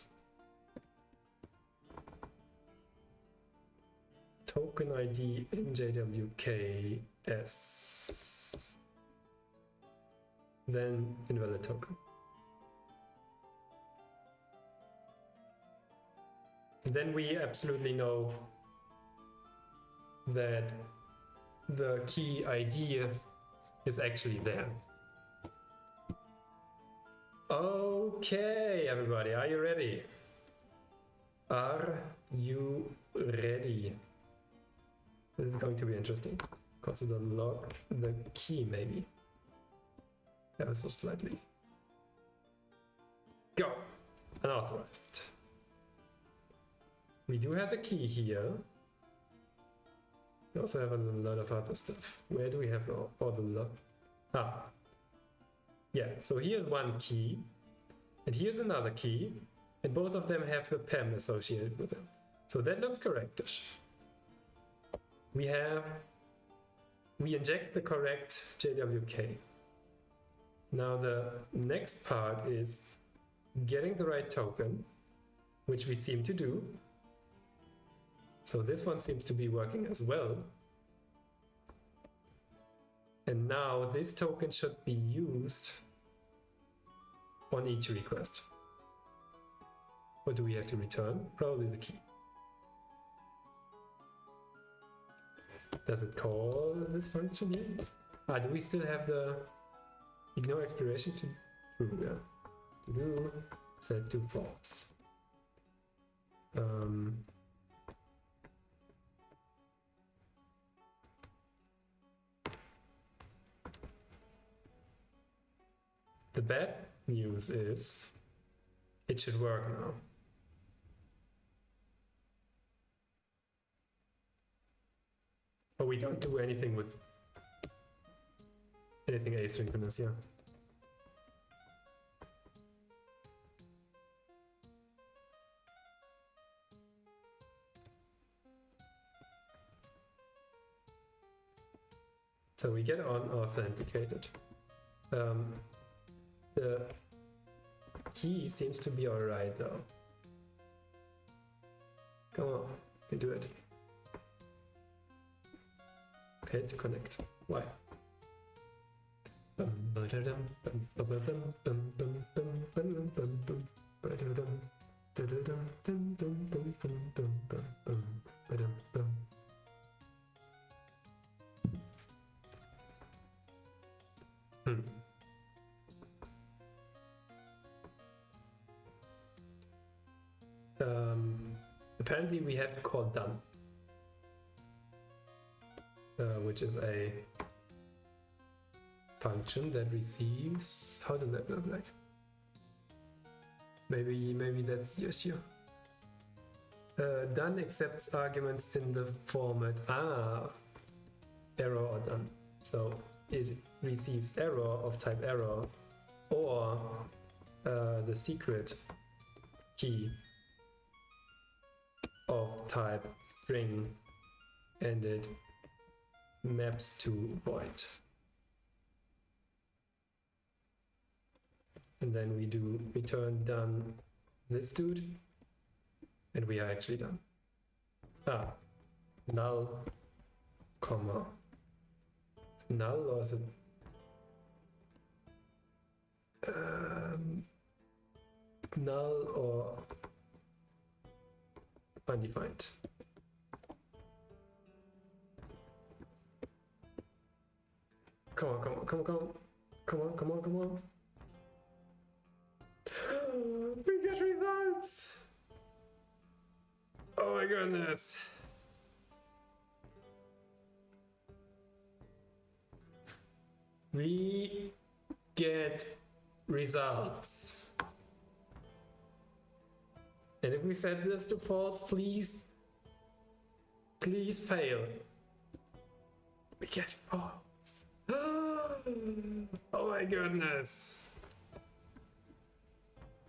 token ID in JWKS, then invalid token. And then we absolutely know that the key ID is actually there. Okay, everybody, are you ready? Are you ready? This is going to be interesting. Consider log the key, maybe. Ever so slightly. Go! Unauthorized. We do have a key here. We also have a lot of other stuff. Where do we have all the log? Ah. Yeah, so here's one key. And here's another key. And both of them have the PEM associated with them. So that looks correctish. We inject the correct JWK. Now the next part is getting the right token, which we seem to do. So this one seems to be working as well. And now this token should be used on each request. What do we have to return? Probably the key. Does it call this function here? Ah, do we still have the ignore expiration to true? Yeah. To do set to false. The bad news is it should work now. But we don't do anything with anything asynchronous, yeah. So we get unauthenticated. The key seems to be alright though. Come on, you can do it. Hit connect. Why? Apparently we have to call done, which is a function that receives. How does that look like? Maybe that's the issue. Done accepts arguments in the format error or done. So it receives error of type error or the secret key of type string, and it maps to void. And then we do return done this dude, and we are actually done. Null, comma. Is it null or is it null or undefined? Come on. We get results! Oh my goodness. We get results. And if we set this to false, please fail. We get false. Oh my goodness.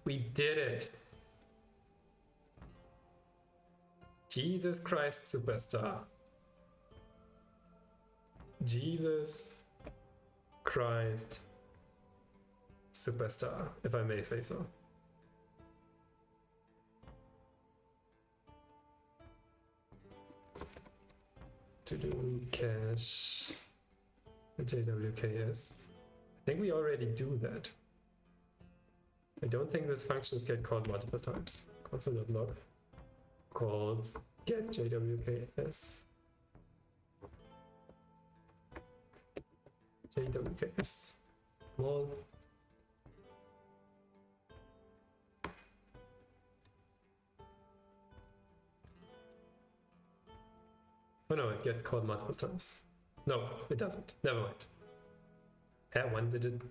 We did it. Jesus Christ Superstar. Jesus Christ Superstar, if I may say so. To do cache JWKS. I think we already do that. I don't think these functions get called multiple times. Console.log called get JWKS. JWKS. Small. Oh no, it gets called multiple times. No, it doesn't. Never mind. When did it?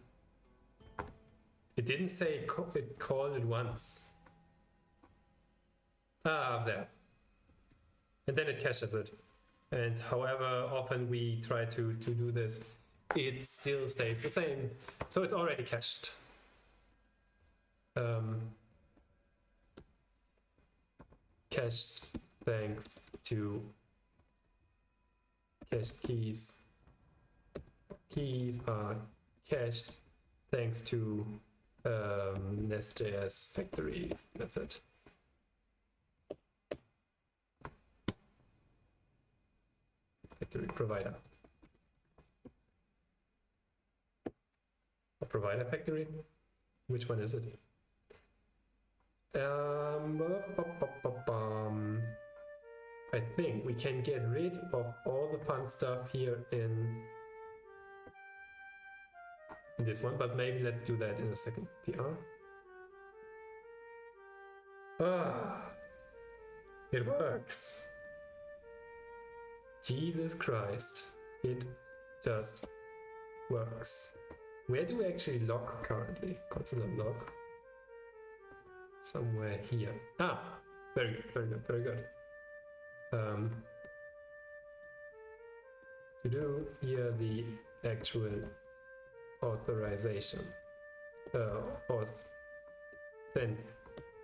It didn't say it called it once. There. And then it caches it. And however often we try to do this, it still stays the same. So it's already cached. Cached thanks to cached keys. Keys are cached thanks to NestJS factory method. Factory provider. A provider factory? Which one is it? I think we can get rid of all the fun stuff here in this one, but maybe let's do that in a second. PR. It works. Jesus Christ. It just works. Where do we actually log currently? Console.log. Somewhere here. Very good, very good, very good. To do here the actual authorization.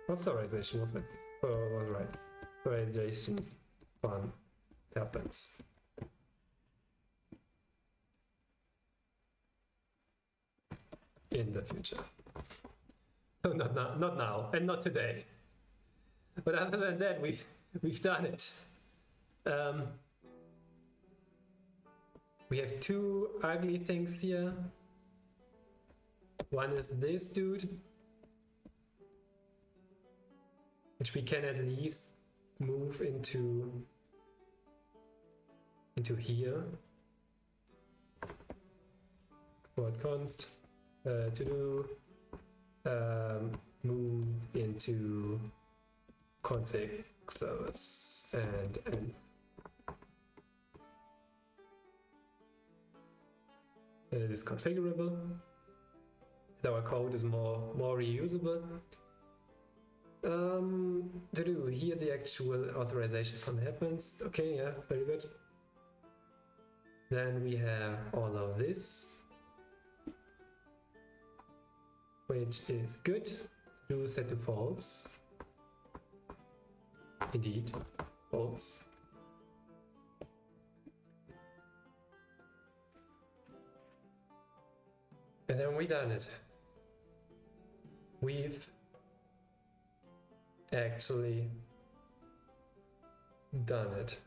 Authorization was it? Was right. Authorization fun happens. in the future. So not now, and not today. But other than that, we've done it. We have two ugly things here. One is this dude, which we can at least move into here. Word const to do move into config service and it is configurable. Our code is more reusable. To do here the actual authorization fund happens. Okay, yeah, very good. Then we have all of this, which is good. Do set to false. Indeed, false. And then we done it. We've actually done it.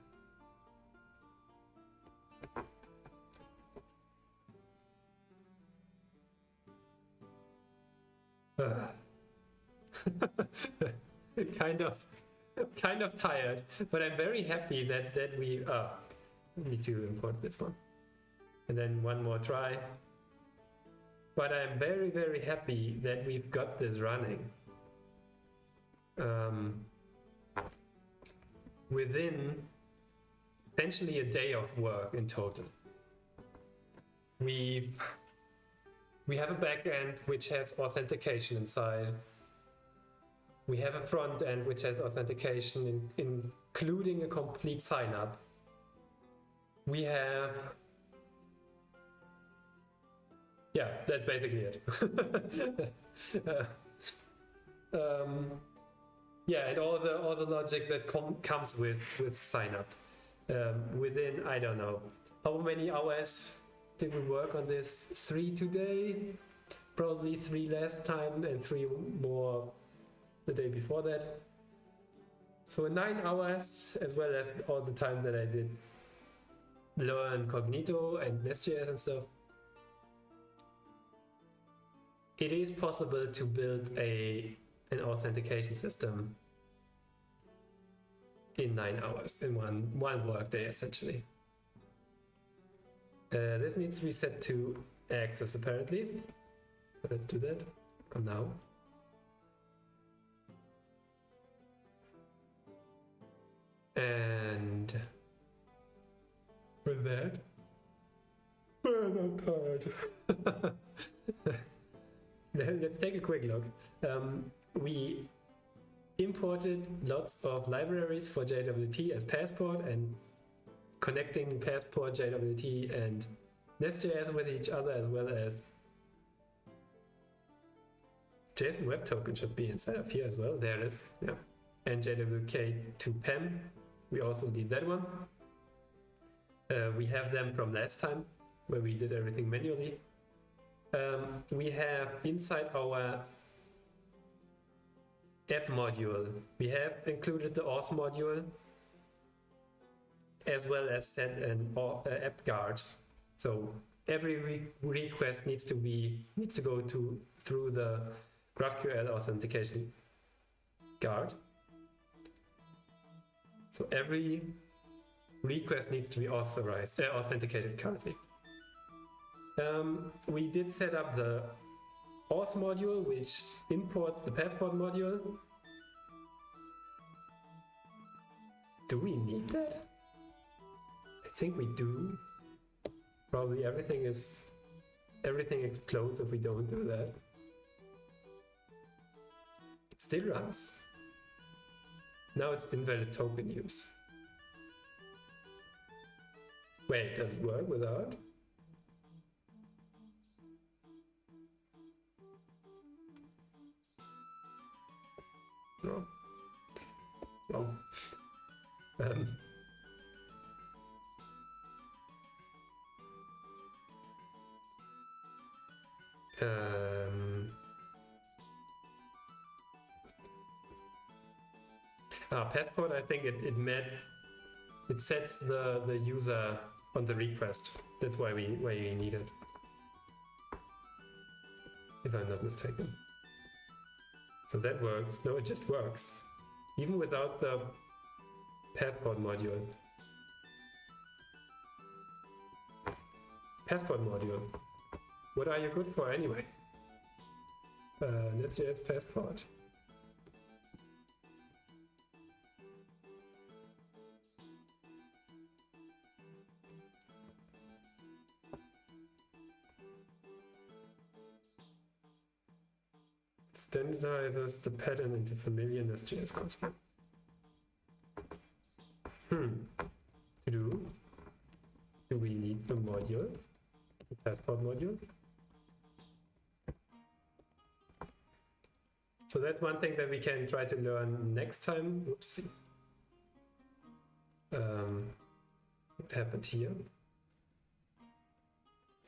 kind of tired, but I'm very happy that we need to import this one and then one more try. But I'm very, very happy that we've got this running within essentially a day of work in total. We have a backend which has authentication inside. We have a front end which has authentication, including a complete sign-up. We have... Yeah, that's basically it. Yeah, and all the logic that comes with sign-up. Within, I don't know, how many hours did we work on this? 3 today, probably 3 last time, and 3 more the day before that. So in 9 hours, as well as all the time that I did learn Cognito and NestJS and stuff, it is possible to build an authentication system in 9 hours, in one work day essentially. This needs to be set to access apparently. So let's do that for now. And with that, I'm tired. Let's take a quick look. We imported lots of libraries for JWT as Passport and connecting Passport, JWT, and NestJS with each other, as well as JSON Web Token should be inside of here as well. There it is. Yeah. And JWK to PEM. We also need that one. We have them from last time where we did everything manually. We have inside our app module, we have included the auth module as well as set an app guard. So every request needs to go through the GraphQL authentication guard. So every request needs to be authenticated currently. We did set up the auth module, which imports the Passport module. Do we need that? I think we do. Probably everything explodes if we don't do that. It still runs. Now it's invalid token use. Wait, does it work without? No. Wrong. Passport, I think it sets the user on the request. That's why we need it. If I'm not mistaken. So that works. No, it just works. Even without the passport module. Passport module. What are you good for anyway? NestJS passport. Standardizes the pattern into familiar NestJS construct. Do we need the module? The passport module? So that's one thing that we can try to learn next time. Oopsie. What happened here?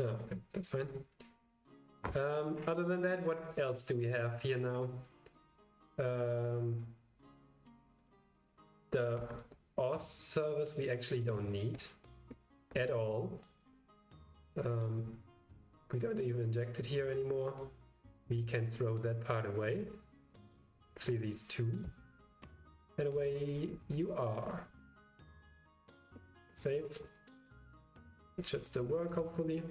Oh, okay, that's fine. Other than that, what else do we have here now? The auth service we actually don't need at all. We don't even inject it here anymore. We can throw that part away. Actually, these two. And away you are. Save. It should still work, hopefully.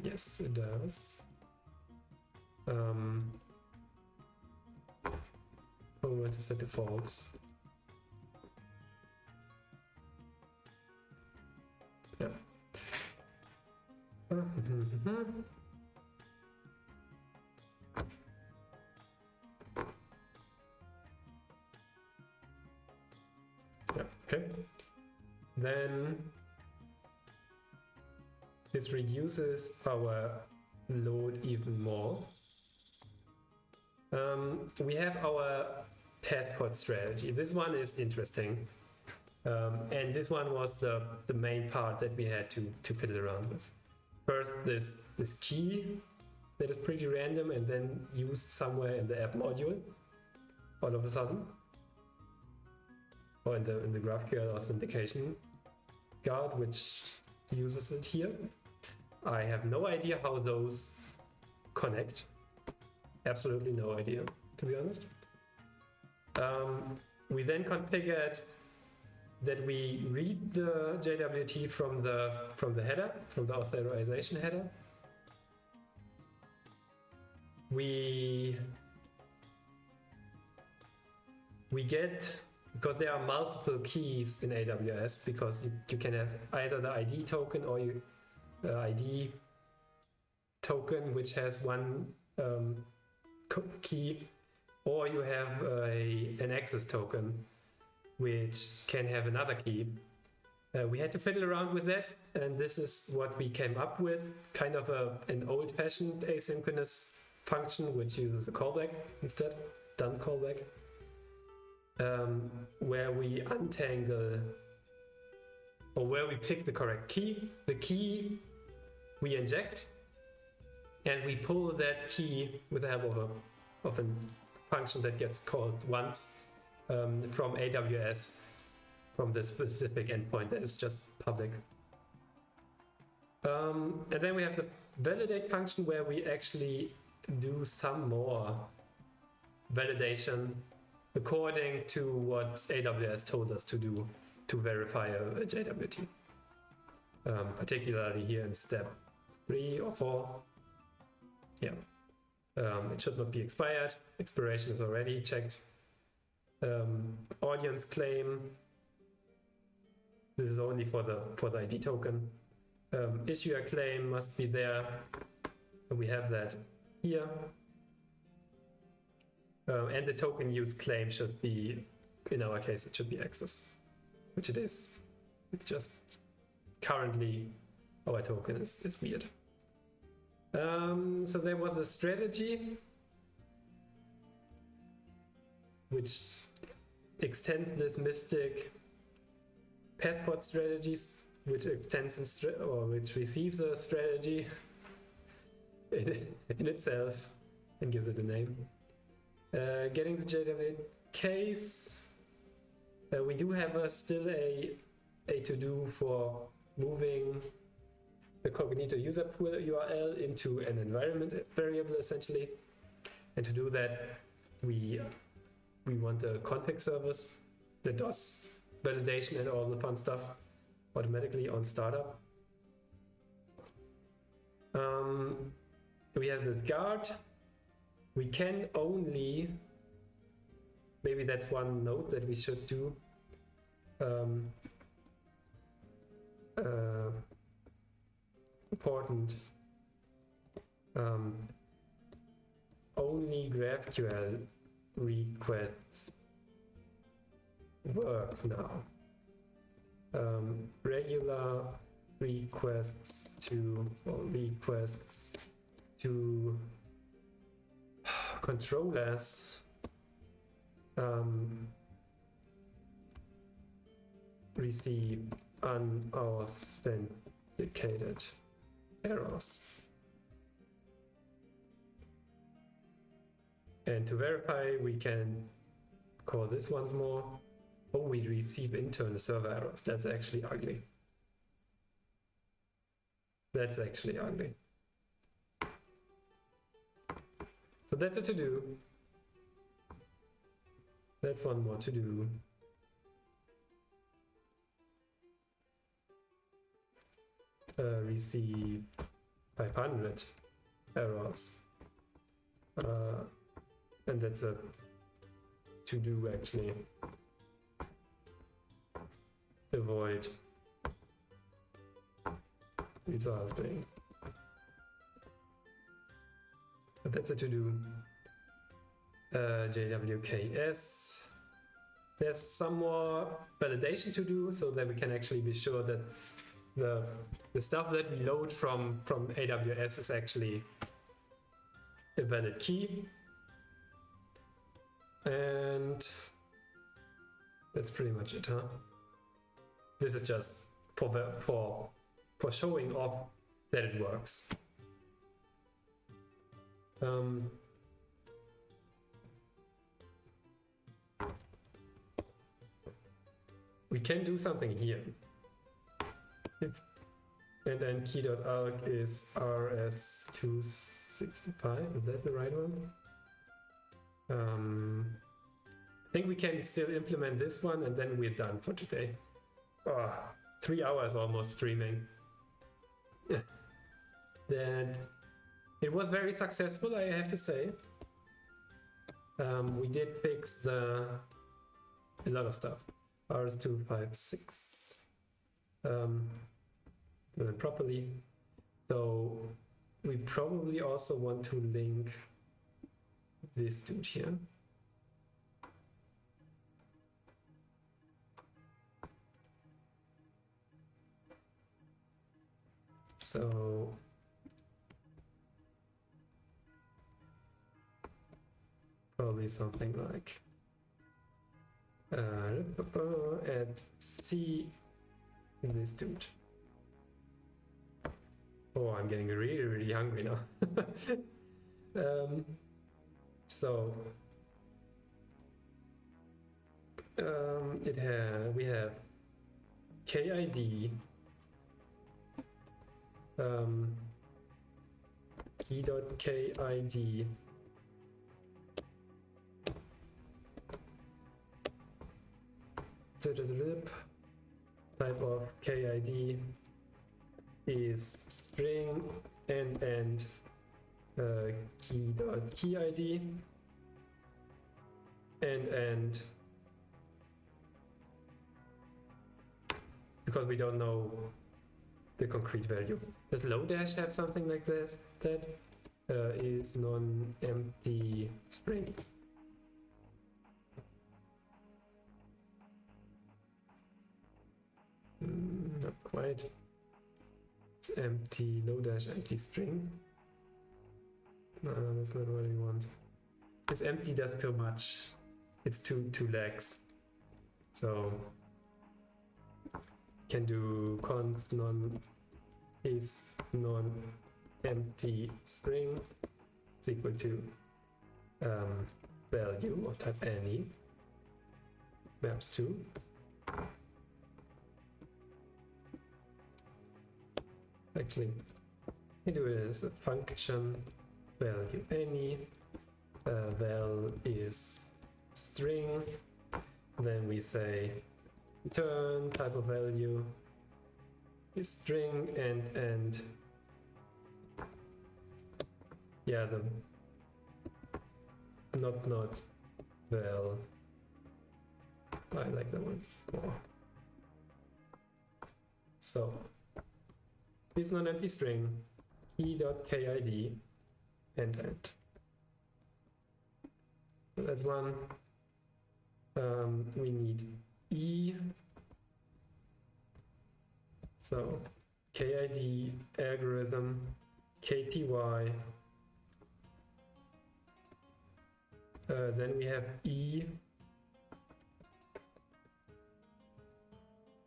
Yes, it does. Where to set defaults? Yeah. Yeah, okay. Then this reduces our load even more. We have our passport strategy. This one is interesting. And this one was the main part that we had to fiddle around with. First, this key that is pretty random and then used somewhere in the app module all of a sudden. Or in the GraphQL authentication guard, which uses it here. I have no idea how those connect. Absolutely no idea, to be honest. We then configured that we read the JWT from the header, from the authorization header. We get, because there are multiple keys in AWS, because you can have either the ID token or the ID token, which has one key, or you have an access token, which can have another key. We had to fiddle around with that, and this is what we came up with, kind of an old-fashioned asynchronous function, which uses a callback instead, done callback, where we untangle, or where we pick the correct key. The key we inject, and we pull that key with the help of a function that gets called once from AWS, from the specific endpoint that is just public. And then we have the validate function, where we actually do some more validation according to what AWS told us to do to verify a JWT. Particularly here in step 3 or 4. Yeah. It should not be expired. Expiration is already checked. Audience claim. This is only for the ID token. Issuer claim must be there. And we have that here. And the token use claim should be, in our case, it should be access, which it is. It's just currently our token is weird. So there was the strategy, which extends this mystic passport strategies, which extends or which receives a strategy in itself and gives it a name. Getting the JW case, we do have still a to-do for moving the Cognito user pool URL into an environment variable essentially. And to do that, we want a config service that does validation and all the fun stuff automatically on startup. We have this guard. We can only, maybe that's one note that we should do. Important. Only GraphQL requests work now. Regular requests to controllers receive unauthenticated errors. And to verify, we can call this once more. Oh, we receive internal server errors. That's actually ugly. That's actually ugly. So that's a to-do. That's one more to-do. Receive 500 errors. And that's a to-do actually. Avoid resulting. But that's a to-do. JWKS. There's some more validation to do so that we can actually be sure that the stuff that we load from AWS is actually a valid key. And that's pretty much it, huh? This is just for showing off that it works. We can do something here. And then key.arg is rs265, is that the right one? I think we can still implement this one and then we're done for today. 3 hours almost streaming. That it was very successful, I have to say. We did fix a lot of stuff. rs256 properly. So we probably also want to link this dude here. So probably something like add C this dude. Oh, I'm getting really hungry now. We have KID, key.kid, type of KID is string and key.keyid and because we don't know the concrete value. Does Lodash have something like this? That is non-empty string. Not quite. It's empty, Lodash empty string. No, that's not what we want. This empty does too much. It's two legs. So can do const non is non-empty string is equal to value of type any maps to actually we do it as a function value any val is string, then we say return type of value is string and yeah, the not val. I like that one more. So it's not an empty string key.kid end. So that's one. We need e. So KID algorithm KTY. Then we have E.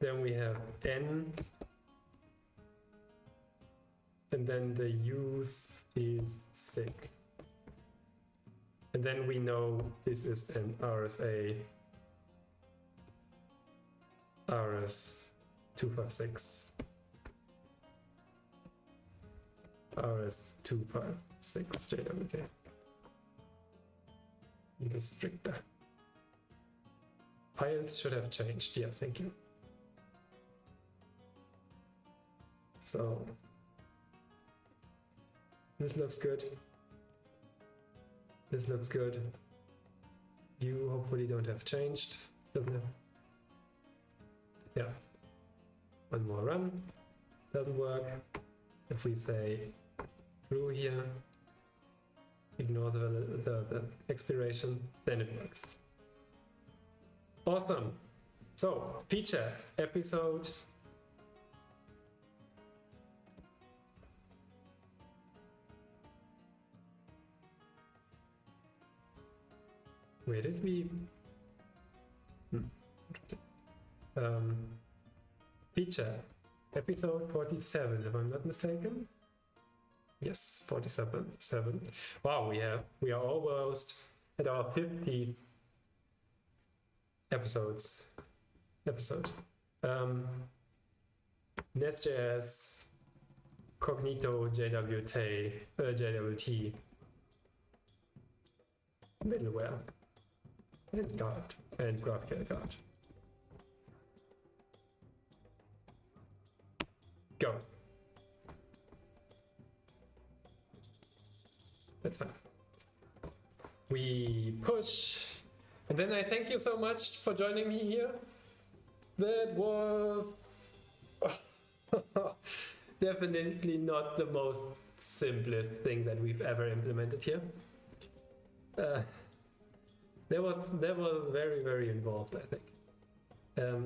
Then we have N. And then the use is sig. And then we know this is an RSA RS256. RS256 JWK. Restrictor. Files should have changed. Yeah, thank you. So this looks good. This looks good. You hopefully don't have changed. Doesn't have. Yeah. One more run. Doesn't work. If we say through here, ignore the expiration, then it works. Awesome. So, feature episode. Where did we? Feature episode 47, if I'm not mistaken. Yes, 47. Wow, we are almost at our 50th episode. NestJS, Cognito, JWT, middleware, and Guard, and GraphQL Guard. Go. That's fine. We push. And then I thank you so much for joining me here. That was definitely not the most simplest thing that we've ever implemented here. That was very, very involved, I think.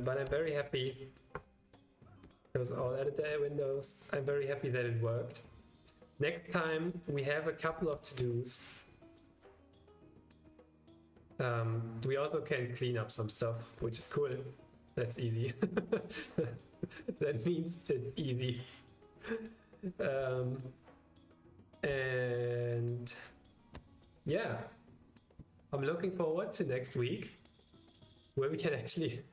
But I'm very happy. It was all editor windows. I'm very happy that it worked. Next time we have a couple of to-dos. We also can clean up some stuff, which is cool. That's easy. That means it's easy. And yeah, I'm looking forward to next week, where we can actually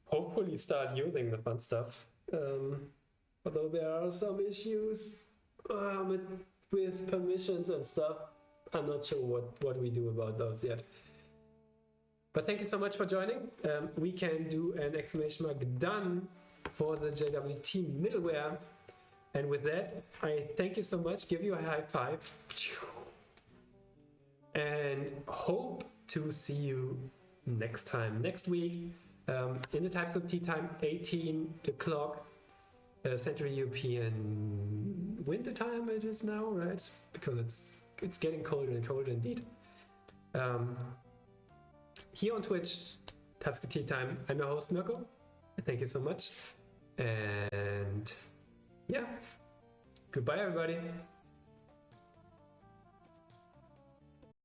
hopefully start using the fun stuff. Although there are some issues with permissions and stuff. I'm not sure what we do about those yet. But thank you so much for joining. We can do an exclamation mark done for the JWT middleware. And with that, I thank you so much. Give you a high five. And hope to see you next time, next week, in the TypeScript tea time, 18 o'clock, Central European winter time it is now, right? Because it's getting colder and colder indeed. Here on Twitch, TypeScript tea time. I'm your host Mirko. Thank you so much. And yeah, goodbye everybody.